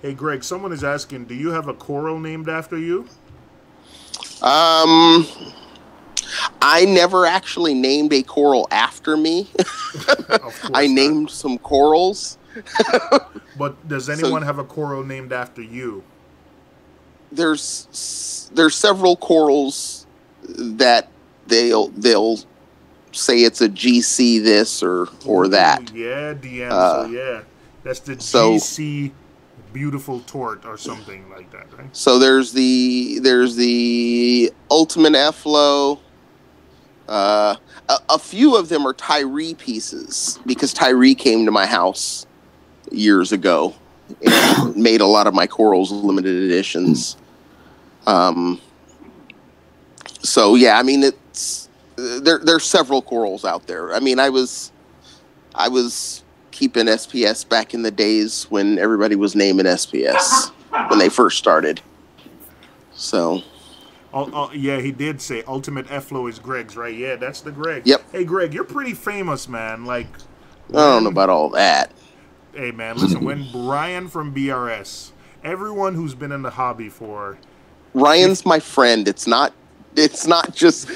Hey, Greg, someone is asking, do you have a coral named after you? I never actually named a coral after me. Of course I not. named some corals. But does anyone have a coral named after you? There's several corals that they'll say it's a GC this or that. Ooh, yeah, DM. So yeah, that's the GC beautiful tort or something like that, right? So there's the ultimate Efflo. A few of them are Tyree pieces because Tyree came to my house years ago and made a lot of my corals limited editions. So yeah, I mean there's several corals out there. I mean I was keeping SPS back in the days when everybody was naming SPS when they first started. So Oh, yeah, he did say Ultimate Efflo is Greg's, right? Yeah, that's the Greg. Yep. Hey, Greg, you're pretty famous, man. Like, I don't know about all that. Hey, man, listen, when Brian from BRS, everyone who's been in the hobby for... Ryan's my friend. It's not just...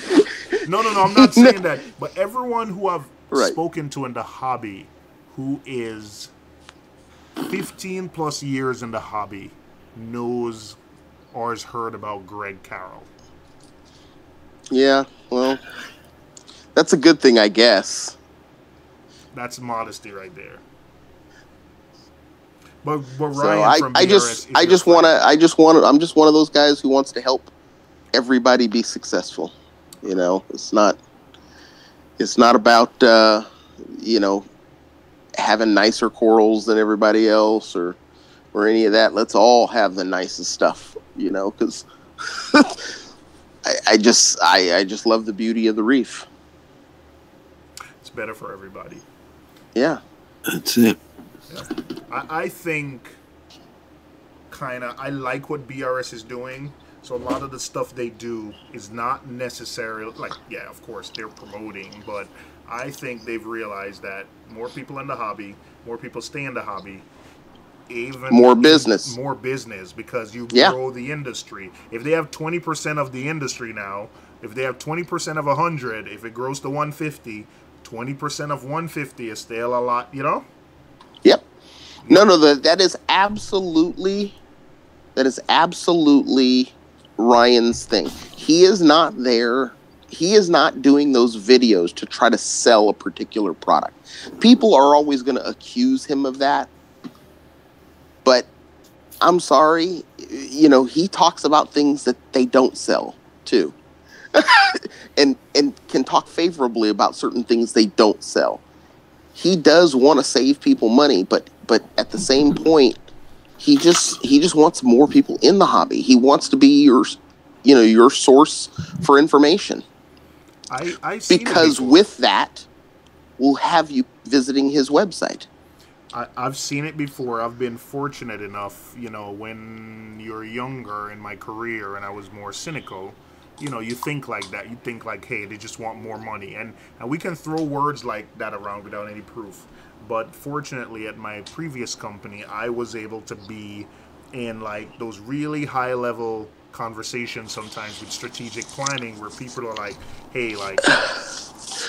No, I'm not saying that. But everyone who I've Right. spoken to in the hobby who is 15 plus years in the hobby knows or has heard about Greg Carroll. Yeah, well, That's a good thing, I guess. That's modesty right there. But Ryan So from I'm just one of those guys who wants to help everybody be successful. You know, it's not about you know, having nicer corals than everybody else or any of that. Let's all have the nicest stuff, you know, because I just love the beauty of the reef. It's better for everybody. Yeah, that's it. Yeah. I think I like what BRS is doing. So a lot of the stuff they do is not necessarily like, yeah, of course they're promoting, but I think they've realized that more people in the hobby, more people stay in the hobby, even more business, because you grow the industry. If they have 20% of the industry now, if they have 20% of 100, if it grows to 150, 20% of 150 is still a lot, you know? Yep. No, that is absolutely Ryan's thing. He is not there. He is not doing those videos to try to sell a particular product. People are always going to accuse him of that. But I'm sorry, you know, he talks about things that they don't sell too. and can talk favorably about certain things they don't sell. He does want to save people money, but at the same point, he just wants more people in the hobby. He wants to be your source for information. Because with that, we'll have you visiting his website. I've seen it before. I've been fortunate enough, you know, when you're younger in my career and I was more cynical, you know, you think like that. You think like, hey, they just want more money. And we can throw words like that around without any proof. But fortunately, at my previous company, I was able to be in like those really high level conversations sometimes with strategic planning where people are like, hey, like,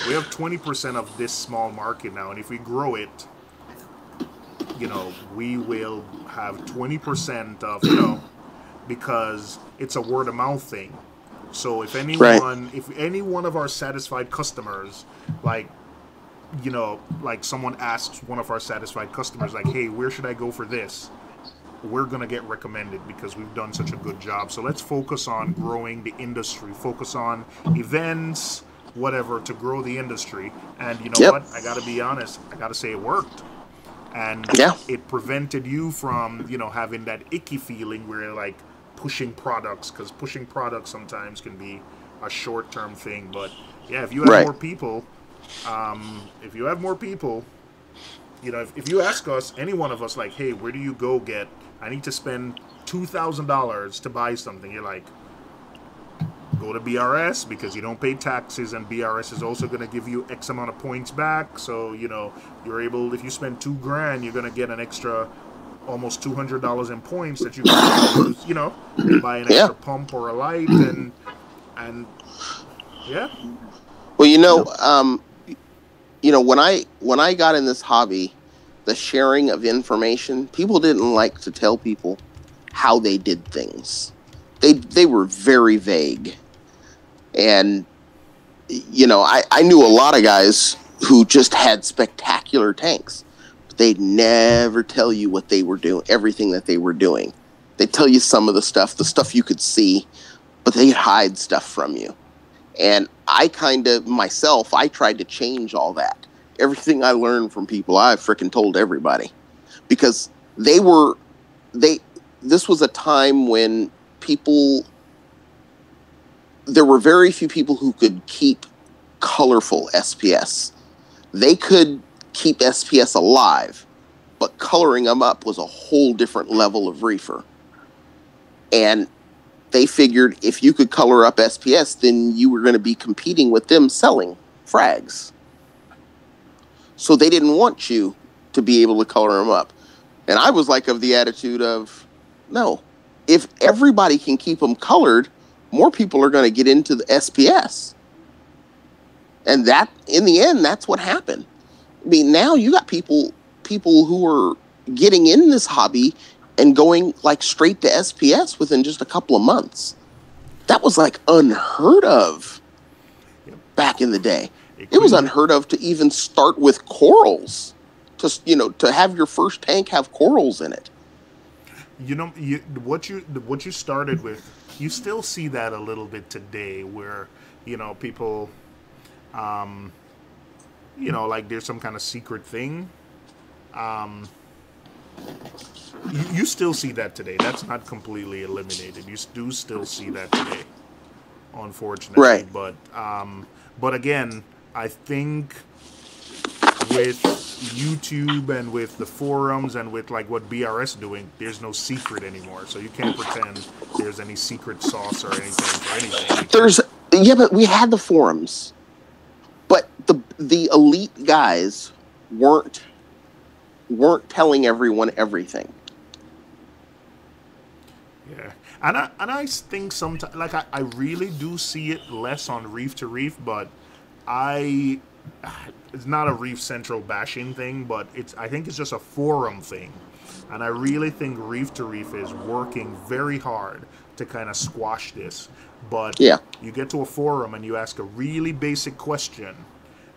we have 20% of this small market now. And if we grow it, you know, we will have 20% of, you know, because it's a word of mouth thing. So if any one of our satisfied customers, like, you know, like someone asks one of our satisfied customers, like, hey, where should I go for this? We're going to get recommended because we've done such a good job. So let's focus on growing the industry, focus on events, whatever, to grow the industry. And you know what? I got to be honest. I got to say it worked. And it prevented you from, you know, having that icky feeling where you're like pushing products, because pushing products sometimes can be a short-term thing. But yeah, if you have more people, you know, if you ask us, any one of us, like, hey, where do you go get, I need to spend $2,000 to buy something, you're like, go to BRS because you don't pay taxes, and BRS is also going to give you X amount of points back. So, you know, you're able, if you spend $2,000, you're going to get an extra almost $200 in points that you can use, you know, buy an extra pump or a light, and yeah. Well, you know, when I got in this hobby, the sharing of information, people didn't like to tell people how they did things. They were very vague. And, you know, I knew a lot of guys who just had spectacular tanks. But they'd never tell you what they were doing, everything that they were doing. They'd tell you some of the stuff you could see, but they'd hide stuff from you. And I tried to change all that. Everything I learned from people, I frickin' told everybody. Because this was a time when there were very few people who could keep colorful SPS. They could keep SPS alive, but coloring them up was a whole different level of reefer. And they figured if you could color up SPS, then you were going to be competing with them selling frags. So they didn't want you to be able to color them up. And I was like of the attitude of, no, if everybody can keep them colored, more people are going to get into the SPS. And that, in the end, that's what happened. I mean, now you got people who are getting in this hobby and going like straight to SPS within just a couple of months. That was like unheard of back in the day. It was unheard of to even start with corals. To have your first tank have corals in it. What you started with, you still see that a little bit today, where people, like there's some kind of secret thing. You still see that today. That's not completely eliminated. You do still see that today, unfortunately. Right. But again, I think with YouTube and with the forums and with like what BRS doing, there's no secret anymore. So you can't pretend there's any secret sauce or anything for anything. But we had the forums, but the elite guys weren't telling everyone everything. Yeah, and I think sometimes, like I really do see it less on Reef to Reef, but it's not a Reef Central bashing thing, but I think it's just a forum thing. And I really think Reef to Reef is working very hard to kind of squash this. But yeah, you get to a forum and you ask a really basic question,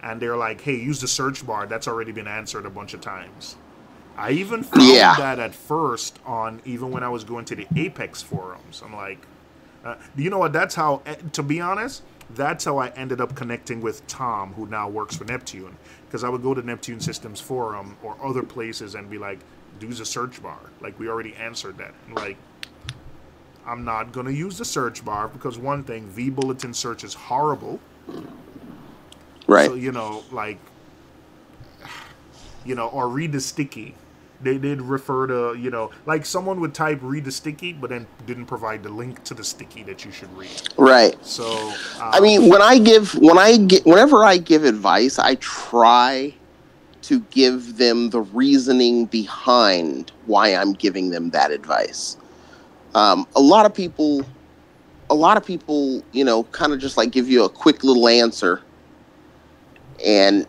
and they're like, hey, use the search bar. That's already been answered a bunch of times. I even found that at first even when I was going to the Apex forums. I'm like, you know what? That's how, to be honest, that's how I ended up connecting with Tom, who now works for Neptune. Because I would go to Neptune Systems Forum or other places and be like, use the search bar. Like, we already answered that. Like, I'm not going to use the search bar because one thing, vBulletin search is horrible. Right. So, or read the sticky. They did refer to, like someone would type read the sticky, but then didn't provide the link to the sticky that you should read. Right. So, I mean, whenever I give advice, I try to give them the reasoning behind why I'm giving them that advice. A lot of people, kind of just like give you a quick little answer, and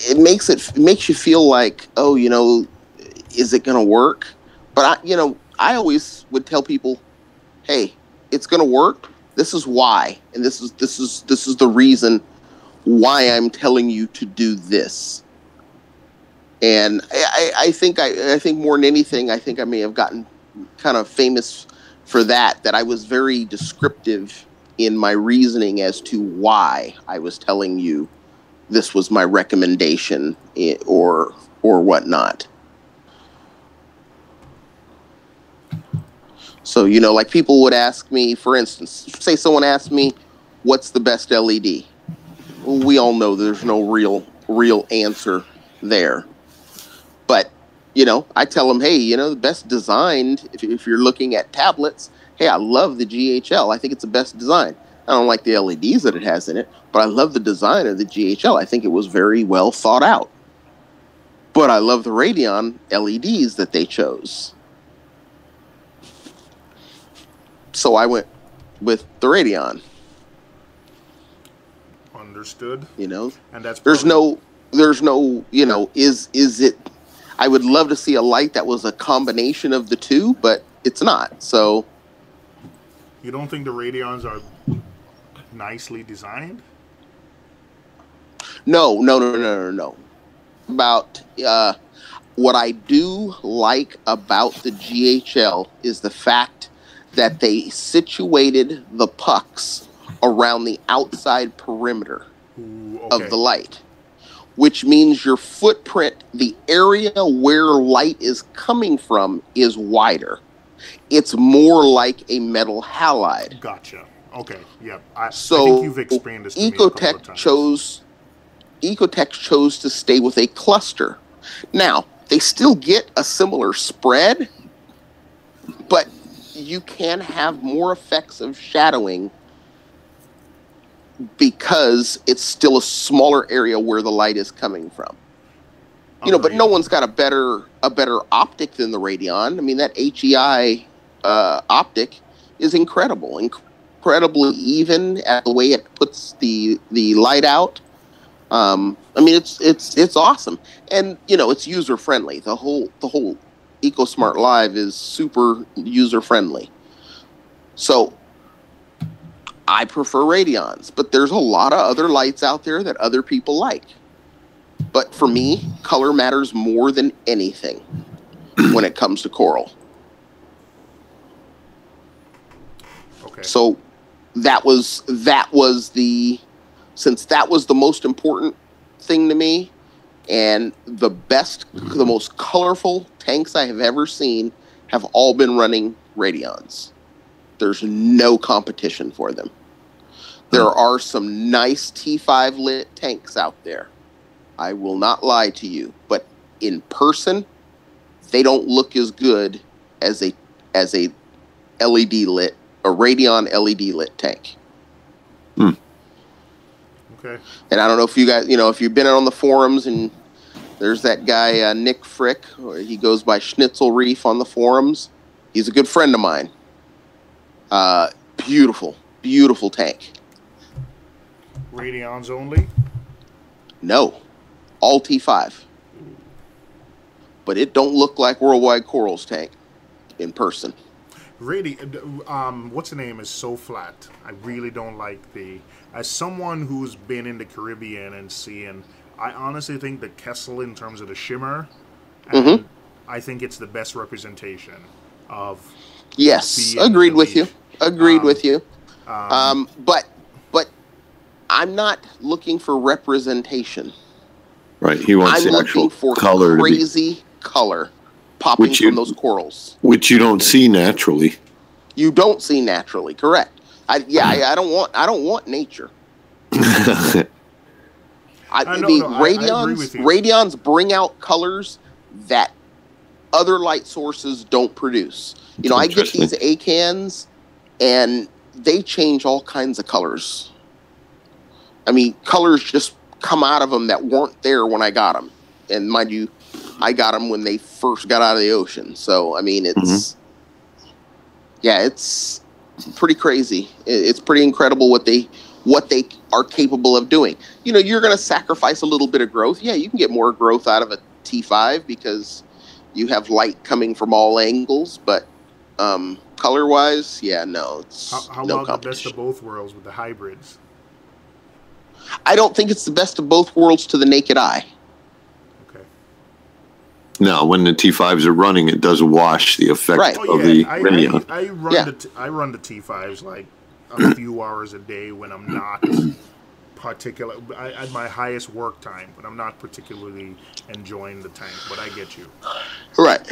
it makes you feel like, oh, is it going to work? But I always would tell people, hey, it's going to work. This is why, and this is the reason why I'm telling you to do this. And I think more than anything, I think I may have gotten kind of famous for that I was very descriptive in my reasoning as to why I was telling you this was my recommendation or whatnot. So, like people would ask me, for instance, say someone asked me, what's the best LED? Well, we all know there's no real answer there. But, I tell them, hey, the best designed, if you're looking at tablets, hey, I love the GHL. I think it's the best design. I don't like the LEDs that it has in it, but I love the design of the GHL. I think it was very well thought out. But I love the Radeon LEDs that they chose. So I went with the Radeon. Understood. And that's there's no, is it, I would love to see a light that was a combination of the two, but it's not. So you don't think the Radeons are nicely designed? No. About what I do like about the GHL is the fact that they situated the pucks around the outside perimeter of the light, which means your footprint, the area where light is coming from, is wider. It's more like a metal halide. Gotcha. Okay, yeah. I think you've explained this to me a couple of times. Ecotech chose to stay with a cluster. Now, they still get a similar spread, but you can have more effects of shadowing because it's still a smaller area where the light is coming from. But no one's got a better optic than the Radeon. I mean, that HEI optic is incredibly even at the way it puts the light out. I mean, it's awesome, and it's user friendly. The whole EcoSmart Live is super user friendly. So I prefer Radions, but there's a lot of other lights out there that other people like. But for me, color matters more than anything when it comes to coral. Okay. So since that was the most important thing to me, and the most colorful tanks I have ever seen have all been running Radions. There's no competition for them. There are some nice T5 lit tanks out there. I will not lie to you, but in person, they don't look as good as a LED lit, a Radion LED lit tank. Okay. And I don't know if you guys, if you've been on the forums, and there's that guy, Nick Frick, or he goes by Schnitzel Reef on the forums. He's a good friend of mine. Beautiful, beautiful tank. Radions only? No, all T5. But it don't look like Worldwide Coral's tank in person. What's the name is so flat. I really don't like as someone who's been in the Caribbean and seeing, I honestly think the Kessel in terms of the shimmer, and I think it's the best representation of. Yes, agreed with you. Agreed with you. But I'm not looking for representation. Right, he wants I'm the looking actual for color, crazy color popping from those corals, which you don't see naturally. You don't see naturally, correct? I don't want nature. Radions bring out colors that other light sources don't produce. I get these ACANs, and they change all kinds of colors. I mean, colors just come out of them that weren't there when I got them. And mind you, I got them when they first got out of the ocean. So, I mean, it's pretty crazy. It's pretty incredible what they are capable of doing. You're going to sacrifice a little bit of growth. Yeah, you can get more growth out of a T5 because you have light coming from all angles. But color-wise, no, it's how no about the best competition. of both worlds with the hybrids? I don't think it's the best of both worlds to the naked eye. Okay. No, when the T5s are running, it does wash the effect of the Radion. I run the T5s like a few hours a day when I'm not particular at my highest work time, but I'm not particularly enjoying the tank. But I get you. Right.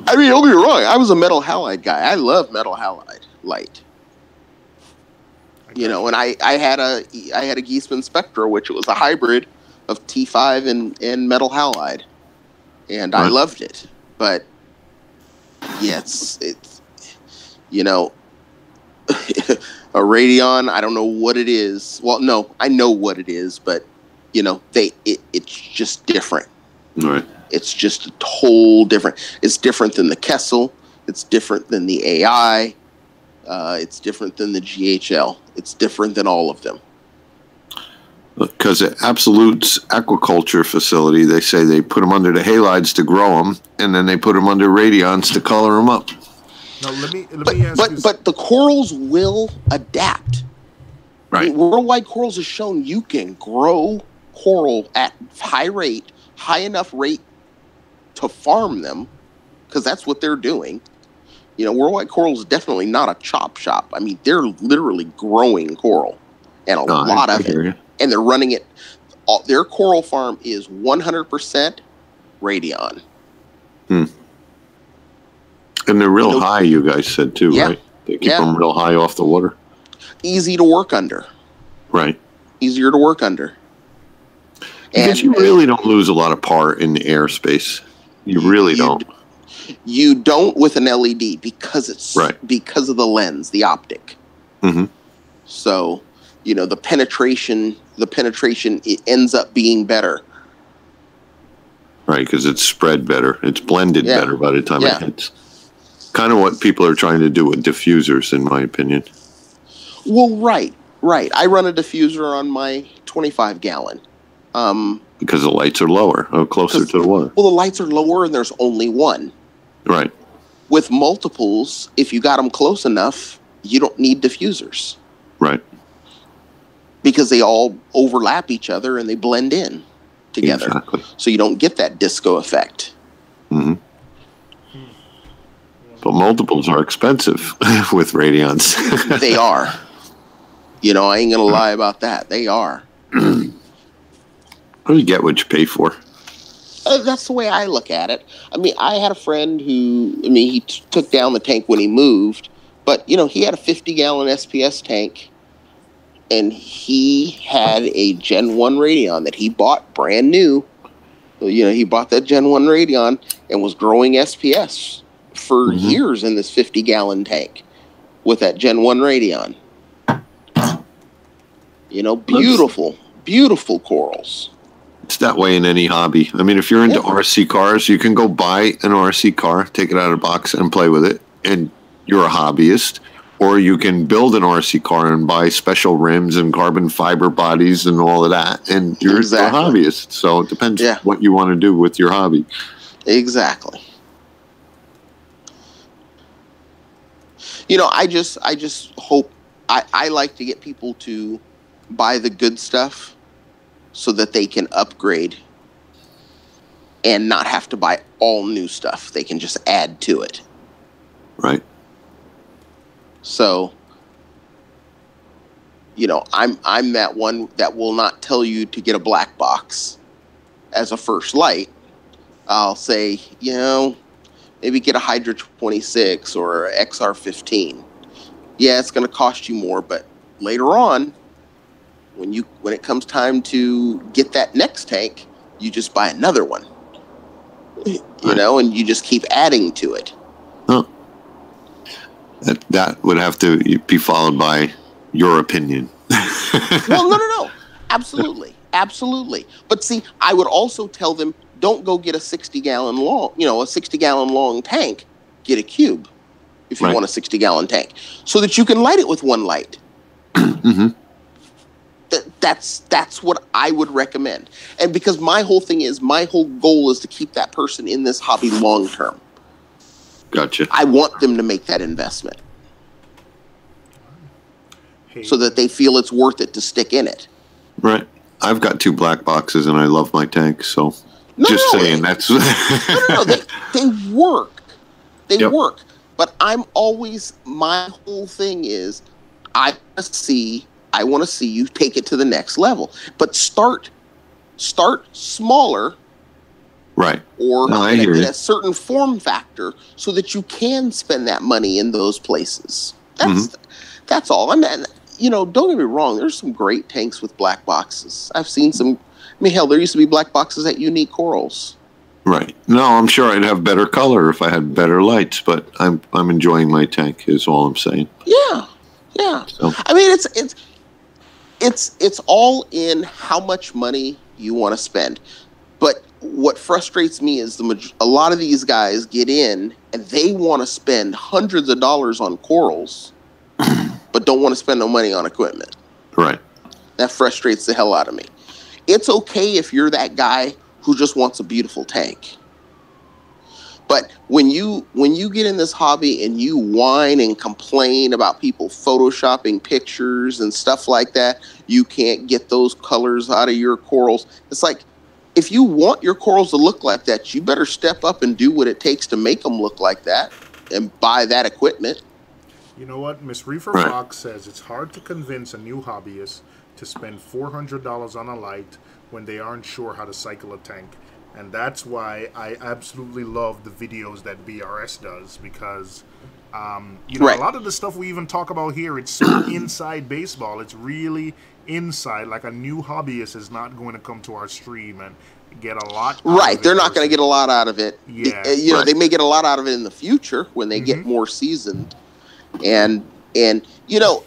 I mean, don't get me wrong. I was a metal halide guy. I love metal halide light. And I had a Geisman Spectra, which was a hybrid of T5 and metal halide, and I loved it. But it's a Radion. I don't know what it is. Well, no, I know what it is, but it's just different. Right. It's just a whole different. It's different than the Kessel. It's different than the AI. It's different than the GHL. It's different than all of them. Because at Absolute's aquaculture facility, they say they put them under the halides to grow them, and then they put them under Radions to color them up. Now let me ask you. But the corals will adapt. Right. I mean, Worldwide Corals has shown you can grow coral at high enough rate to farm them, because that's what they're doing. Worldwide Coral is definitely not a chop shop. I mean, they're literally growing coral, and a lot of it. And they're running it. Their coral farm is 100% Radion. And they're real high, you guys said, too, right? They keep them real high off the water. Easy to work under. Right. Easier to work under. Because you really don't lose a lot of power in the airspace. You really don't. You don't with an LED because it's because of the lens, the optic. So, the penetration it ends up being better. Right, because it's spread better. It's blended better by the time it hits. Kind of what people are trying to do with diffusers, in my opinion. Well, right. I run a diffuser on my 25-gallon. Because the lights are lower, or closer to the water. Well, the lights are lower, and there's only one. Right. With multiples, if you got them close enough, you don't need diffusers. Right. Because they all overlap each other and they blend in together. Exactly. So you don't get that disco effect. Mm-hmm. But multiples are expensive with radions. They are. You know, I ain't going to lie about that. They are. You get what you pay for. That's the way I look at it. I mean, I had a friend who, I mean, he took down the tank when he moved, but, you know, he had a 50-gallon SPS tank, and he had a Gen 1 Radion that he bought brand new. You know, he bought that Gen 1 Radion and was growing SPS for years in this 50-gallon tank with that Gen 1 Radion. You know, beautiful, beautiful corals. It's that way in any hobby. I mean, if you're into RC cars, you can go buy an RC car, take it out of the box, and play with it, and you're a hobbyist. Or you can build an RC car and buy special rims and carbon fiber bodies and all of that, and you're a hobbyist. So it depends what you want to do with your hobby. Exactly. You know, I just hope, I like to get people to buy the good stuff so that they can upgrade and not have to buy all new stuff. They can just add to it. Right. So, you know, I'm that one that will not tell you to get a black box as a first light. I'll say, you know, maybe get a Hydra 26 or a XR15. Yeah, it's going to cost you more, but later on, when it comes time to get that next tank, you just buy another one. You know, and you just keep adding to it. Huh. That would have to be followed by your opinion. Well, no. Absolutely. Absolutely. But see, I would also tell them, don't go get a 60-gallon long, you know, a 60-gallon long tank. Get a cube if you want a 60-gallon tank so that you can light it with one light. That's what I would recommend. And because my whole goal is to keep that person in this hobby long term. Gotcha. I want them to make that investment so that they feel it's worth it to stick in it. Right. I've got 2 black boxes and I love my tank, so saying that's... No, they work. They work. But I'm always, my whole thing is, I want to see you take it to the next level. But start smaller. Right. Or in a certain form factor so that you can spend that money in those places. That's all. I mean, you know, don't get me wrong. There's some great tanks with black boxes. I've seen some. I mean, hell, there used to be black boxes at Unique Corals. Right. No, I'm sure I'd have better color if I had better lights, but I'm enjoying my tank. Is all I'm saying. Yeah. So. I mean, it's all in how much money you want to spend. But what frustrates me is a lot of these guys get in and they want to spend hundreds of dollars on corals, but don't want to spend no money on equipment. Right. That frustrates the hell out of me. It's okay if you're that guy who just wants a beautiful tank. But when you get in this hobby and you whine and complain about people photoshopping pictures and stuff like that, you can't get those colors out of your corals. It's like, if you want your corals to look like that, you better step up and do what it takes to make them look like that and buy that equipment. You know what? Miss Reefer Fox says it's hard to convince a new hobbyist to spend $400 on a light when they aren't sure how to cycle a tank. And that's why I absolutely love the videos that BRS does, because you know, a lot of the stuff we even talk about here, it's so inside baseball. It's really inside. Like, a new hobbyist is not going to come to our stream and get a lot out of it. They're not going to get a lot out of it. Yeah. You know, they may get a lot out of it in the future when they get more seasoned. And you know,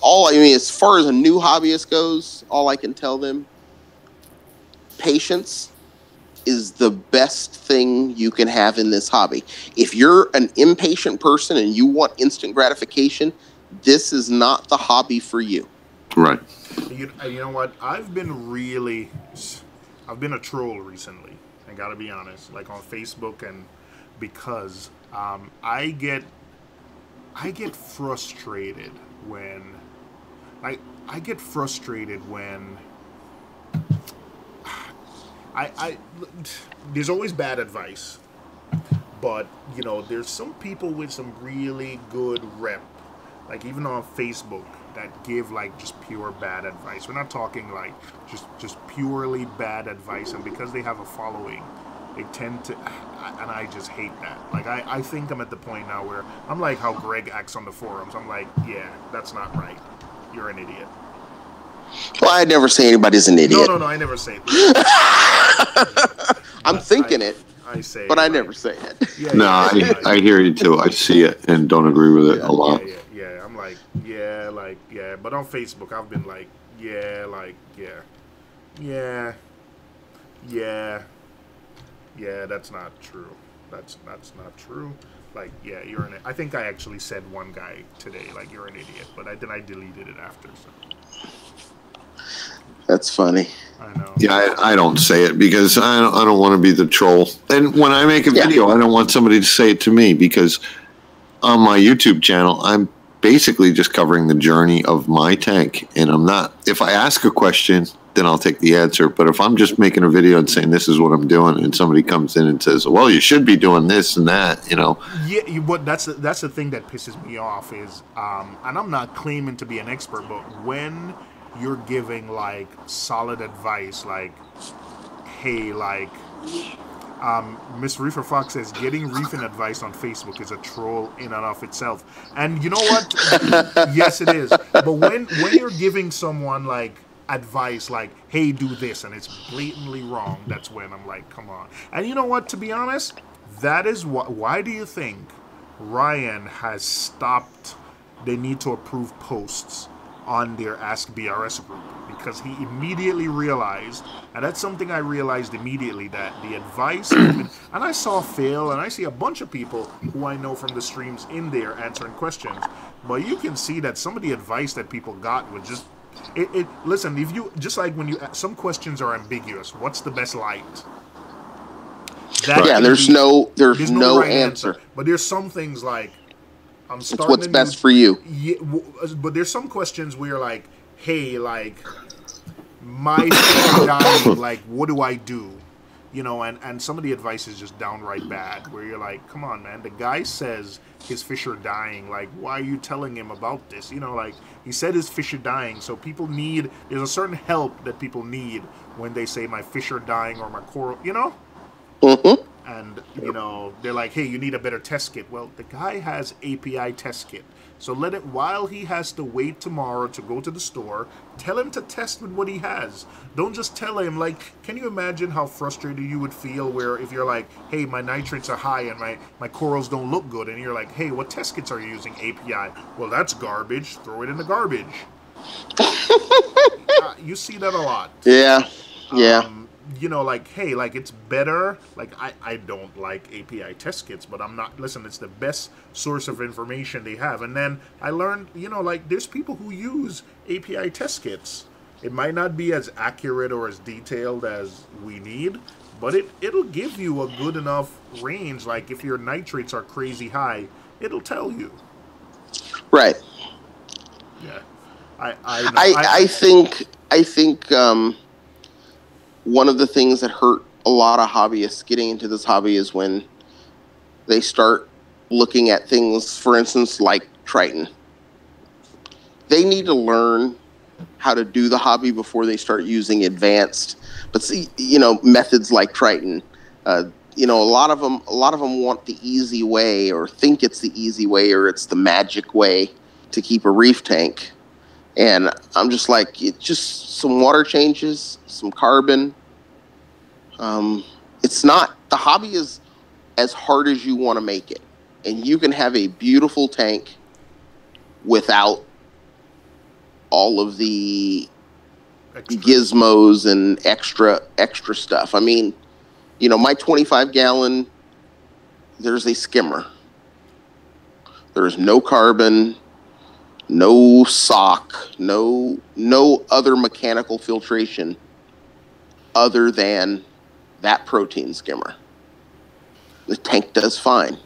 as far as a new hobbyist goes, all I can tell them, patience is the best thing you can have in this hobby. If you're an impatient person and you want instant gratification, this is not the hobby for you. Right. You know what? I've been a troll recently. I gotta be honest, like on Facebook, and because I I get frustrated when I get frustrated when there's always bad advice, but you know, there's some people with some really good rep, like even on Facebook, that give like just pure bad advice. We're not talking like just purely bad advice, and because they have a following, they tend to, and I just hate that. Like I think I'm at the point now where I'm like how Greg acts on the forums. I'm like, yeah, that's not right. You're an idiot. Well, I never say anybody's an idiot. No, I never say it. I'm thinking it. I say but it, I never say it. No, I hear you too. I see it and don't agree with it a lot. Yeah. I'm like, yeah. But on Facebook, I've been like, yeah. That's not true. That's not true. Like, yeah, you're an. I think I actually said one guy today, like, you're an idiot. But then I deleted it after. So. That's funny. I know. Yeah, I don't say it because I don't want to be the troll. And when I make a video, I don't want somebody to say it to me, because on my YouTube channel, I'm basically just covering the journey of my tank. And I'm not, if I ask a question, then I'll take the answer. But if I'm just making a video and saying this is what I'm doing, and somebody comes in and says, well, you should be doing this and that, you know. Yeah, but that's the thing that pisses me off is, and I'm not claiming to be an expert, but when you're giving like solid advice, like, hey, like, Miss Reefer Fox says getting reefing advice on Facebook is a troll in and of itself. And you know what? Yes, it is. But when you're giving someone like advice, like, hey, do this, and it's blatantly wrong, that's when I'm like, come on. And you know what? To be honest, that is why do you think Ryan has stopped? They need to approve posts on their Ask BRS group, because he immediately realized, and that's something I realized immediately, that the advice, and I saw Phil, and I see a bunch of people who I know from the streams in there answering questions, but you can see that some of the advice that people got was just, listen, if you, just like when you, some questions are ambiguous, what's the best light? There's no right answer. But there's some things like, it's what's best for you. Yeah, but there's some questions where you're like, hey, like, my fish are dying, like, what do I do? You know, and some of the advice is just downright bad, where you're like, come on, man, the guy says his fish are dying, like, why are you telling him about this? You know, like, he said his fish are dying, so people need, there's a certain help that people need when they say my fish are dying or my coral, you know? Mm-hmm. And, you know, they're like, hey, you need a better test kit. Well, the guy has API test kit. So let it, while he has to wait tomorrow to go to the store, tell him to test with what he has. Don't just tell him, like, can you imagine how frustrated you would feel where if you're like, hey, my nitrates are high and my corals don't look good. And you're like, hey, what test kits are you using? API. Well, that's garbage. Throw it in the garbage. You see that a lot. Yeah. Yeah. You know, like, hey, like, it's better. Like, I don't like API test kits, but I'm not, listen, it's the best source of information they have. And then I learned, you know, like, there's people who use API test kits. It might not be as accurate or as detailed as we need, but it'll give you a good enough range. Like, if your nitrates are crazy high, it'll tell you. Right. Yeah. I think one of the things that hurt a lot of hobbyists getting into this hobby is when they start looking at things, for instance, like Triton. They need to learn how to do the hobby before they start using advanced, but see, you know, methods like Triton. You know, a lot of them want the easy way, or think it's the easy way, or it's the magic way to keep a reef tank. And I'm just like, it's just some water changes, some carbon. It's not, the hobby is as hard as you want to make it. And you can have a beautiful tank without all of the gizmos and extra stuff. I mean, you know, my 25-gallon, there's a skimmer. There's no carbon, no sock, no other mechanical filtration other than that protein skimmer. The tank does fine.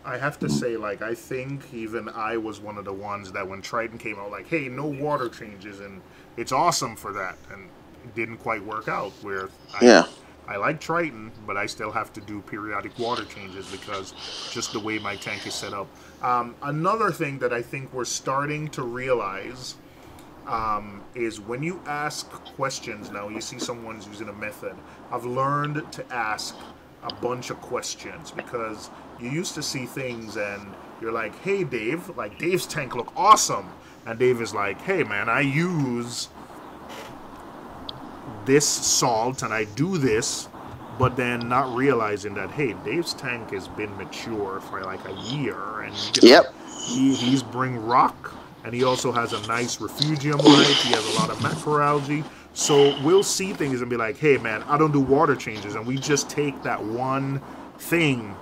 I have to say, like, I think even I was one of the ones that when Triton came out, like, hey, no water changes, and it's awesome for that, and it didn't quite work out. Where I like Triton, but I still have to do periodic water changes because just the way my tank is set up. Another thing that I think we're starting to realize is when you ask questions now, you see someone's using a method. I've learned to ask a bunch of questions because you used to see things and you're like, hey Dave, like Dave's tank look awesome, and Dave is like, hey man, I use this salt and I do this, but then not realizing that, hey, Dave's tank has been mature for like a year, and he's bring rock, and he also has a nice refugium light, he has a lot of macroalgae. So we'll see things and be like, hey man, I don't do water changes, and we just take that one thing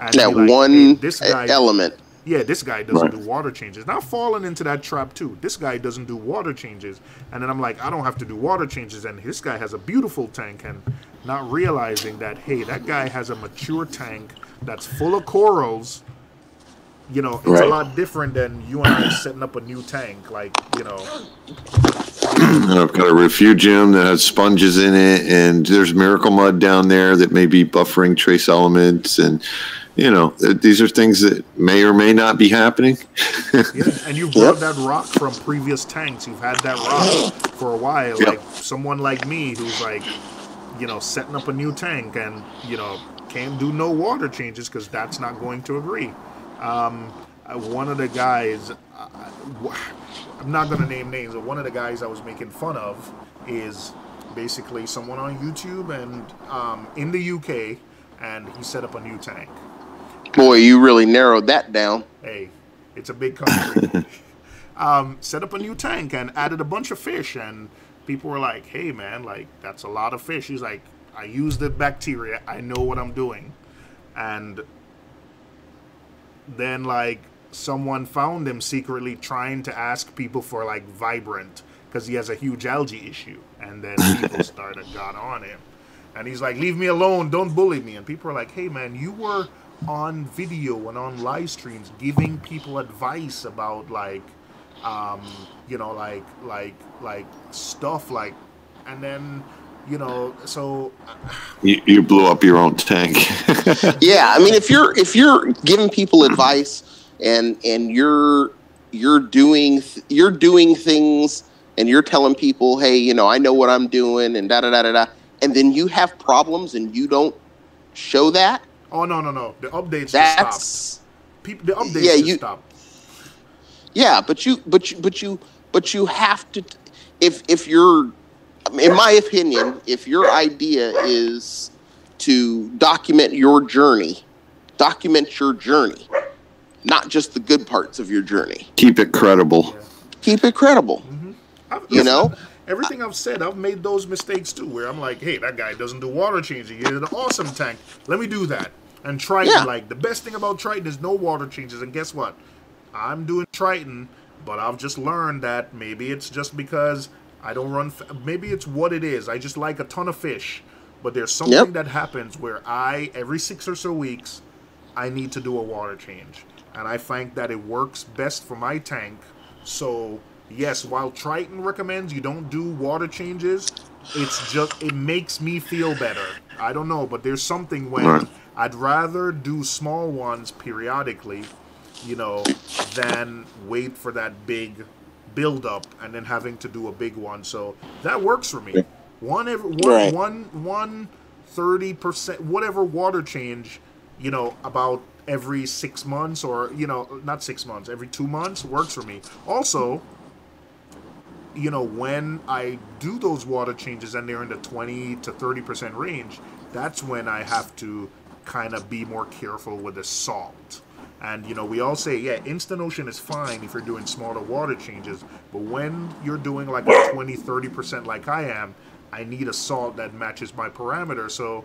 and that like, one hey, this guy, element. Yeah, this guy doesn't do water changes. Now falling into that trap too. This guy doesn't do water changes, and then I'm like, I don't have to do water changes, and this guy has a beautiful tank, and not realizing that, hey, that guy has a mature tank that's full of corals. You know, it's a lot different than you and I setting up a new tank, like, you know. And I've got a refugium that has sponges in it, and there's miracle mud down there that may be buffering trace elements, and you know, these are things that may or may not be happening. And you've brought that rock from previous tanks. You've had that rock for a while. Like someone like me who's like, you know, setting up a new tank and, you know, can't do no water changes because that's not going to agree. One of the guys, I'm not going to name names, but one of the guys I was making fun of is basically someone on YouTube and in the UK, and he set up a new tank. Boy, you really narrowed that down. Hey, it's a big country. Set up a new tank and added a bunch of fish, and people were like, hey man, like that's a lot of fish. He's like, I use the bacteria, I know what I'm doing. And then like someone found him secretly trying to ask people for like Vibrant because he has a huge algae issue, and then people got on him, and he's like, leave me alone, don't bully me. And people are like, hey man, you were on video and on live streams giving people advice about like you know, like stuff like, and then, you know, so you blew up your own tank. Yeah, I mean, if you're giving people advice and you're doing things and you're telling people, hey, you know, I know what I'm doing and da da da da da, and then you have problems and you don't show that. Oh no! The updates just stopped. The updates just stopped. Yeah, but you have to. If you're, in my opinion, if your idea is to document your journey, not just the good parts of your journey. Keep it credible. Yeah. Keep it credible. You know. Everything I've said, I've made those mistakes too, where I'm like, hey, that guy doesn't do water changing. He has an awesome tank. Let me do that. And Triton, like, the best thing about Triton is no water changes. And guess what? I'm doing Triton, but I've just learned that maybe it's just because I don't run, maybe it's what it is. I just like a ton of fish. But there's something that happens where every 6 or so weeks, I need to do a water change. And I find that it works best for my tank. So yes, while Triton recommends you don't do water changes, it's just, it makes me feel better. I don't know, but there's something when I'd rather do small ones periodically, you know, than wait for that big build up and then having to do a big one. So that works for me. One 30%, whatever water change, you know, about every 6 months, or, you know, not 6 months, every 2 months works for me. Also, you know, when I do those water changes and they're in the 20 to 30% range, that's when I have to kind of be more careful with the salt. And, you know, we all say, yeah, Instant Ocean is fine if you're doing smaller water changes, but when you're doing like a 20, 30% like I am, I need a salt that matches my parameter. So,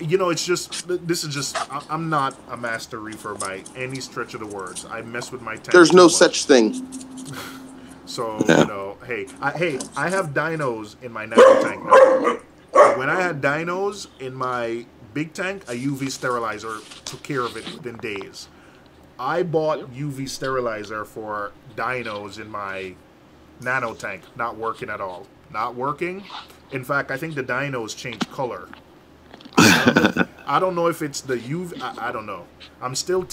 you know, it's just, this is just, I'm not a master reefer by any stretch of the words. I mess with my tank. There's no such thing. So, you know, hey, I have dinos in my nano tank now. When I had dinos in my big tank, a UV sterilizer took care of it within days. I bought UV sterilizer for dinos in my nano tank. Not working at all. Not working. In fact, I think the dinos changed color. I don't know if it's the UV. I don't know. I'm still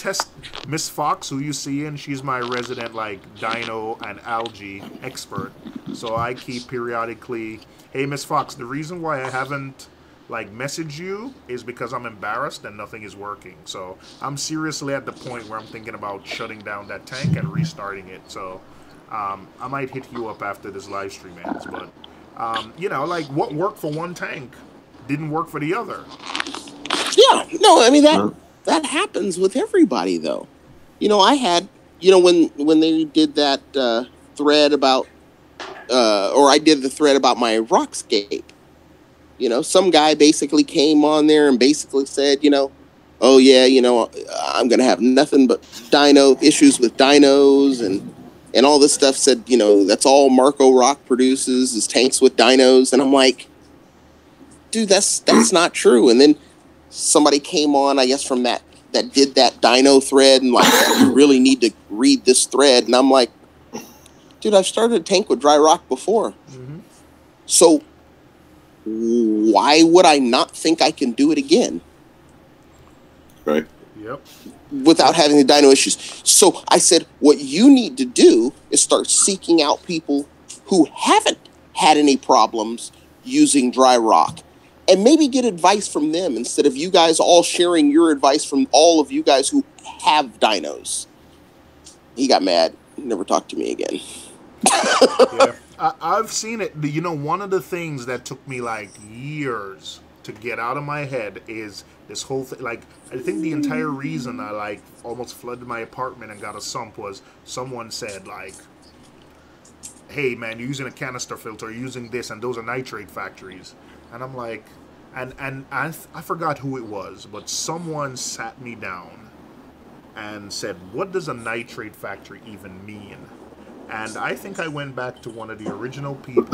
Miss Fox, who you see in, she's my resident like dino and algae expert. So I keep periodically. Hey, Miss Fox, the reason why I haven't like messaged you is because I'm embarrassed and nothing is working. So I'm seriously at the point where I'm thinking about shutting down that tank and restarting it. So I might hit you up after this live stream ends. But you know, like what worked for one tank didn't work for the other. Yeah, no, I mean that happens with everybody though. You know, I had, you know, when they did that thread about, or I did the thread about my rockscape. You know, some guy basically came on there and basically said, you know, oh yeah, you know, I'm gonna have nothing but dino issues with dinos and all this stuff. Said, you know, that's all Marco Rock produces is tanks with dinos, and I'm like, dude, that's not true. And then somebody came on, I guess, from that did that dino thread and like, you really need to read this thread. And I'm like, dude, I've started a tank with dry rock before. Mm-hmm. So why would I not think I can do it again? Right. Yep. Without having the dino issues. So I said, what you need to do is start seeking out people who haven't had any problems using dry rock. And maybe get advice from them instead of you guys all sharing your advice from all of you guys who have dinos. He got mad. Never talked to me again. Yeah, I've seen it. You know, one of the things that took me like years to get out of my head is this whole thing. Like, I think the entire reason I like almost flooded my apartment and got a sump was someone said like, hey man, you're using a canister filter, you're using this, and those are nitrate factories. And I'm like, and I forgot who it was, but someone sat me down and said, what does a nitrate factory even mean? And I think I went back to one of the original people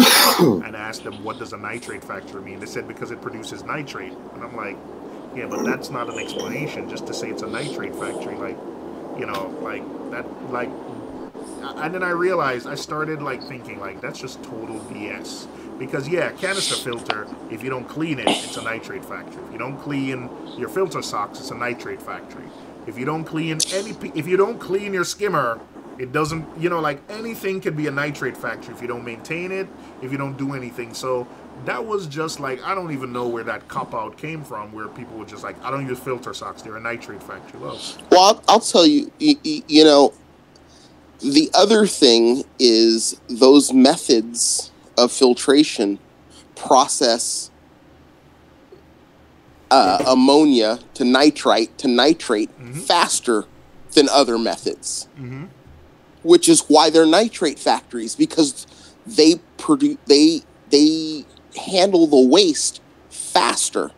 and asked them, what does a nitrate factory mean? They said, because it produces nitrate. And I'm like, yeah, but that's not an explanation just to say it's a nitrate factory. Like, you know, like that, like, and then I realized, I started like thinking like, that's just total BS. Because yeah, canister filter, if you don't clean it, it's a nitrate factory. If you don't clean your filter socks, it's a nitrate factory. If you don't clean your skimmer, it doesn't, you know, like anything could be a nitrate factory if you don't maintain it, if you don't do anything. So that was just like, I don't even know where that cop-out came from, where people were just like, I don't use filter socks, they're a nitrate factory. Well, I'll tell you, you know, the other thing is those methods of filtration process ammonia to nitrate mm-hmm. faster than other methods, mm-hmm. which is why they're nitrate factories, because they handle the waste faster.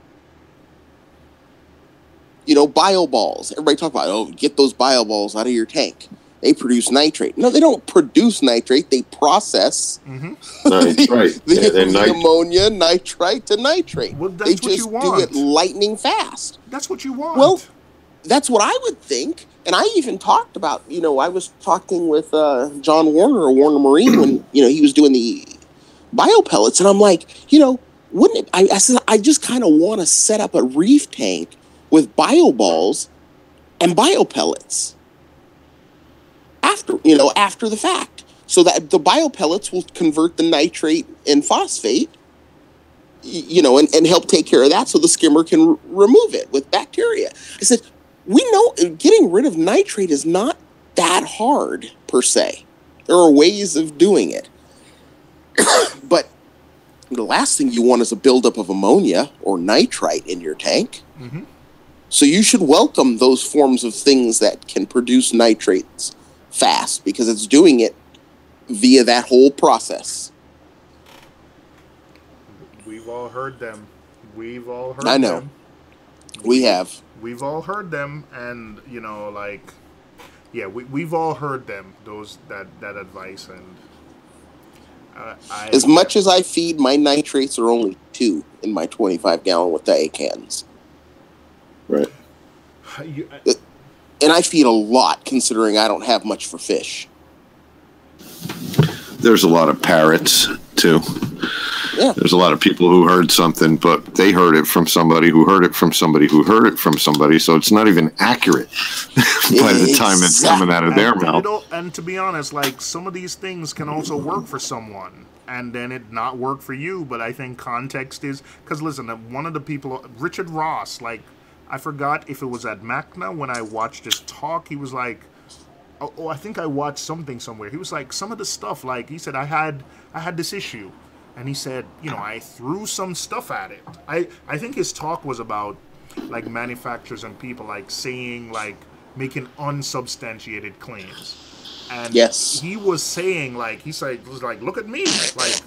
You know, bioballs. Everybody talk about, oh, get those bioballs out of your tank. They produce nitrate. No, they don't produce nitrate. They process mm-hmm. the ammonia, nitrite to nitrate. Well, that's they just do it lightning fast. That's what you want. Well, that's what I would think. And I even talked about, you know, I was talking with John Warner or Warner Marine when, you know, he was doing the biopellets. And I'm like, you know, wouldn't it? I said, I just kind of want to set up a reef tank with bioballs and biopellets. After the fact, so that the biopellets will convert the nitrate and phosphate, you know, and help take care of that, so the skimmer can remove it with bacteria. I said, we know getting rid of nitrate is not that hard per se. There are ways of doing it, but the last thing you want is a buildup of ammonia or nitrite in your tank. Mm-hmm. So you should welcome those forms of things that can produce nitrates fast, because it's doing it via that whole process. We've all heard them. We've all heard them. I know. We have. We've all heard them, and, you know, like, yeah, we've all heard them, that advice, and as much as I feed, my nitrates are only 2 in my 25-gallon with the A cans. And I feed a lot, considering I don't have much for fish. There's a lot of parrots too. Yeah. There's a lot of people who heard something, but they heard it from somebody who heard it from somebody who heard it from somebody, so it's not even accurate by the time it's coming out of their mouth. And to be honest, like, some of these things can also work for someone, and then it not work for you. But I think context is, because listen, one of the people, Richard Ross, like, I forgot if it was at Macna when I watched his talk, he was like, oh, I think I watched something somewhere. He was like, some of the stuff, like, he said, I had this issue. And he said, you know, I threw some stuff at it. I think his talk was about, like, manufacturers and people, like, saying, like, making unsubstantiated claims. And yes, he was saying, like, he said, was like, look at me. Like,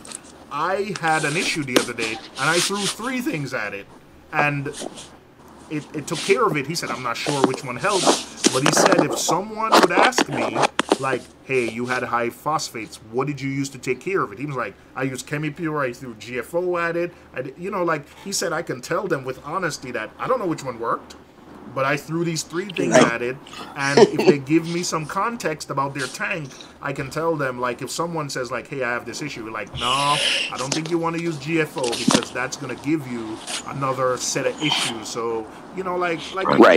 I had an issue the other day, and I threw 3 things at it. And it took care of it. He said, I'm not sure which one helped. But he said, if someone would ask me, like, hey, you had high phosphates, what did you use to take care of it? He was like, I used ChemiPure, I threw GFO at it. You know, like, he said, I can tell them with honesty that I don't know which one worked, but I threw these 3 things at it, and if they give me some context about their tank, I can tell them, like, if someone says, like, hey, I have this issue, like, no, I don't think you want to use GFO, because that's going to give you another set of issues. So, you know, like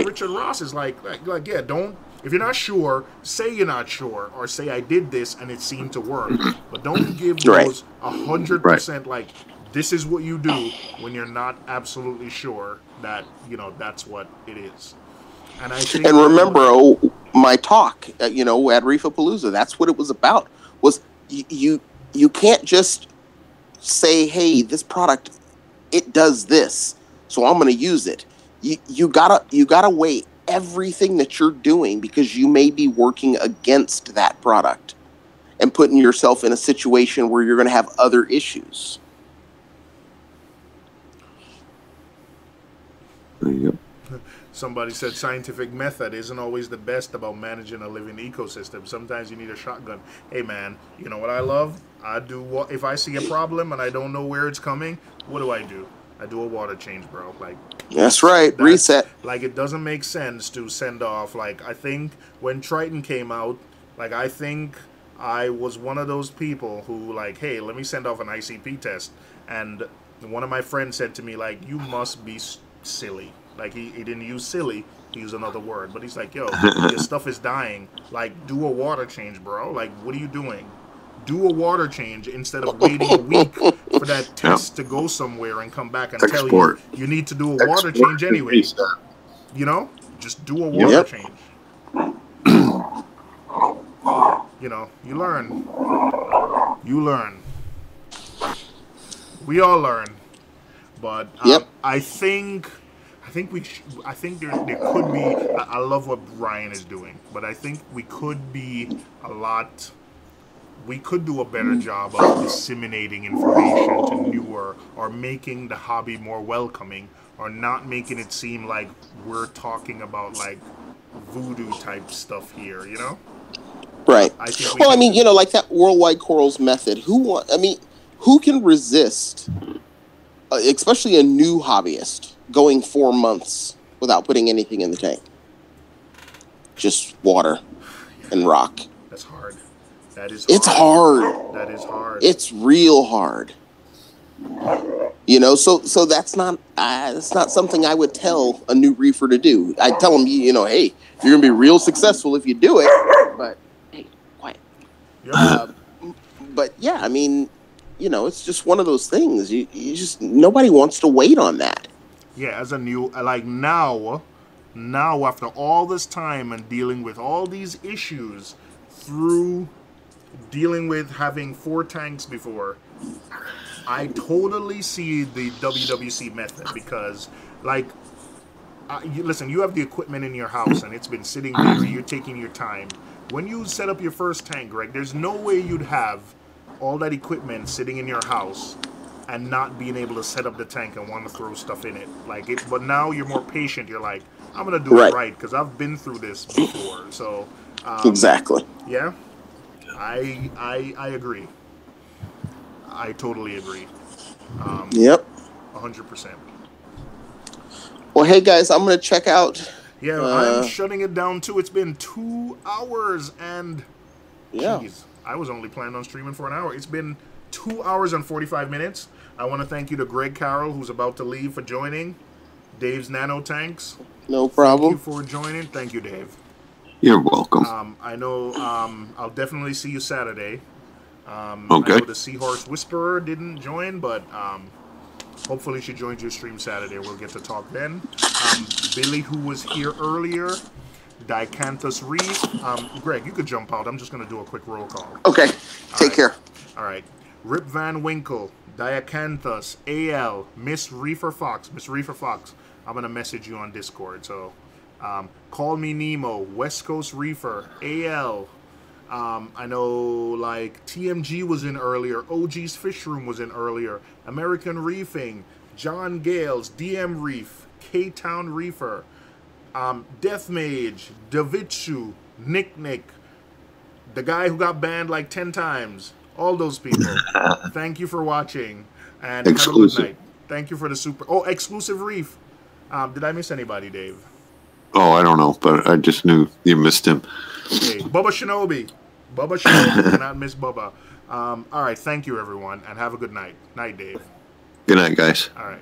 Richard Ross is like, yeah, don't, if you're not sure, say you're not sure, or say I did this and it seemed to work, but don't give those 100%, like, this is what you do when you're not absolutely sure that, you know, that's what it is. And I think, and remember, my talk, you know, at Reefapalooza, that's what it was about. Was you can't just say, hey, this product, it does this, so I'm going to use it. You gotta weigh everything that you're doing, because you may be working against that product and putting yourself in a situation where you're going to have other issues. Yep. Somebody said scientific method isn't always the best about managing a living ecosystem. Sometimes you need a shotgun. Hey man, you know what I love? I do what if I see a problem and I don't know where it's coming, what do? I do a water change, bro. Like, that's right. Reset. Like, it doesn't make sense to send off, like, I think when Triton came out, like, I think I was one of those people who, like, hey, let me send off an ICP test. And one of my friends said to me, like, you must be silly. Like, he didn't use silly, he used another word. But he's like, yo, your stuff is dying. Like, do a water change, bro. Like, what are you doing? Do a water change instead of waiting a week for that test to go somewhere and come back and tell you need to do a water change anyway. You know? Just do a water change. You know, you learn. You learn. We all learn. But I think there could be, I love what Ryan is doing, but I think we could be we could do a better job of disseminating information to newer, or making the hobby more welcoming, or not making it seem like we're talking about, like, voodoo type stuff here, you know? Right. I mean, you know, like that Worldwide Corals method, who can resist, especially a new hobbyist, going 4 months without putting anything in the tank? Just water and rock. That's hard. That is hard. It's hard. That is hard. It's real hard. You know, so that's not something I would tell a new reefer to do. I tell them, you know, hey, you're gonna be real successful if you do it, but hey, quiet. But yeah, I mean, you know, it's just one of those things. You just, nobody wants to wait on that. Yeah, as a new, like, now after all this time and dealing with all these issues, through dealing with having 4 tanks before, I totally see the WWC method, because, like, listen, you have the equipment in your house and it's been sitting there, you're taking your time. When you set up your first tank, Greg, there's no way you'd have all that equipment sitting in your house and not being able to set up the tank and want to throw stuff in it. Like, but now you're more patient. You're like, I'm gonna do it right, because I've been through this before. So exactly. Yeah, I agree. I totally agree. Yep. 100%. Well, hey guys, I'm gonna check out Yeah, I'm shutting it down too. It's been 2 hours and... Yeah. Jeez, I was only planning on streaming for an hour. It's been 2 hours and 45 minutes. I want to thank you to Greg Carroll, who's about to leave, for joining. Dave's Nano Tanks. No problem. Thank you for joining. Thank you, Dave. You're welcome. I know I'll definitely see you Saturday. Okay. I know the Seahorse Whisperer didn't join, but hopefully she joins your stream Saturday. We'll get to talk then. Billy, who was here earlier. Dicanthus Reef. Greg, you could jump out. I'm just going to do a quick roll call. Okay. Take care. All right. Rip Van Winkle, Diacanthus, AL, Miss Reefer Fox. Miss Reefer Fox, I'm going to message you on Discord. So, Call Me Nemo, West Coast Reefer, AL. I know, like, TMG was in earlier. OG's Fish Room was in earlier. American Reefing, John Gales, DM Reef, K-Town Reefer, Death Mage, Davitsu, Nick, the guy who got banned like 10 times. All those people. Thank you for watching. And Exclusive. have a good night. Thank you for the super... Oh, Exclusive Reef. Did I miss anybody, Dave? Oh, I don't know, but I just knew you missed him. Okay. Bubba Shinobi. Bubba Shinobi. Did not miss Bubba. All right. Thank you, everyone. And have a good night. Night, Dave. Good night, guys. All right.